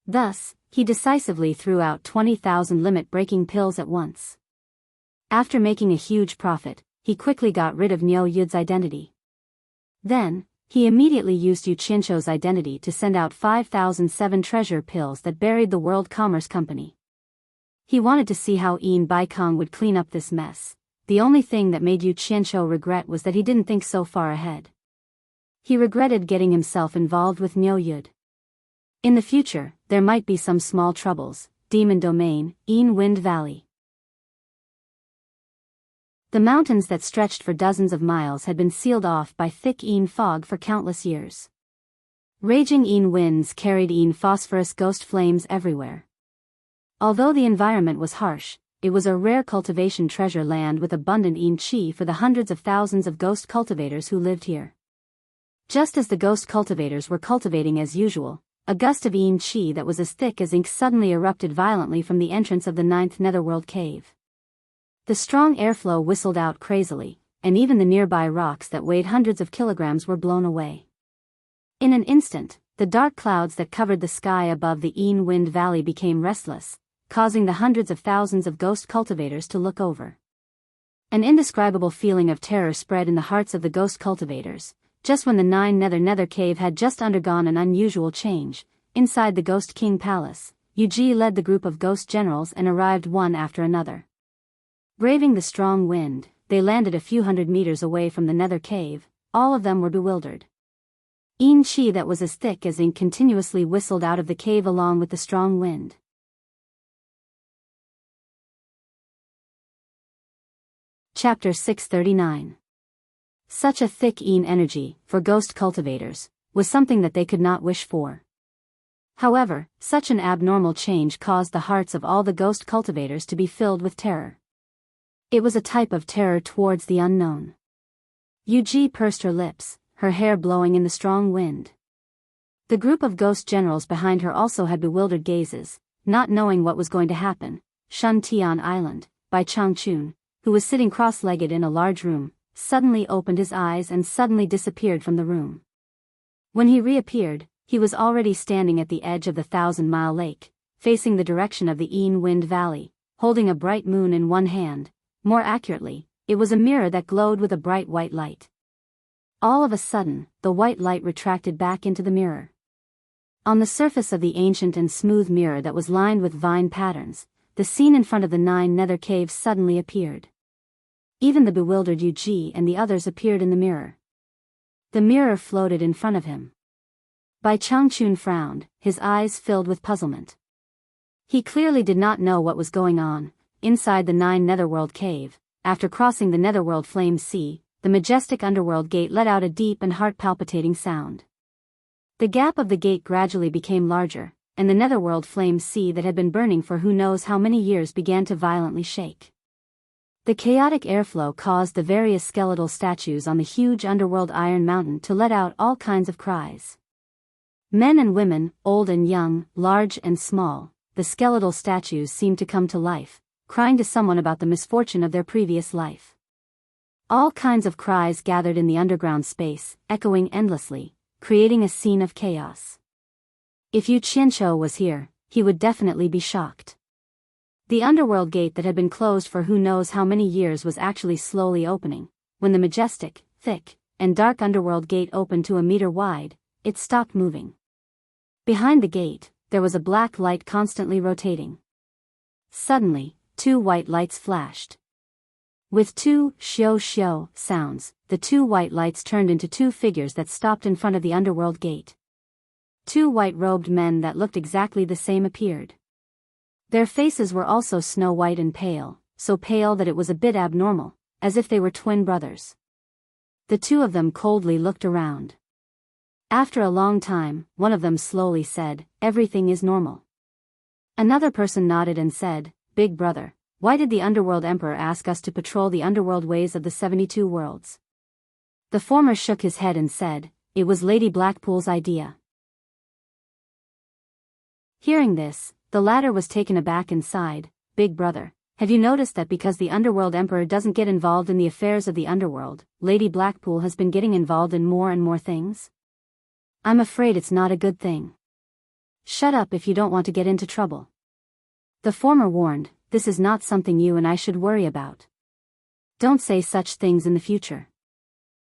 Thus, he decisively threw out 20,000 limit-breaking pills at once. After making a huge profit, he quickly got rid of Niu Yud's identity. Then, he immediately used Yu Qianqiu's identity to send out 5,007 treasure pills that buried the World Commerce Company. He wanted to see how Yin Baikong would clean up this mess. The only thing that made Yu Qianqiu regret was that he didn't think so far ahead. He regretted getting himself involved with Niu Yud. In the future, there might be some small troubles. Demon Domain, Yin Wind Valley. The mountains that stretched for dozens of miles had been sealed off by thick Yin fog for countless years. Raging Yin winds carried Yin phosphorus ghost flames everywhere. Although the environment was harsh, it was a rare cultivation treasure land with abundant Yin qi for the hundreds of thousands of ghost cultivators who lived here. Just as the ghost cultivators were cultivating as usual, a gust of Yin qi that was as thick as ink suddenly erupted violently from the entrance of the 9th netherworld cave. The strong airflow whistled out crazily, and even the nearby rocks that weighed hundreds of kilograms were blown away. In an instant, the dark clouds that covered the sky above the Yin Wind Valley became restless, causing the hundreds of thousands of ghost cultivators to look over. An indescribable feeling of terror spread in the hearts of the ghost cultivators. Just when the 9 nether cave had just undergone an unusual change, inside the Ghost King Palace, Yu Ji led the group of ghost generals and arrived one after another. Braving the strong wind, they landed a few hundred meters away from the nether cave. All of them were bewildered. Yin qi that was as thick as ink continuously whistled out of the cave along with the strong wind. Chapter 639. Such a thick Yin energy, for ghost cultivators, was something that they could not wish for. However, such an abnormal change caused the hearts of all the ghost cultivators to be filled with terror. It was a type of terror towards the unknown. Yu Ji pursed her lips, her hair blowing in the strong wind. The group of ghost generals behind her also had bewildered gazes, not knowing what was going to happen. Shun Tian Island, by Changchun, who was sitting cross-legged in a large room, suddenly opened his eyes and suddenly disappeared from the room. When he reappeared, he was already standing at the edge of the 1,000-mile lake, facing the direction of the Yin Wind Valley, holding a bright moon in one hand. More accurately, it was a mirror that glowed with a bright white light. All of a sudden, the white light retracted back into the mirror. On the surface of the ancient and smooth mirror that was lined with vine patterns, the scene in front of the 9 nether caves suddenly appeared. Even the bewildered Yu Ji and the others appeared in the mirror. The mirror floated in front of him. Bai Changchun frowned, his eyes filled with puzzlement. He clearly did not know what was going on. Inside the 9 netherworld cave, after crossing the netherworld flame sea, the majestic underworld gate let out a deep and heart-palpitating sound. The gap of the gate gradually became larger, and the netherworld flame sea that had been burning for who knows how many years began to violently shake. The chaotic airflow caused the various skeletal statues on the huge underworld iron mountain to let out all kinds of cries. Men and women, old and young, large and small, the skeletal statues seemed to come to life, crying to someone about the misfortune of their previous life. All kinds of cries gathered in the underground space, echoing endlessly, creating a scene of chaos. If Yu Qianqiu was here, he would definitely be shocked. The underworld gate that had been closed for who knows how many years was actually slowly opening. When the majestic, thick, and dark underworld gate opened to a meter wide, it stopped moving. Behind the gate, there was a black light constantly rotating. Suddenly, 2 white lights flashed. With 2 xiao sounds, the 2 white lights turned into 2 figures that stopped in front of the underworld gate. 2 white-robed men that looked exactly the same appeared. Their faces were also snow-white and pale, so pale that it was a bit abnormal, as if they were twin brothers. The 2 of them coldly looked around. After a long time, one of them slowly said, "Everything is normal." Another person nodded and said, "Big brother, why did the Underworld Emperor ask us to patrol the underworld ways of the 72 worlds?" The former shook his head and said, "It was Lady Blackpool's idea." Hearing this, the latter was taken aback and sighed, "Big brother, have you noticed that because the Underworld Emperor doesn't get involved in the affairs of the underworld, Lady Blackpool has been getting involved in more and more things? I'm afraid it's not a good thing. Shut up if you don't want to get into trouble." The former warned, "This is not something you and I should worry about. Don't say such things in the future."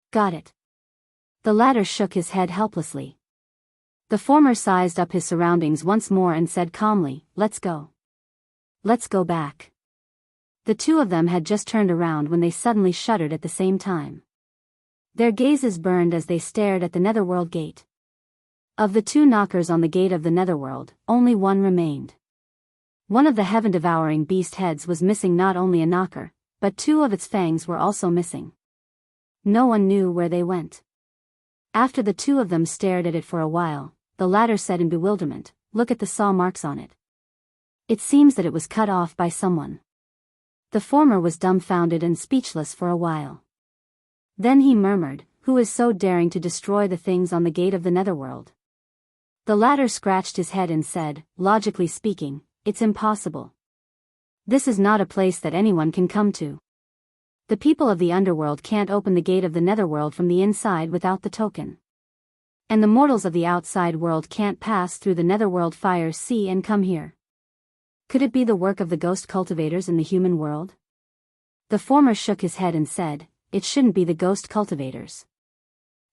"Got it." The latter shook his head helplessly. The former sized up his surroundings once more and said calmly, "Let's go. Let's go back." The 2 of them had just turned around when they suddenly shuddered at the same time. Their gazes burned as they stared at the netherworld gate. Of the 2 knockers on the gate of the netherworld, only one remained. One of the heaven-devouring beast heads was missing. Not only a knocker, but 2 of its fangs were also missing. No one knew where they went. After the 2 of them stared at it for a while, the latter said in bewilderment, "Look at the saw marks on it. It seems that it was cut off by someone." The former was dumbfounded and speechless for a while. Then he murmured, "Who is so daring to destroy the things on the gate of the netherworld?" The latter scratched his head and said, "Logically speaking, it's impossible. This is not a place that anyone can come to. The people of the underworld can't open the gate of the netherworld from the inside without the token. And the mortals of the outside world can't pass through the netherworld fire sea and come here. Could it be the work of the ghost cultivators in the human world?" The former shook his head and said, "It shouldn't be the ghost cultivators.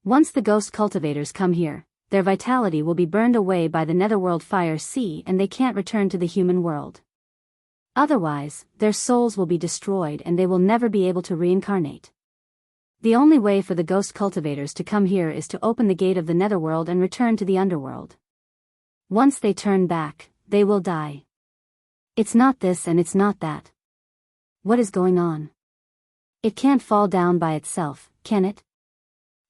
Once the ghost cultivators come here, their vitality will be burned away by the netherworld fire sea and they can't return to the human world. Otherwise, their souls will be destroyed and they will never be able to reincarnate. The only way for the ghost cultivators to come here is to open the gate of the netherworld and return to the underworld. Once they turn back, they will die. It's not this and it's not that. What is going on? It can't fall down by itself, can it?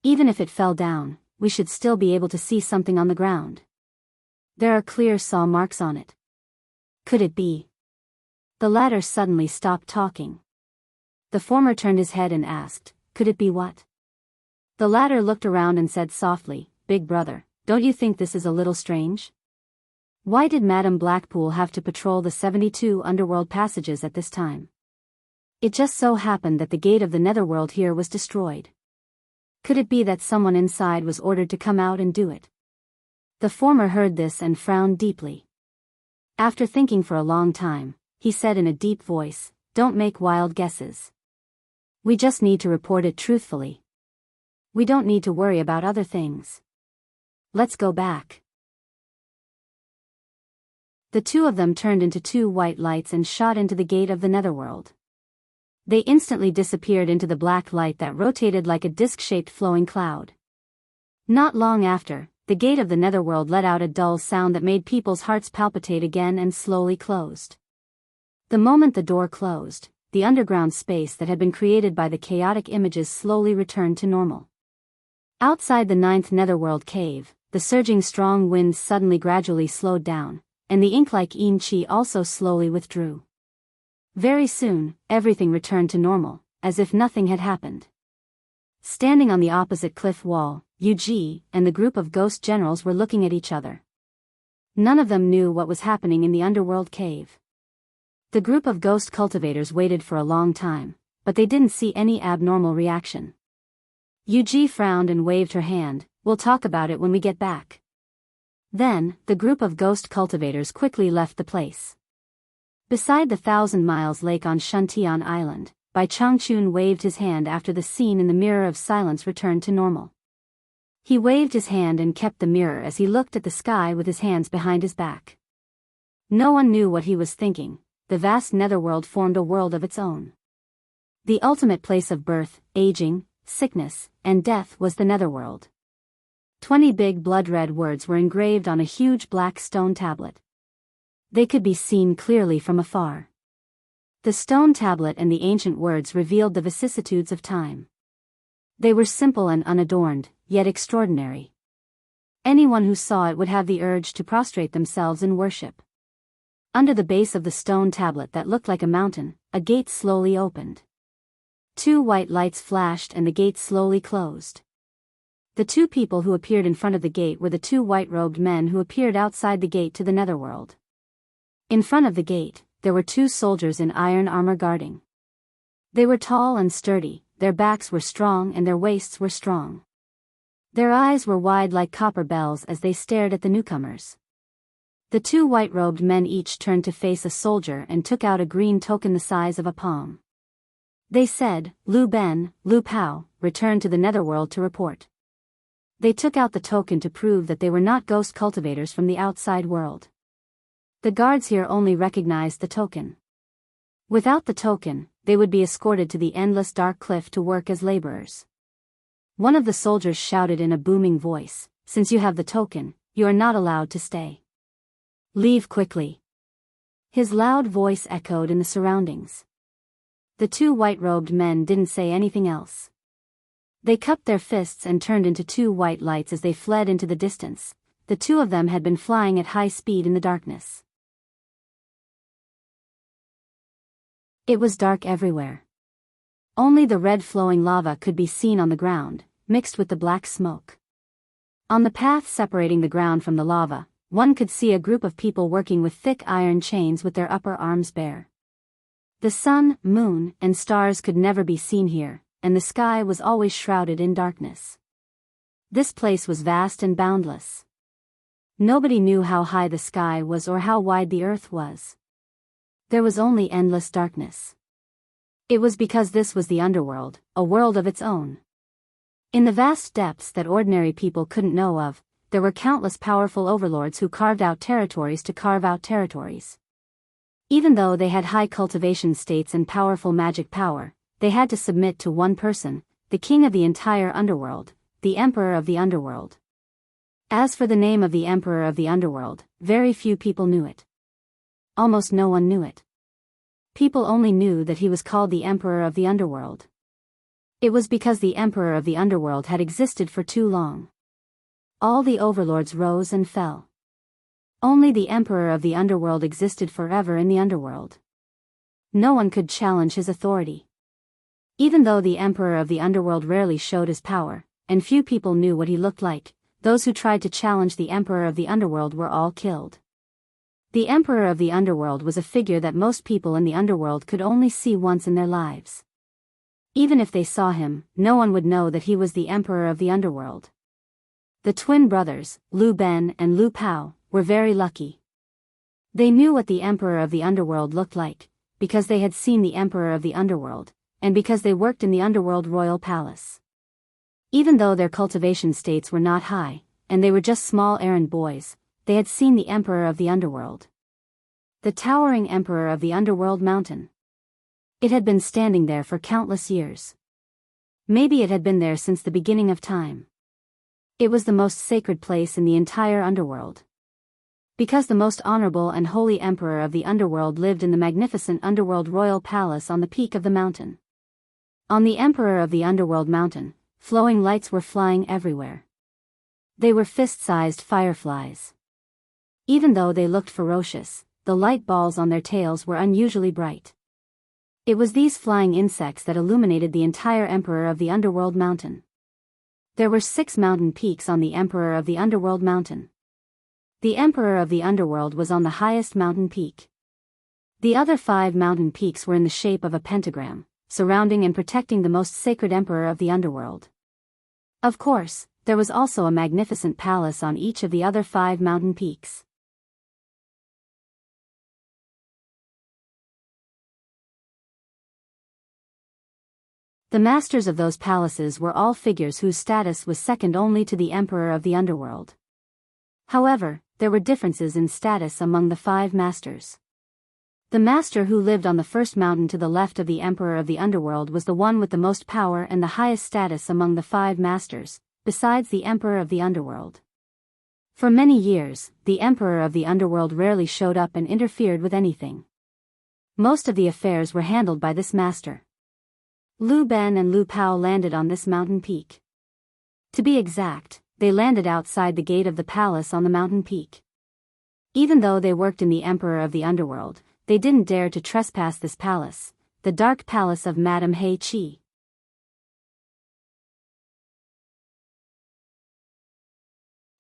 Even if it fell down, we should still be able to see something on the ground. There are clear saw marks on it. Could it be?" The latter suddenly stopped talking. The former turned his head and asked, "Could it be what?" The latter looked around and said softly, "Big brother, don't you think this is a little strange? Why did Madame Blackpool have to patrol the 72 underworld passages at this time? It just so happened that the gate of the netherworld here was destroyed. Could it be that someone inside was ordered to come out and do it?" The former heard this and frowned deeply. After thinking for a long time, he said in a deep voice, "Don't make wild guesses. We just need to report it truthfully. We don't need to worry about other things. Let's go back." The 2 of them turned into 2 white lights and shot into the gate of the netherworld. They instantly disappeared into the black light that rotated like a disc-shaped flowing cloud. Not long after, the gate of the netherworld let out a dull sound that made people's hearts palpitate again and slowly closed. The moment the door closed, the underground space that had been created by the chaotic images slowly returned to normal. Outside the 9th netherworld cave, the surging strong wind suddenly gradually slowed down, and the ink-like Yin-Chi also slowly withdrew. Very soon, everything returned to normal, as if nothing had happened. Standing on the opposite cliff wall, Yu-Ji and the group of ghost generals were looking at each other. None of them knew what was happening in the underworld cave. The group of ghost cultivators waited for a long time, but they didn't see any abnormal reaction. Yuji frowned and waved her hand. We'll talk about it when we get back. Then, the group of ghost cultivators quickly left the place. Beside the 1,000 Miles Lake on Shuntian Island, Bai Changchun waved his hand after the scene in the mirror of silence returned to normal. He waved his hand and kept the mirror as he looked at the sky with his hands behind his back. No one knew what he was thinking. The vast netherworld formed a world of its own. The ultimate place of birth, aging, sickness, and death was the netherworld. 20 big blood-red words were engraved on a huge black stone tablet. They could be seen clearly from afar. The stone tablet and the ancient words revealed the vicissitudes of time. They were simple and unadorned, yet extraordinary. Anyone who saw it would have the urge to prostrate themselves in worship. Under the base of the stone tablet that looked like a mountain, a gate slowly opened. 2 white lights flashed and the gate slowly closed. The 2 people who appeared in front of the gate were the 2 white-robed men who appeared outside the gate to the netherworld. In front of the gate, there were 2 soldiers in iron armor guarding. They were tall and sturdy, their backs were strong and their waists were strong. Their eyes were wide like copper bells as they stared at the newcomers. The 2 white-robed men each turned to face a soldier and took out a green token the size of a palm. They said, Lu Ben, Lu Pao, return to the netherworld to report. They took out the token to prove that they were not ghost cultivators from the outside world. The guards here only recognized the token. Without the token, they would be escorted to the endless dark cliff to work as laborers. One of the soldiers shouted in a booming voice, since you have the token, you are not allowed to stay. Leave quickly. His loud voice echoed in the surroundings. The 2 white-robed men didn't say anything else. They cupped their fists and turned into 2 white lights as they fled into the distance. The 2 of them had been flying at high speed in the darkness. It was dark everywhere. Only the red flowing lava could be seen on the ground, mixed with the black smoke. On the path separating the ground from the lava, one could see a group of people working with thick iron chains with their upper arms bare. The sun, moon, and stars could never be seen here, and the sky was always shrouded in darkness. This place was vast and boundless. Nobody knew how high the sky was or how wide the earth was. There was only endless darkness. It was because this was the underworld, a world of its own. In the vast depths that ordinary people couldn't know of, there were countless powerful overlords who carved out territories to carve out territories. Even though they had high cultivation states and powerful magic power, they had to submit to one person, the king of the entire underworld, the emperor of the underworld. As for the name of the emperor of the underworld, very few people knew it. Almost no one knew it. People only knew that he was called the emperor of the underworld. It was because the emperor of the underworld had existed for too long. All the overlords rose and fell. Only the emperor of the underworld existed forever in the underworld. No one could challenge his authority. Even though the emperor of the underworld rarely showed his power, and few people knew what he looked like, those who tried to challenge the emperor of the underworld were all killed. The emperor of the underworld was a figure that most people in the underworld could only see once in their lives. Even if they saw him, no one would know that he was the emperor of the underworld. The twin brothers, Lu Ben and Lu Pao, were very lucky. They knew what the emperor of the underworld looked like, because they had seen the emperor of the underworld, and because they worked in the underworld royal palace. Even though their cultivation states were not high, and they were just small errand boys, they had seen the emperor of the underworld. The towering emperor of the underworld mountain. It had been standing there for countless years. Maybe it had been there since the beginning of time. It was the most sacred place in the entire underworld. Because the most honorable and holy emperor of the underworld lived in the magnificent underworld royal palace on the peak of the mountain. On the emperor of the underworld mountain, flowing lights were flying everywhere. They were fist-sized fireflies. Even though they looked ferocious, the light balls on their tails were unusually bright. It was these flying insects that illuminated the entire emperor of the underworld mountain. There were 6 mountain peaks on the emperor of the underworld mountain. The emperor of the underworld was on the highest mountain peak. The other 5 mountain peaks were in the shape of a pentagram, surrounding and protecting the most sacred emperor of the underworld. Of course, there was also a magnificent palace on each of the other 5 mountain peaks. The masters of those palaces were all figures whose status was second only to the emperor of the underworld. However, there were differences in status among the 5 masters. The master who lived on the first mountain to the left of the emperor of the underworld was the one with the most power and the highest status among the 5 masters, besides the emperor of the underworld. For many years, the emperor of the underworld rarely showed up and interfered with anything. Most of the affairs were handled by this master. Lu Ben and Lu Pao landed on this mountain peak. To be exact, they landed outside the gate of the palace on the mountain peak. Even though they worked in the emperor of the underworld, they didn't dare to trespass this palace, the dark palace of Madame Hei Qi.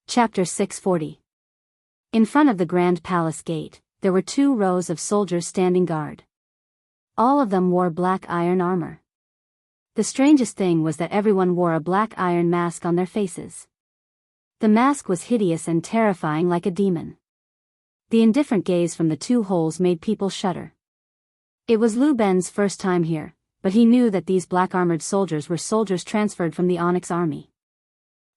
Chapter 640. In front of the grand palace gate, there were 2 rows of soldiers standing guard. All of them wore black iron armor. The strangest thing was that everyone wore a black iron mask on their faces. The mask was hideous and terrifying like a demon. The indifferent gaze from the 2 holes made people shudder. It was Lu Ben's first time here, but he knew that these black-armored soldiers were soldiers transferred from the Onyx Army.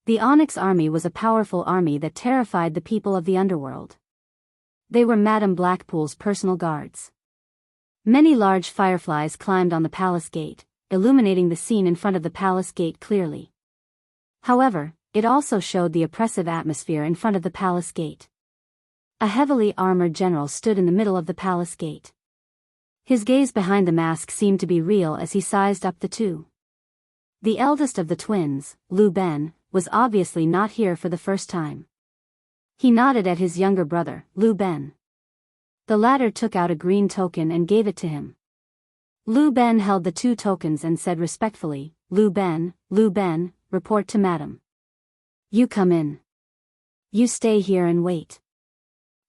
The Onyx Army was a powerful army that terrified the people of the underworld. They were Madame Blackpool's personal guards. Many large fireflies climbed on the palace gate, illuminating the scene in front of the palace gate clearly. However, it also showed the oppressive atmosphere in front of the palace gate. A heavily armored general stood in the middle of the palace gate. His gaze behind the mask seemed to be real as he sized up the 2. The eldest of the twins, Lu Ben, was obviously not here for the first time. He nodded at his younger brother, Lu Ben. The latter took out a green token and gave it to him. Lu Ben held the 2 tokens and said respectfully, Lu Ben, report to Madam. You come in. You stay here and wait.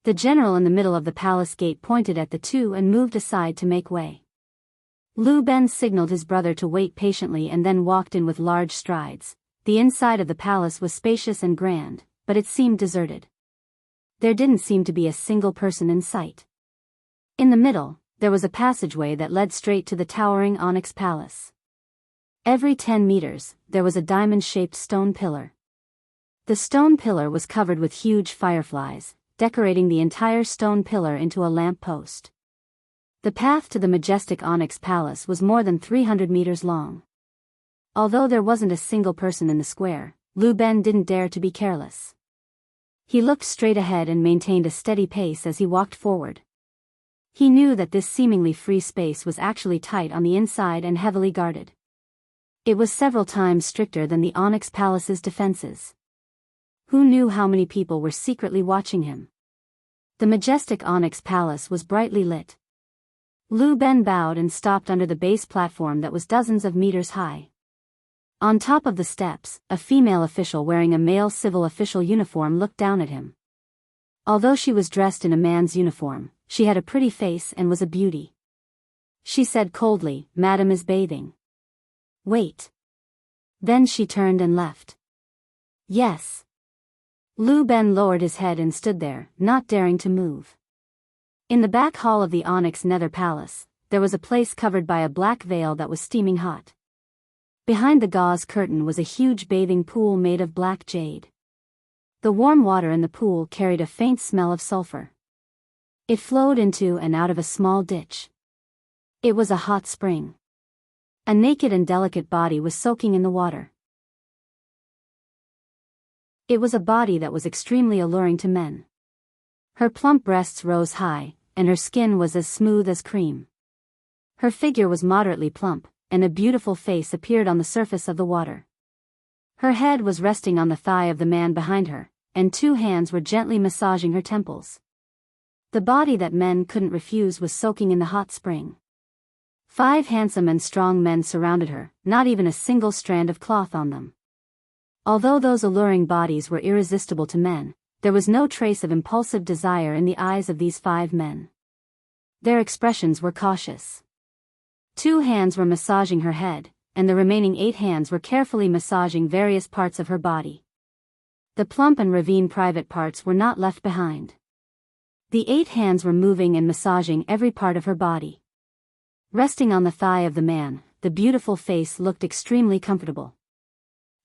The general in the middle of the palace gate pointed at the 2 and moved aside to make way. Lu Ben signaled his brother to wait patiently and then walked in with large strides. The inside of the palace was spacious and grand, but it seemed deserted. There didn't seem to be a single person in sight. In the middle, there was a passageway that led straight to the towering Onyx Palace. Every 10 meters, there was a diamond-shaped stone pillar. The stone pillar was covered with huge fireflies, decorating the entire stone pillar into a lamp post. The path to the majestic Onyx Palace was more than 300 meters long. Although there wasn't a single person in the square, Lu Ben didn't dare to be careless. He looked straight ahead and maintained a steady pace as he walked forward. He knew that this seemingly free space was actually tight on the inside and heavily guarded. It was several times stricter than the Onyx Palace's defenses. Who knew how many people were secretly watching him? The majestic Onyx Palace was brightly lit. Lu Ben bowed and stopped under the base platform that was dozens of meters high. On top of the steps, a female official wearing a male civil official uniform looked down at him. Although she was dressed in a man's uniform, she had a pretty face and was a beauty. She said coldly, Madam is bathing. Wait. Then she turned and left. Yes. Lu Ben lowered his head and stood there, not daring to move. In the back hall of the Onyx Nether Palace, there was a place covered by a black veil that was steaming hot. Behind the gauze curtain was a huge bathing pool made of black jade. The warm water in the pool carried a faint smell of sulfur. It flowed into and out of a small ditch. It was a hot spring. A naked and delicate body was soaking in the water. It was a body that was extremely alluring to men. Her plump breasts rose high, and her skin was as smooth as cream. Her figure was moderately plump, and a beautiful face appeared on the surface of the water. Her head was resting on the thigh of the man behind her, and 2 hands were gently massaging her temples. The body that men couldn't refuse was soaking in the hot spring. 5 handsome and strong men surrounded her, not even a single strand of cloth on them. Although those alluring bodies were irresistible to men, there was no trace of impulsive desire in the eyes of these 5 men. Their expressions were cautious. 2 hands were massaging her head, and the remaining 8 hands were carefully massaging various parts of her body. The plump and ravine private parts were not left behind. The 8 hands were moving and massaging every part of her body. Resting on the thigh of the man, the beautiful face looked extremely comfortable.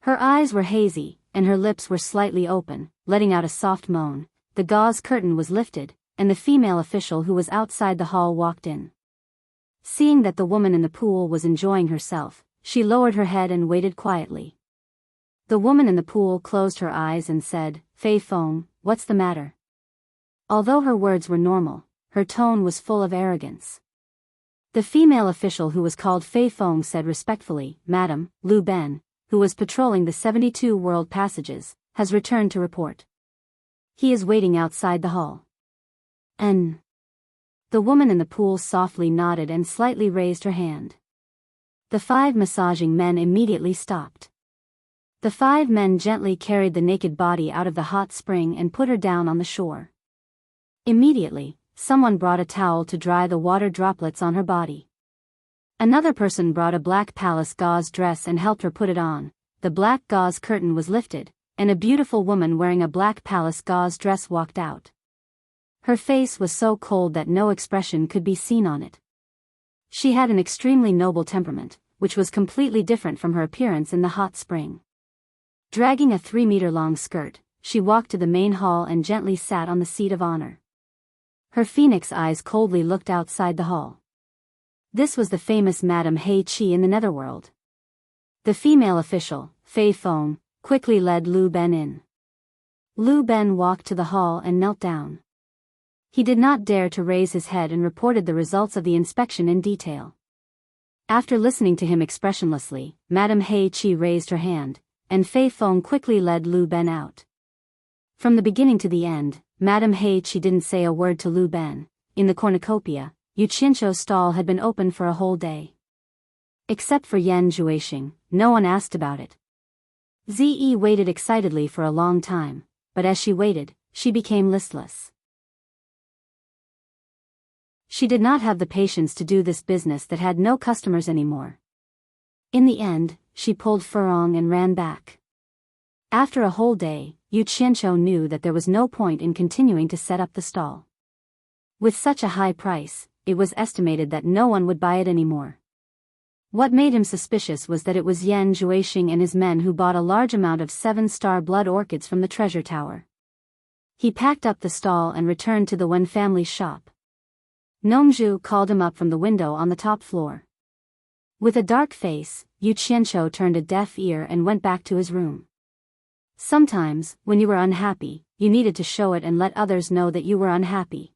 Her eyes were hazy, and her lips were slightly open, letting out a soft moan. The gauze curtain was lifted, and the female official who was outside the hall walked in. Seeing that the woman in the pool was enjoying herself, she lowered her head and waited quietly. The woman in the pool closed her eyes and said, "Fei Feng, what's the matter?" Although her words were normal, her tone was full of arrogance. The female official who was called Fei Feng said respectfully, "Madam, Lu Ben, who was patrolling the 72 world passages, has returned to report. He is waiting outside the hall." "N." The woman in the pool softly nodded and slightly raised her hand. The 5 massaging men immediately stopped. The 5 men gently carried the naked body out of the hot spring and put her down on the shore. Immediately, someone brought a towel to dry the water droplets on her body. Another person brought a black palace gauze dress and helped her put it on. The black gauze curtain was lifted, and a beautiful woman wearing a black palace gauze dress walked out. Her face was so cold that no expression could be seen on it. She had an extremely noble temperament, which was completely different from her appearance in the hot spring. Dragging a 3-meter-long skirt, she walked to the main hall and gently sat on the seat of honor. Her phoenix eyes coldly looked outside the hall. This was the famous Madame Hei Qi in the netherworld. The female official, Fei Feng, quickly led Lu Ben in. Lu Ben walked to the hall and knelt down. He did not dare to raise his head and reported the results of the inspection in detail. After listening to him expressionlessly, Madame Hei Qi raised her hand, and Fei Feng quickly led Lu Ben out. From the beginning to the end, Madame Hei Qi didn't say a word to Lu Ben. In the cornucopia, Yu Qianqiu's stall had been open for a whole day. Except for Yan Juexing, no one asked about it. Zi waited excitedly for a long time, but as she waited, she became listless. She did not have the patience to do this business that had no customers anymore. In the end, she pulled Furong and ran back. After a whole day, Yu Qianqiu knew that there was no point in continuing to set up the stall. With such a high price, it was estimated that no one would buy it anymore. What made him suspicious was that it was Yan Juexing and his men who bought a large amount of 7-star blood orchids from the treasure tower. He packed up the stall and returned to the Wen family's shop. Nongzhu called him up from the window on the top floor. With a dark face, Yu Qianqiu turned a deaf ear and went back to his room. Sometimes, when you were unhappy, you needed to show it and let others know that you were unhappy.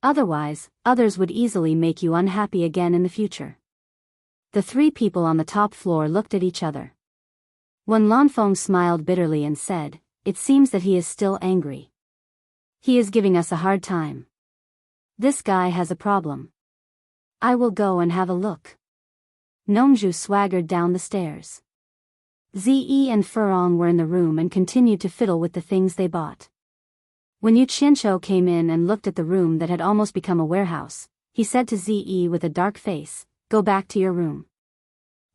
Otherwise, others would easily make you unhappy again in the future. The 3 people on the top floor looked at each other. Wen Lanfeng smiled bitterly and said, "It seems that he is still angry. He is giving us a hard time. This guy has a problem. I will go and have a look." Nongzhu swaggered down the stairs. Zi and Furong were in the room and continued to fiddle with the things they bought. When Yu Qianqiu came in and looked at the room that had almost become a warehouse, he said to Zi with a dark face, "Go back to your room."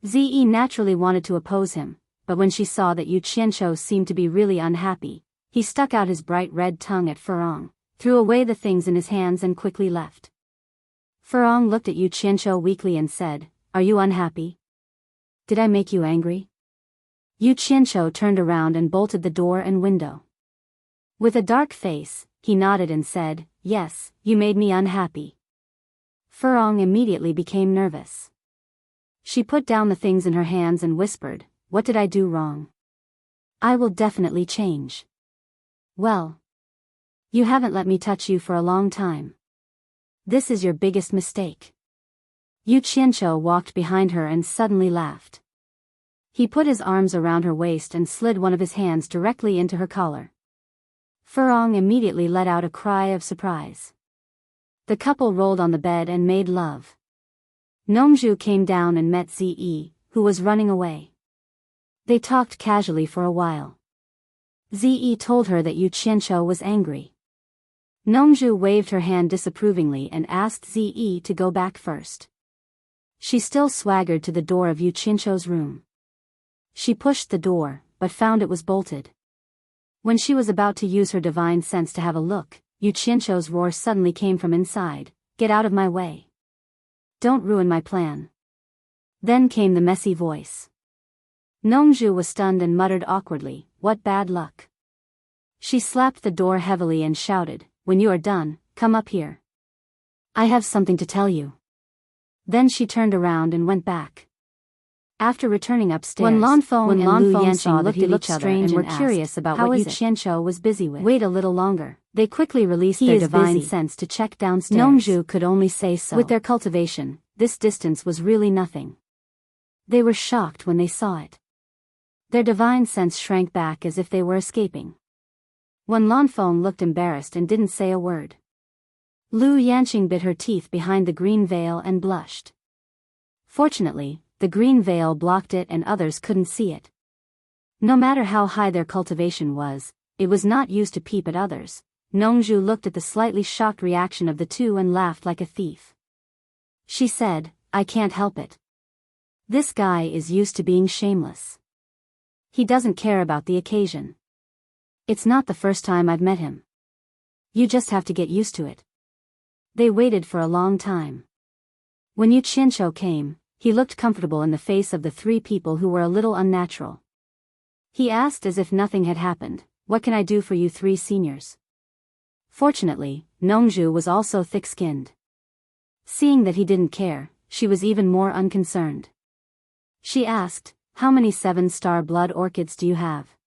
Zi naturally wanted to oppose him, but when she saw that Yu Qianqiu seemed to be really unhappy, he stuck out his bright red tongue at Furong, threw away the things in his hands and quickly left. Furong looked at Yu Qianqiu weakly and said, "Are you unhappy? Did I make you angry?" Yu Qianqiu turned around and bolted the door and window. With a dark face, he nodded and said, "Yes, you made me unhappy." Furong immediately became nervous. She put down the things in her hands and whispered, "What did I do wrong? I will definitely change." "Well, you haven't let me touch you for a long time. This is your biggest mistake." Yu Qianqiu walked behind her and suddenly laughed. He put his arms around her waist and slid one of his hands directly into her collar. Furong immediately let out a cry of surprise. The couple rolled on the bed and made love. Nongzhu came down and met Zi, who was running away. They talked casually for a while. Zi told her that Yu Qianqiu was angry. Nongzhu waved her hand disapprovingly and asked Zi to go back first. She still swaggered to the door of Yu Qianqiu's room. She pushed the door, but found it was bolted. When she was about to use her divine sense to have a look, Yu Qianqiu's roar suddenly came from inside. "Get out of my way. Don't ruin my plan." Then came the messy voice. Nongzhu was stunned and muttered awkwardly, "What bad luck." She slapped the door heavily and shouted, "When you are done, come up here. I have something to tell you." Then she turned around and went back. After returning upstairs, When Lanfeng and Lu Yanqing looked looked at at each each other other and were asked, curious about "How what is Yu it?" Qianqiu was busy with. Wait a little longer. They quickly released He their is divine busy. sense to check downstairs. Nongzhu could only say so. With their cultivation, this distance was really nothing. They were shocked when they saw it. Their divine sense shrank back as if they were escaping. When Lanfeng looked embarrassed and didn't say a word. Lu Yanqing bit her teeth behind the green veil and blushed. Fortunately, the green veil blocked it and others couldn't see it. No matter how high their cultivation was, it was not used to peep at others. Nongzhu looked at the slightly shocked reaction of the two and laughed like a thief. She said, "I can't help it. This guy is used to being shameless. He doesn't care about the occasion. It's not the first time I've met him. You just have to get used to it." They waited for a long time. When Yu Qianqiu came, he looked comfortable in the face of the three people who were a little unnatural. He asked as if nothing had happened, "What can I do for you three seniors?" Fortunately, Nongzhu was also thick-skinned. Seeing that he didn't care, she was even more unconcerned. She asked, "How many 7-star blood orchids do you have?"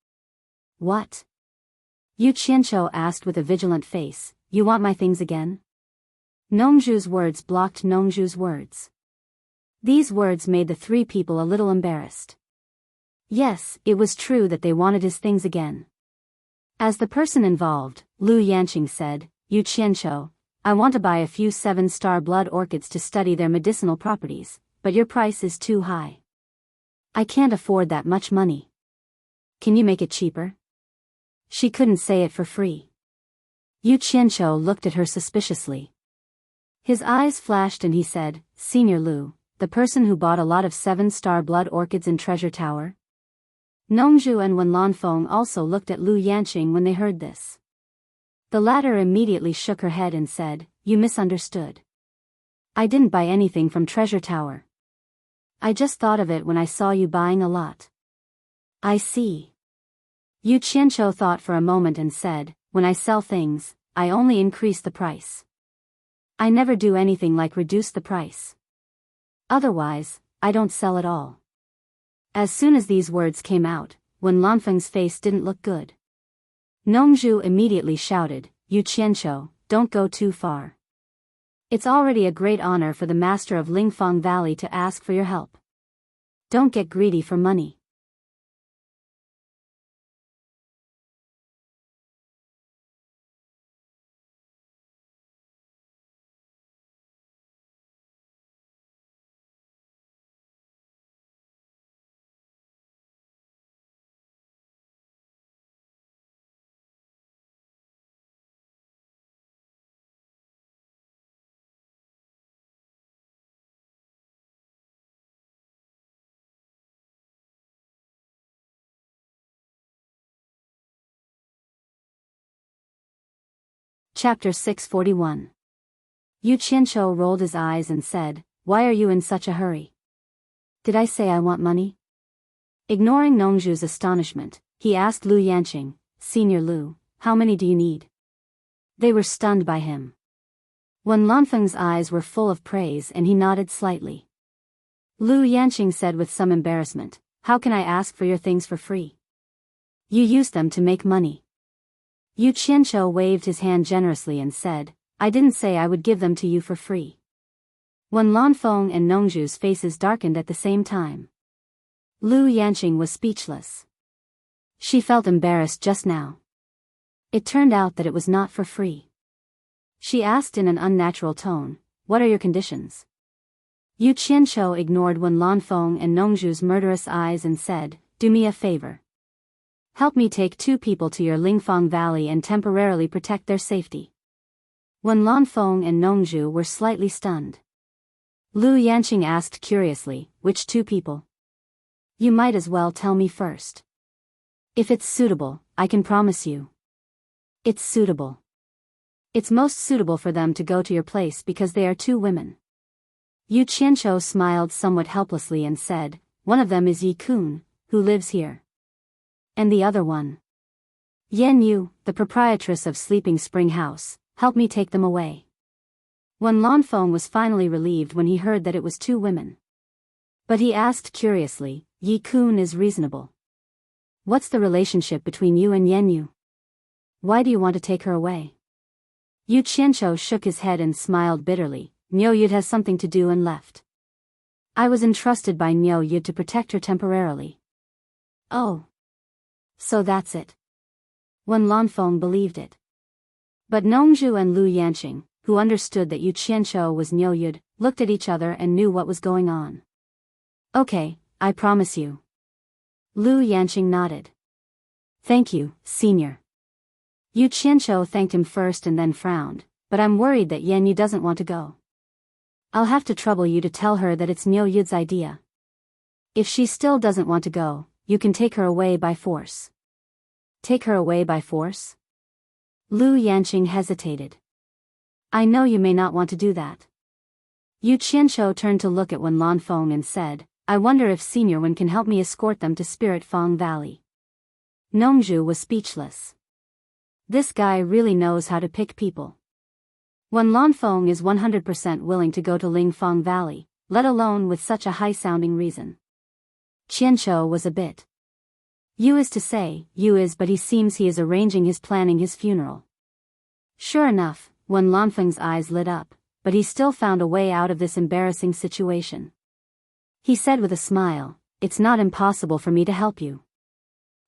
"What?" Yu Qianqiu asked with a vigilant face, "You want my things again?" Nongzhu's words blocked Nongzhu's words. These words made the three people a little embarrassed. Yes, it was true that they wanted his things again. As the person involved, Lu Yanqing said, "Yu Qianqiu, I want to buy a few 7-star blood orchids to study their medicinal properties, but your price is too high. I can't afford that much money. Can you make it cheaper?" She couldn't say it for free. Yu Qianqiu looked at her suspiciously. His eyes flashed and he said, "Senior Lu, the person who bought a lot of 7-star blood orchids in Treasure Tower?" Nongzhu and Wen Lanfeng also looked at Lu Yanqing when they heard this. The latter immediately shook her head and said, "You misunderstood. I didn't buy anything from Treasure Tower. I just thought of it when I saw you buying a lot." "I see." Yu Qianqiu thought for a moment and said, "When I sell things, I only increase the price. I never do anything like reduce the price. Otherwise, I don't sell at all." As soon as these words came out, Wen Lanfeng's face didn't look good. Nongzhu immediately shouted, "Yu Qianqiu, don't go too far. It's already a great honor for the master of Lingfang Valley to ask for your help. Don't get greedy for money." Chapter 641. Yu Qianqiu rolled his eyes and said, "Why are you in such a hurry? Did I say I want money?" Ignoring Nongzhu's astonishment, he asked Lu Yanqing, "Senior Lu, how many do you need?" They were stunned by him. Wen Lanfeng's eyes were full of praise and he nodded slightly. Lu Yanqing said with some embarrassment, "How can I ask for your things for free? You use them to make money." Yu Qianqiu waved his hand generously and said, "I didn't say I would give them to you for free." When Lanfeng and Nongzhu's faces darkened at the same time. Lu Yanqing was speechless. She felt embarrassed just now. It turned out that it was not for free. She asked in an unnatural tone, "What are your conditions?" Yu Qianqiu ignored Wen Lanfeng and Nongzhu's murderous eyes and said, "Do me a favor. Help me take 2 people to your Lingfang Valley and temporarily protect their safety." Wen Lanfeng and Nongzhu were slightly stunned. Lu Yanqing asked curiously, which two people? You might as well tell me first. If it's suitable, I can promise you. It's suitable. It's most suitable for them to go to your place because they are two women. Yu Qianqiu smiled somewhat helplessly and said, one of them is Yi Kun, who lives here. And the other one? Yan Yu, the proprietress of Sleeping Spring House, helped me take them away. Wen Lanfeng was finally relieved when he heard that it was two women. But he asked curiously, Yi Kun is reasonable. What's the relationship between you and Yan Yu? Why do you want to take her away? Yu Qianqiu shook his head and smiled bitterly. Niu Yud has something to do and left. I was entrusted by Niu Yud to protect her temporarily. Oh. So that's it. Wen Lanfeng believed it. But Nongzhu and Lu Yanqing, who understood that Yu Qianqiu was Niu Yud, looked at each other and knew what was going on. Okay, I promise you. Lu Yanqing nodded. Thank you, senior. Yu Qianqiu thanked him first and then frowned, but I'm worried that Yan Yu doesn't want to go. I'll have to trouble you to tell her that it's Niu Yud's idea. If she still doesn't want to go, you can take her away by force. Take her away by force? Lu Yanqing hesitated. I know you may not want to do that. Yu Qianqiu turned to look at Wen Lanfeng and said, I wonder if Senior Wen can help me escort them to Spirit Fang Valley. Nongzhu was speechless. This guy really knows how to pick people. Wen Lanfeng is 100% willing to go to Lingfang Valley, let alone with such a high-sounding reason. Qianqiu was a bit. You is to say, you is, but he seems he is arranging his planning his funeral. Sure enough, Wen Lanfeng's eyes lit up, but he still found a way out of this embarrassing situation. He said with a smile, it's not impossible for me to help you.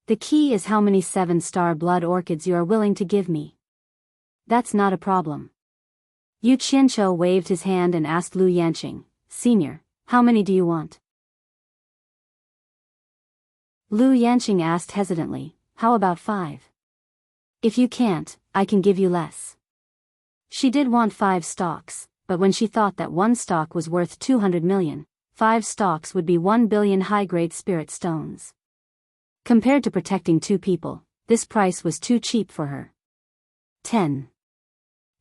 The key is how many 7-star blood orchids you are willing to give me. That's not a problem. Yu Qianqiu waved his hand and asked Lu Yanqing, Senior, how many do you want? Lu Yanqing asked hesitantly, how about 5? If you can't, I can give you less. She did want 5 stalks, but when she thought that 1 stalk was worth 200 million, 5 stalks would be 1 billion high-grade spirit stones. Compared to protecting 2 people, this price was too cheap for her. 10.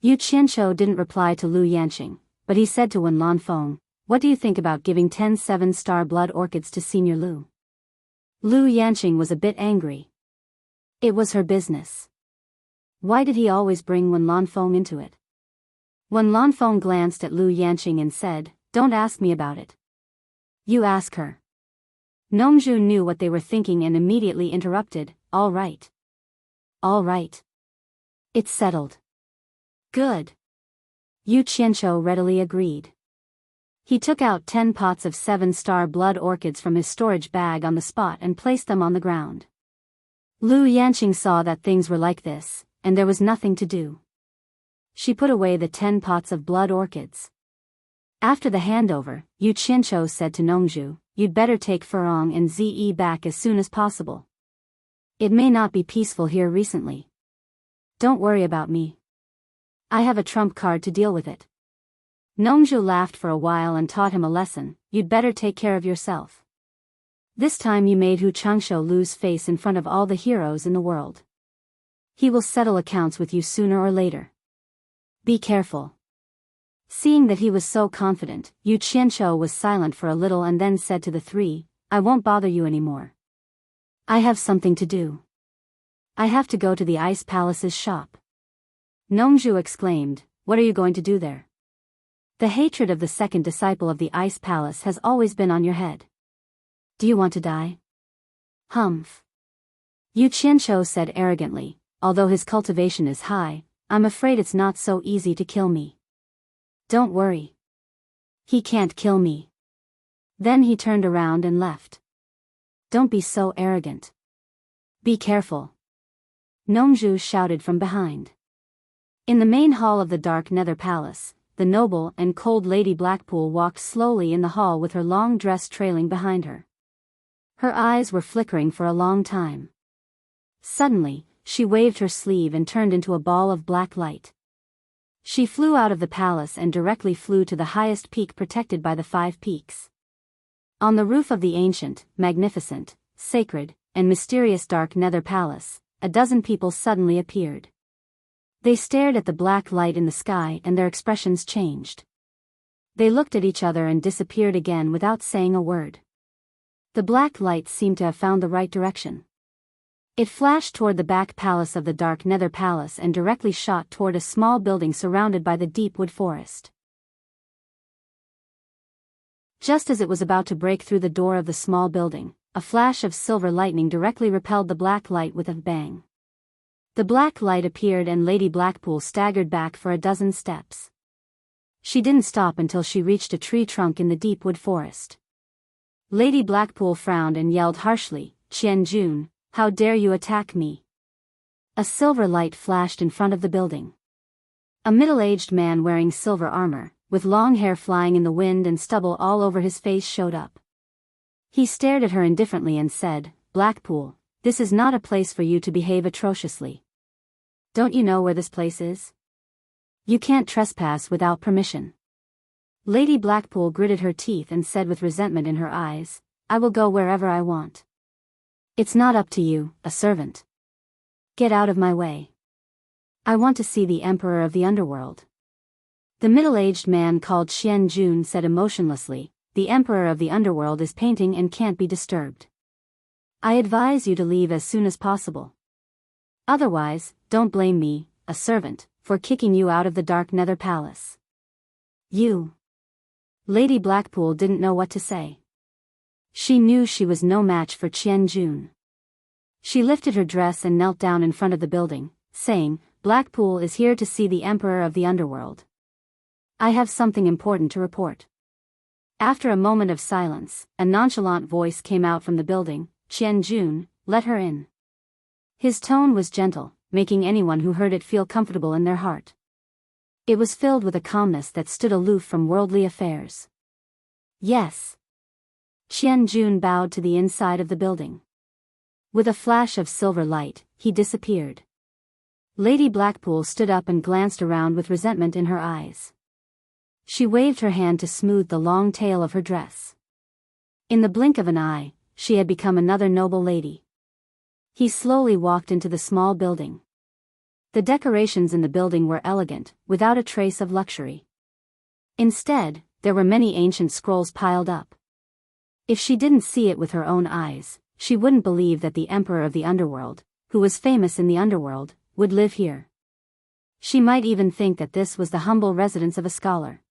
Yu Qianqiu didn't reply to Lu Yanqing, but he said to Wen Lanfeng, what do you think about giving 10 7-star blood orchids to Senior Lu? Lu Yanqing was a bit angry. It was her business. Why did he always bring Wen Lanfeng into it? Wen Lanfeng glanced at Lu Yanqing and said, don't ask me about it. You ask her. Nongzhu knew what they were thinking and immediately interrupted, all right. All right. It's settled. Good. Yu Qianqiu readily agreed. He took out 10 pots of 7-star blood orchids from his storage bag on the spot and placed them on the ground. Lu Yanqing saw that things were like this, and there was nothing to do. She put away the 10 pots of blood orchids. After the handover, Yu Qianqiu said to Nongzhu, you'd better take Furong and Ze back as soon as possible. It may not be peaceful here recently. Don't worry about me. I have a trump card to deal with it. Nongzhu laughed for a while and taught him a lesson, you'd better take care of yourself. This time you made Hu Changshu lose face in front of all the heroes in the world. He will settle accounts with you sooner or later. Be careful. Seeing that he was so confident, Yu Qianqiu was silent for a little and then said to the 3, I won't bother you anymore. I have something to do. I have to go to the Ice Palace's shop. Nongzhu exclaimed, what are you going to do there? The hatred of the second disciple of the Ice Palace has always been on your head. Do you want to die? Humph. Yu Qianqiu said arrogantly, although his cultivation is high, I'm afraid it's not so easy to kill me. Don't worry. He can't kill me. Then he turned around and left. Don't be so arrogant. Be careful. Nongzhu shouted from behind. In the main hall of the Dark Nether Palace, the noble and cold Lady Blackpool walked slowly in the hall with her long dress trailing behind her. Her eyes were flickering for a long time. Suddenly, she waved her sleeve and turned into a ball of black light. She flew out of the palace and directly flew to the highest peak protected by the 5 peaks. On the roof of the ancient, magnificent, sacred, and mysterious dark nether palace, a dozen people suddenly appeared. They stared at the black light in the sky and their expressions changed. They looked at each other and disappeared again without saying a word. The black light seemed to have found the right direction. It flashed toward the back palace of the dark nether palace and directly shot toward a small building surrounded by the deep wood forest. Just as it was about to break through the door of the small building, a flash of silver lightning directly repelled the black light with a bang. The black light appeared and Lady Blackpool staggered back for a dozen steps. She didn't stop until she reached a tree trunk in the deep wood forest. Lady Blackpool frowned and yelled harshly, "Qian-jun, how dare you attack me?" A silver light flashed in front of the building. A middle-aged man wearing silver armor, with long hair flying in the wind and stubble all over his face showed up. He stared at her indifferently and said, "Blackpool, this is not a place for you to behave atrociously. Don't you know where this place is? You can't trespass without permission." Lady Blackpool gritted her teeth and said with resentment in her eyes, "I will go wherever I want. It's not up to you, a servant. Get out of my way. I want to see the Emperor of the Underworld." The middle-aged man called Qian-jun said emotionlessly, "The Emperor of the Underworld is painting and can't be disturbed. I advise you to leave as soon as possible. Otherwise, don't blame me, a servant, for kicking you out of the dark nether palace." "You." Lady Blackpool didn't know what to say. She knew she was no match for Qian-jun. She lifted her dress and knelt down in front of the building, saying, "Blackpool is here to see the Emperor of the Underworld. I have something important to report." After a moment of silence, a nonchalant voice came out from the building, "Qian-jun, let her in." His tone was gentle, making anyone who heard it feel comfortable in their heart. It was filled with a calmness that stood aloof from worldly affairs. "Yes." Qian-jun bowed to the inside of the building. With a flash of silver light, he disappeared. Lady Blackpool stood up and glanced around with resentment in her eyes. She waved her hand to smooth the long tail of her dress. In the blink of an eye, she had become another noble lady. He slowly walked into the small building. The decorations in the building were elegant, without a trace of luxury. Instead, there were many ancient scrolls piled up. If she didn't see it with her own eyes, she wouldn't believe that the Emperor of the Underworld, who was famous in the Underworld, would live here. She might even think that this was the humble residence of a scholar.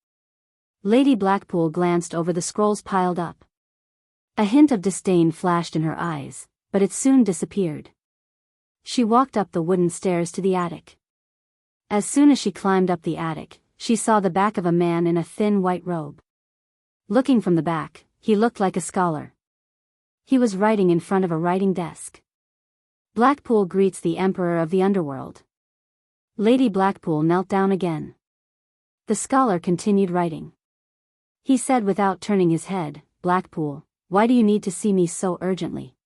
Lady Blackpool glanced over the scrolls piled up. A hint of disdain flashed in her eyes, but it soon disappeared. She walked up the wooden stairs to the attic. As soon as she climbed up the attic, she saw the back of a man in a thin white robe. Looking from the back, he looked like a scholar. He was writing in front of a writing desk. "Blackpool greets the Emperor of the Underworld." Lady Blackpool knelt down again. The scholar continued writing. He said without turning his head, "Blackpool, why do you need to see me so urgently?"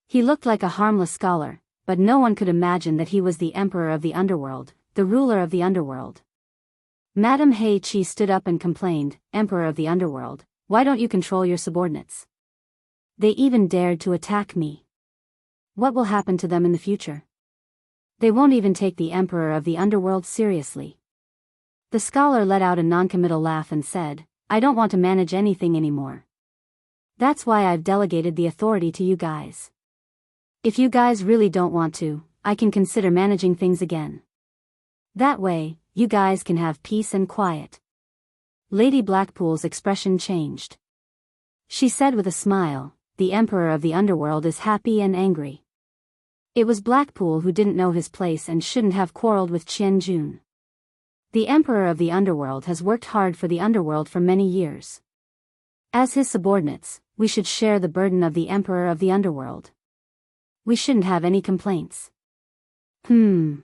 He looked like a harmless scholar, but no one could imagine that he was the Emperor of the Underworld, the ruler of the Underworld. Madame Hei Qi stood up and complained, "Emperor of the Underworld, why don't you control your subordinates? They even dared to attack me. What will happen to them in the future? They won't even take the Emperor of the Underworld seriously." The scholar let out a noncommittal laugh and said, "I don't want to manage anything anymore. That's why I've delegated the authority to you guys. If you guys really don't want to, I can consider managing things again. That way, you guys can have peace and quiet." Lady Blackpool's expression changed. She said with a smile, "The Emperor of the Underworld is happy and angry." It was Blackpool who didn't know his place and shouldn't have quarreled with Qian-jun. The Emperor of the Underworld has worked hard for the Underworld for many years. As his subordinates, we should share the burden of the Emperor of the Underworld. We shouldn't have any complaints. I'm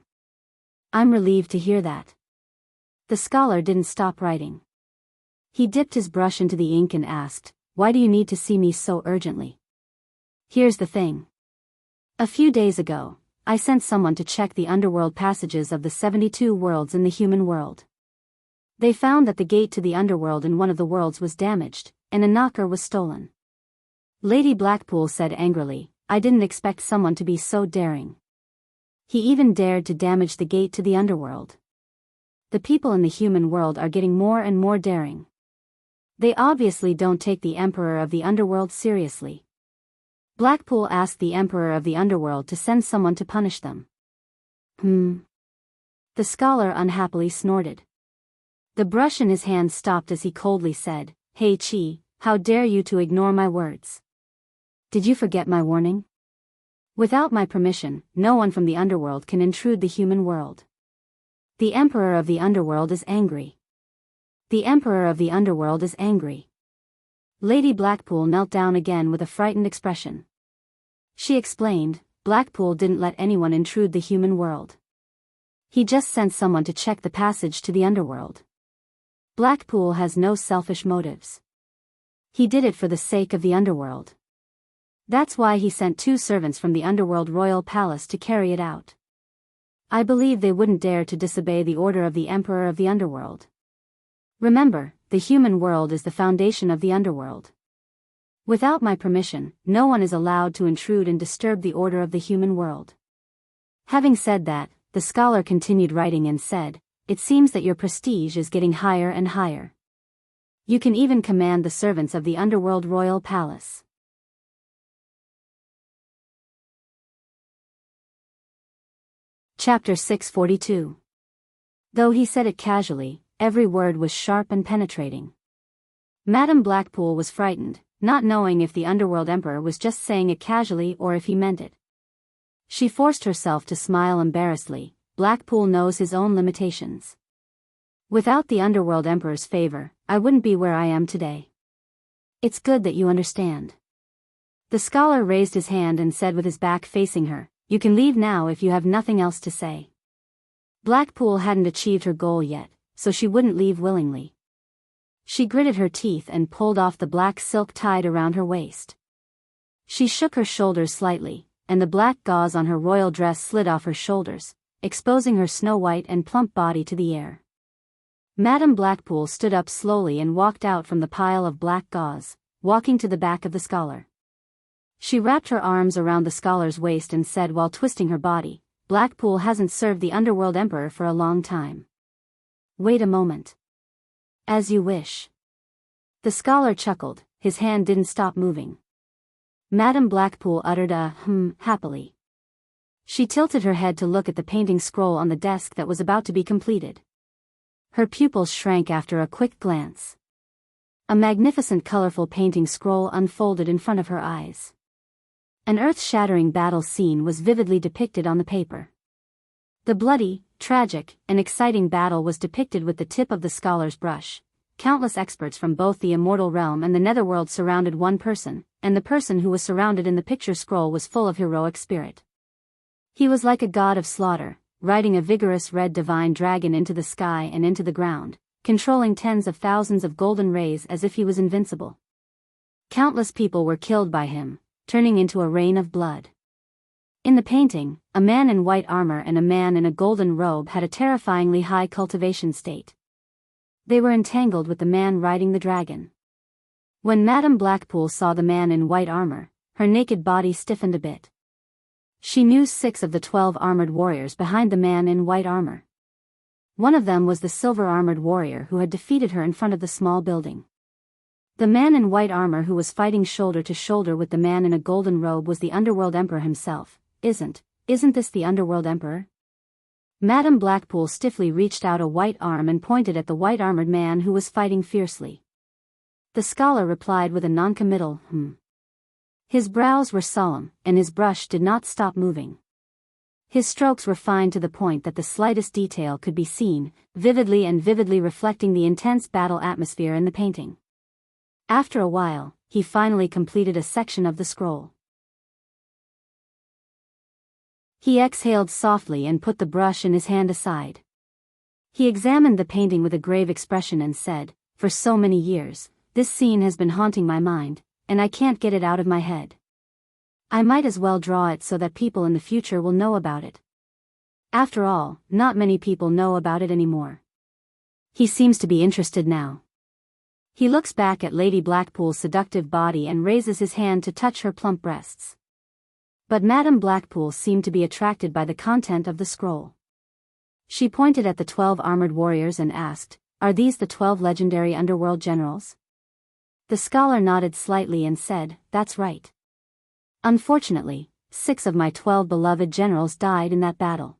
relieved to hear that." The scholar didn't stop writing. He dipped his brush into the ink and asked, "Why do you need to see me so urgently?" Here's the thing. A few days ago, I sent someone to check the underworld passages of the 72 worlds in the human world. They found that the gate to the underworld in one of the worlds was damaged, and a knocker was stolen. Lady Blackpool said angrily, I didn't expect someone to be so daring. He even dared to damage the gate to the underworld. The people in the human world are getting more and more daring. They obviously don't take the Emperor of the Underworld seriously. Blackpool asked the Emperor of the Underworld to send someone to punish them. The scholar unhappily snorted. The brush in his hand stopped as he coldly said, Hey Chi, how dare you to ignore my words? Did you forget my warning? Without my permission, no one from the underworld can intrude the human world. The Emperor of the Underworld is angry. The Emperor of the Underworld is angry. Lady Blackpool knelt down again with a frightened expression. She explained, Blackpool didn't let anyone intrude the human world. He just sent someone to check the passage to the underworld. Blackpool has no selfish motives. He did it for the sake of the underworld. That's why he sent 2 servants from the underworld royal palace to carry it out. I believe they wouldn't dare to disobey the order of the Emperor of the Underworld. Remember, the human world is the foundation of the underworld. Without my permission, no one is allowed to intrude and disturb the order of the human world. Having said that, the scholar continued writing and said, It seems that your prestige is getting higher and higher. You can even command the servants of the underworld royal palace. Chapter 642. Though he said it casually, every word was sharp and penetrating. Madame Blackpool was frightened, not knowing if the underworld emperor was just saying it casually or if he meant it. She forced herself to smile embarrassedly. Blackpool knows his own limitations. Without the underworld emperor's favor, I wouldn't be where I am today. It's good that you understand. The scholar raised his hand and said with his back facing her, You can leave now if you have nothing else to say. Blackpool hadn't achieved her goal yet, so she wouldn't leave willingly. She gritted her teeth and pulled off the black silk tied around her waist. She shook her shoulders slightly, and the black gauze on her royal dress slid off her shoulders, exposing her snow-white and plump body to the air. Madame Blackpool stood up slowly and walked out from the pile of black gauze, walking to the back of the scholar. She wrapped her arms around the scholar's waist and said while twisting her body, Blackpool hasn't served the underworld emperor for a long time. Wait a moment. As you wish. The scholar chuckled, his hand didn't stop moving. Madame Blackpool uttered a happily. She tilted her head to look at the painting scroll on the desk that was about to be completed. Her pupils shrank after a quick glance. A magnificent colorful painting scroll unfolded in front of her eyes. An earth-shattering battle scene was vividly depicted on the paper. The bloody, tragic, and exciting battle was depicted with the tip of the scholar's brush. Countless experts from both the immortal realm and the netherworld surrounded one person, and the person who was surrounded in the picture scroll was full of heroic spirit. He was like a god of slaughter, riding a vigorous red divine dragon into the sky and into the ground, controlling tens of thousands of golden rays as if he was invincible. Countless people were killed by him, turning into a rain of blood. In the painting, a man in white armor and a man in a golden robe had a terrifyingly high cultivation state. They were entangled with the man riding the dragon. When Madame Blackpool saw the man in white armor, her naked body stiffened a bit. She knew 6 of the 12 armored warriors behind the man in white armor. One of them was the silver-armored warrior who had defeated her in front of the small building. The man in white armor who was fighting shoulder to shoulder with the man in a golden robe was the underworld emperor himself. Isn't this the underworld emperor? Madame Blackpool stiffly reached out a white arm and pointed at the white-armored man who was fighting fiercely. The scholar replied with a noncommittal His brows were solemn, and his brush did not stop moving. His strokes were fine to the point that the slightest detail could be seen, vividly reflecting the intense battle atmosphere in the painting. After a while, he finally completed a section of the scroll. He exhaled softly and put the brush in his hand aside. He examined the painting with a grave expression and said, For so many years, this scene has been haunting my mind, and I can't get it out of my head. I might as well draw it so that people in the future will know about it. After all, not many people know about it anymore. He seems to be interested now. He looks back at Lady Blackpool's seductive body and raises his hand to touch her plump breasts. But Madame Blackpool seemed to be attracted by the content of the scroll. She pointed at the 12 armored warriors and asked, "Are these the 12 legendary underworld generals?" The scholar nodded slightly and said, "That's right. Unfortunately, 6 of my 12 beloved generals died in that battle.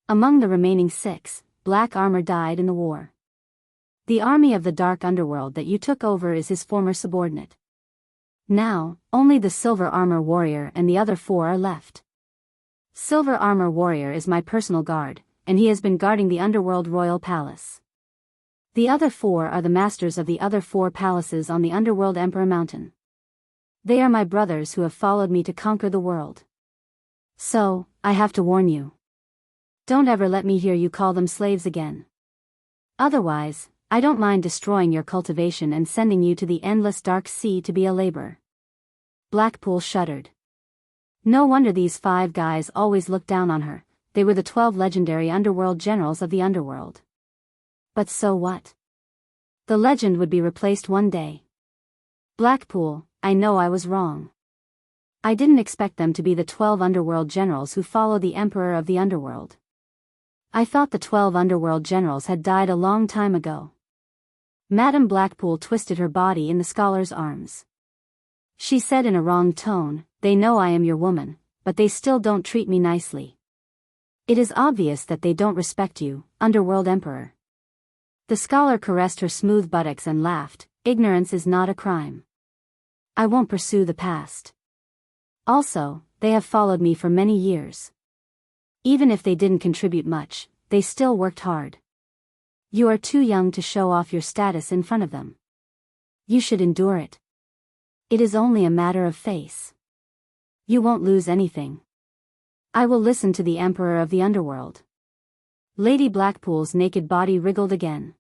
Among the remaining 6, black armor died in the war. The army of the dark underworld that you took over is his former subordinate. Now, only the silver armor warrior and the other 4 are left. Silver armor warrior is my personal guard, and he has been guarding the underworld royal palace. The other 4 are the masters of the other 4 palaces on the underworld Emperor Mountain. They are my brothers who have followed me to conquer the world. So, I have to warn you. Don't ever let me hear you call them slaves again. Otherwise, I don't mind destroying your cultivation and sending you to the endless dark sea to be a laborer." Blackpool shuddered. No wonder these 5 guys always looked down on her. They were the 12 legendary underworld generals of the underworld. But so what? The legend would be replaced one day. Blackpool, I know I was wrong. I didn't expect them to be the 12 underworld generals who follow the Emperor of the underworld. I thought the 12 underworld generals had died a long time ago. Madame Blackpool twisted her body in the scholar's arms. She said in a wrong tone, "They know I am your woman, but they still don't treat me nicely. It is obvious that they don't respect you, underworld emperor." The scholar caressed her smooth buttocks and laughed, "Ignorance is not a crime. I won't pursue the past. Also, they have followed me for many years. Even if they didn't contribute much, they still worked hard. You are too young to show off your status in front of them. You should endure it. It is only a matter of face. You won't lose anything. I will listen to the Emperor of the underworld." Lady Blackpool's naked body wriggled again.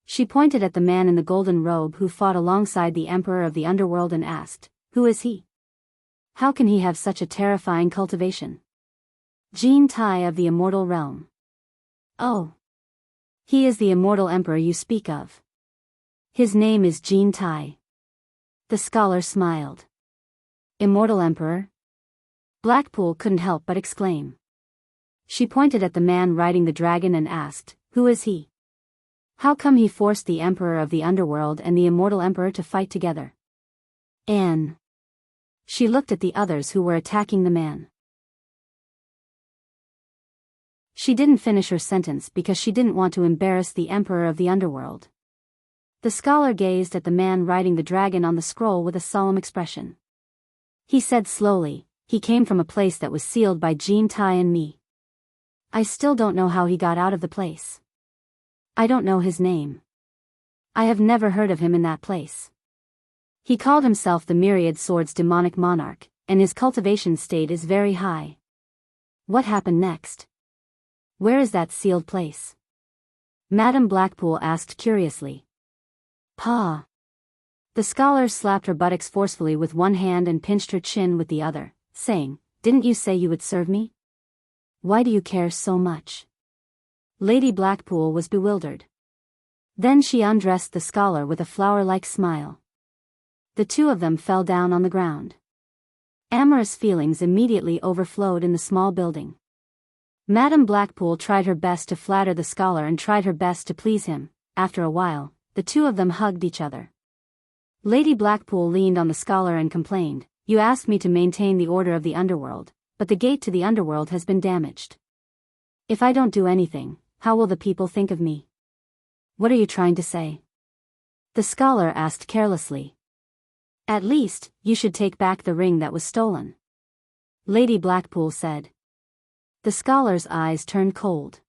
She pointed at the man in the golden robe who fought alongside the Emperor of the underworld and asked, "Who is he? How can he have such a terrifying cultivation?" "Jean Tai of the immortal realm." "Oh. He is the immortal emperor you speak of. His name is Jean Tai." The scholar smiled. "Immortal emperor?" Blackpool couldn't help but exclaim. She pointed at the man riding the dragon and asked, "Who is he? How come he forced the Emperor of the underworld and the immortal emperor to fight together?" "Anne." She looked at the others who were attacking the man. She didn't finish her sentence because she didn't want to embarrass the Emperor of the underworld. The scholar gazed at the man riding the dragon on the scroll with a solemn expression. He said slowly, "He came from a place that was sealed by Jean Tai and me. I still don't know how he got out of the place. I don't know his name. I have never heard of him in that place. He called himself the Myriad Swords Demonic Monarch, and his cultivation state is very high. What happened next? Where is that sealed place?" Madame Blackpool asked curiously. "Pa." The scholar slapped her buttocks forcefully with one hand and pinched her chin with the other, saying, "Didn't you say you would serve me? Why do you care so much?" Lady Blackpool was bewildered. Then she undressed the scholar with a flower-like smile. The 2 of them fell down on the ground. Amorous feelings immediately overflowed in the small building. Madame Blackpool tried her best to flatter the scholar and tried her best to please him. After a while, the 2 of them hugged each other. Lady Blackpool leaned on the scholar and complained, "You asked me to maintain the order of the underworld, but the gate to the underworld has been damaged. If I don't do anything, how will the people think of me?" "What are you trying to say?" the scholar asked carelessly. "At least, you should take back the ring that was stolen," Lady Blackpool said. The scholar's eyes turned cold.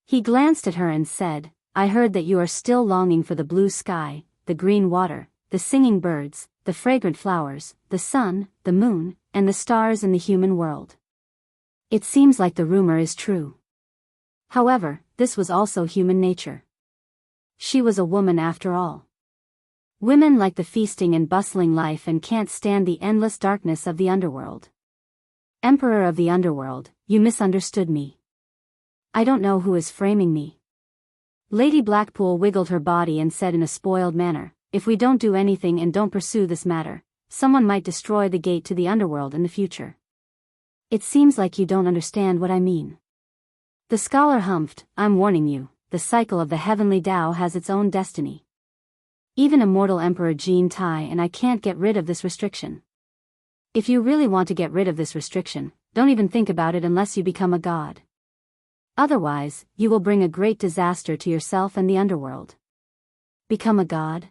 He glanced at her and said, "I heard that you are still longing for the blue sky, the green water, the singing birds, the fragrant flowers, the sun, the moon, and the stars in the human world. It seems like the rumor is true. However, this was also human nature. She was a woman after all. Women like the feasting and bustling life and can't stand the endless darkness of the underworld. Emperor of the underworld, you misunderstood me. I don't know who is framing me. Lady Blackpool wiggled her body and said in a spoiled manner, if we don't do anything and don't pursue this matter, someone might destroy the gate to the underworld in the future. It seems like you don't understand what I mean. The scholar humphed, I'm warning you, the cycle of the heavenly Tao has its own destiny. Even immortal Emperor Jean Tai and I can't get rid of this restriction. If you really want to get rid of this restriction, don't even think about it unless you become a god. Otherwise, you will bring a great disaster to yourself and the underworld. Become a god?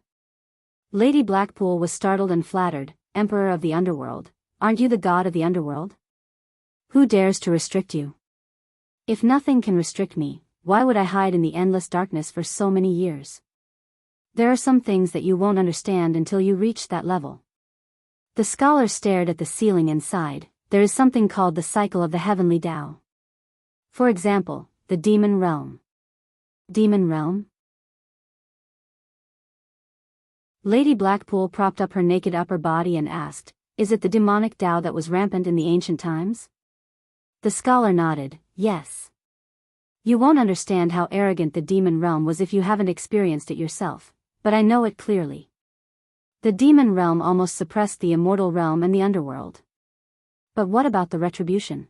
Lady Blackpool was startled and flattered, Emperor of the underworld, aren't you the god of the underworld? Who dares to restrict you? If nothing can restrict me, why would I hide in the endless darkness for so many years? There are some things that you won't understand until you reach that level. The scholar stared at the ceiling and sighed, there is something called the cycle of the heavenly Tao. For example, the demon realm. Demon realm? Lady Blackpool propped up her naked upper body and asked, is it the demonic Tao that was rampant in the ancient times? The scholar nodded, yes. You won't understand how arrogant the demon realm was if you haven't experienced it yourself, but I know it clearly. The demon realm almost suppressed the immortal realm and the underworld. But what about the retribution?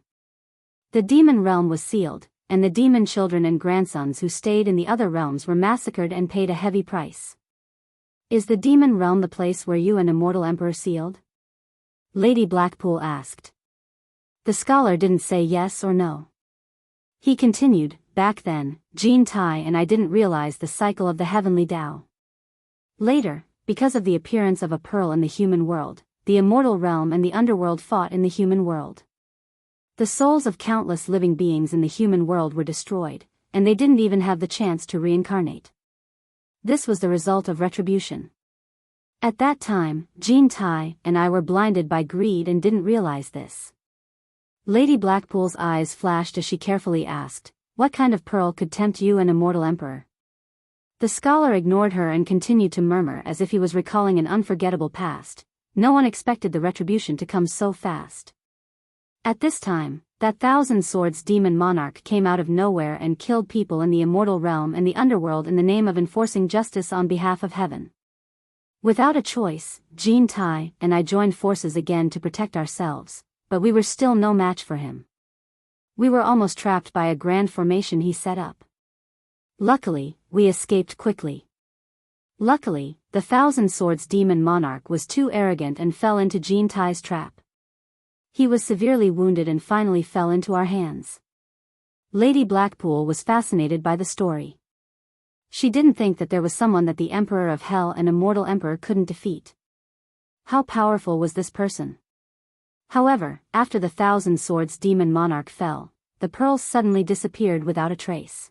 The demon realm was sealed, and the demon children and grandsons who stayed in the other realms were massacred and paid a heavy price. Is the demon realm the place where you and immortal emperor sealed? Lady Blackpool asked. The scholar didn't say yes or no. He continued, back then, Jean Tai and I didn't realize the cycle of the heavenly Tao. Later, because of the appearance of a pearl in the human world, the immortal realm and the underworld fought in the human world. The souls of countless living beings in the human world were destroyed, and they didn't even have the chance to reincarnate. This was the result of retribution. At that time, Jean Tai and I were blinded by greed and didn't realize this. Lady Blackpool's eyes flashed as she carefully asked, what kind of pearl could tempt you, an immortal emperor? The scholar ignored her and continued to murmur as if he was recalling an unforgettable past. No one expected the retribution to come so fast. At this time, that thousand swords demon monarch came out of nowhere and killed people in the immortal realm and the underworld in the name of enforcing justice on behalf of heaven. Without a choice, Jean Tai and I joined forces again to protect ourselves, but we were still no match for him. We were almost trapped by a grand formation he set up. Luckily, we escaped quickly. Luckily, the thousand swords demon monarch was too arrogant and fell into Jean Tai's trap. He was severely wounded and finally fell into our hands. Lady Blackpool was fascinated by the story. She didn't think that there was someone that the Emperor of Hell and immortal Emperor couldn't defeat. How powerful was this person? However, after the thousand swords demon monarch fell, the pearls suddenly disappeared without a trace.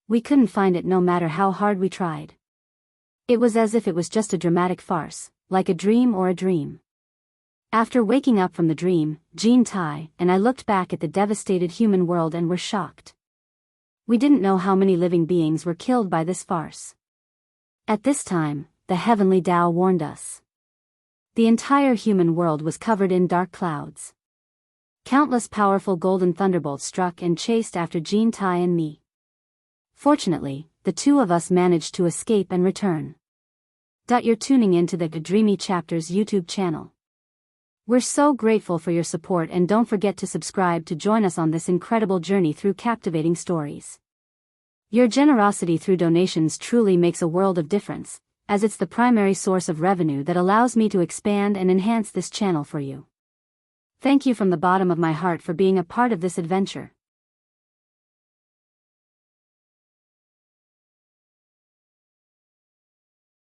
We couldn't find it no matter how hard we tried. It was as if it was just a dramatic farce, like a dream or a dream. After waking up from the dream, Jean Tai and I looked back at the devastated human world and were shocked. We didn't know how many living beings were killed by this farce. At this time, the heavenly Tao warned us. The entire human world was covered in dark clouds. Countless powerful golden thunderbolts struck and chased after Jean Tai and me. Fortunately, the two of us managed to escape and return. You're tuning into the Dreamy Chapters YouTube channel. We're so grateful for your support, and don't forget to subscribe to join us on this incredible journey through captivating stories. Your generosity through donations truly makes a world of difference, as it's the primary source of revenue that allows me to expand and enhance this channel for you. Thank you from the bottom of my heart for being a part of this adventure.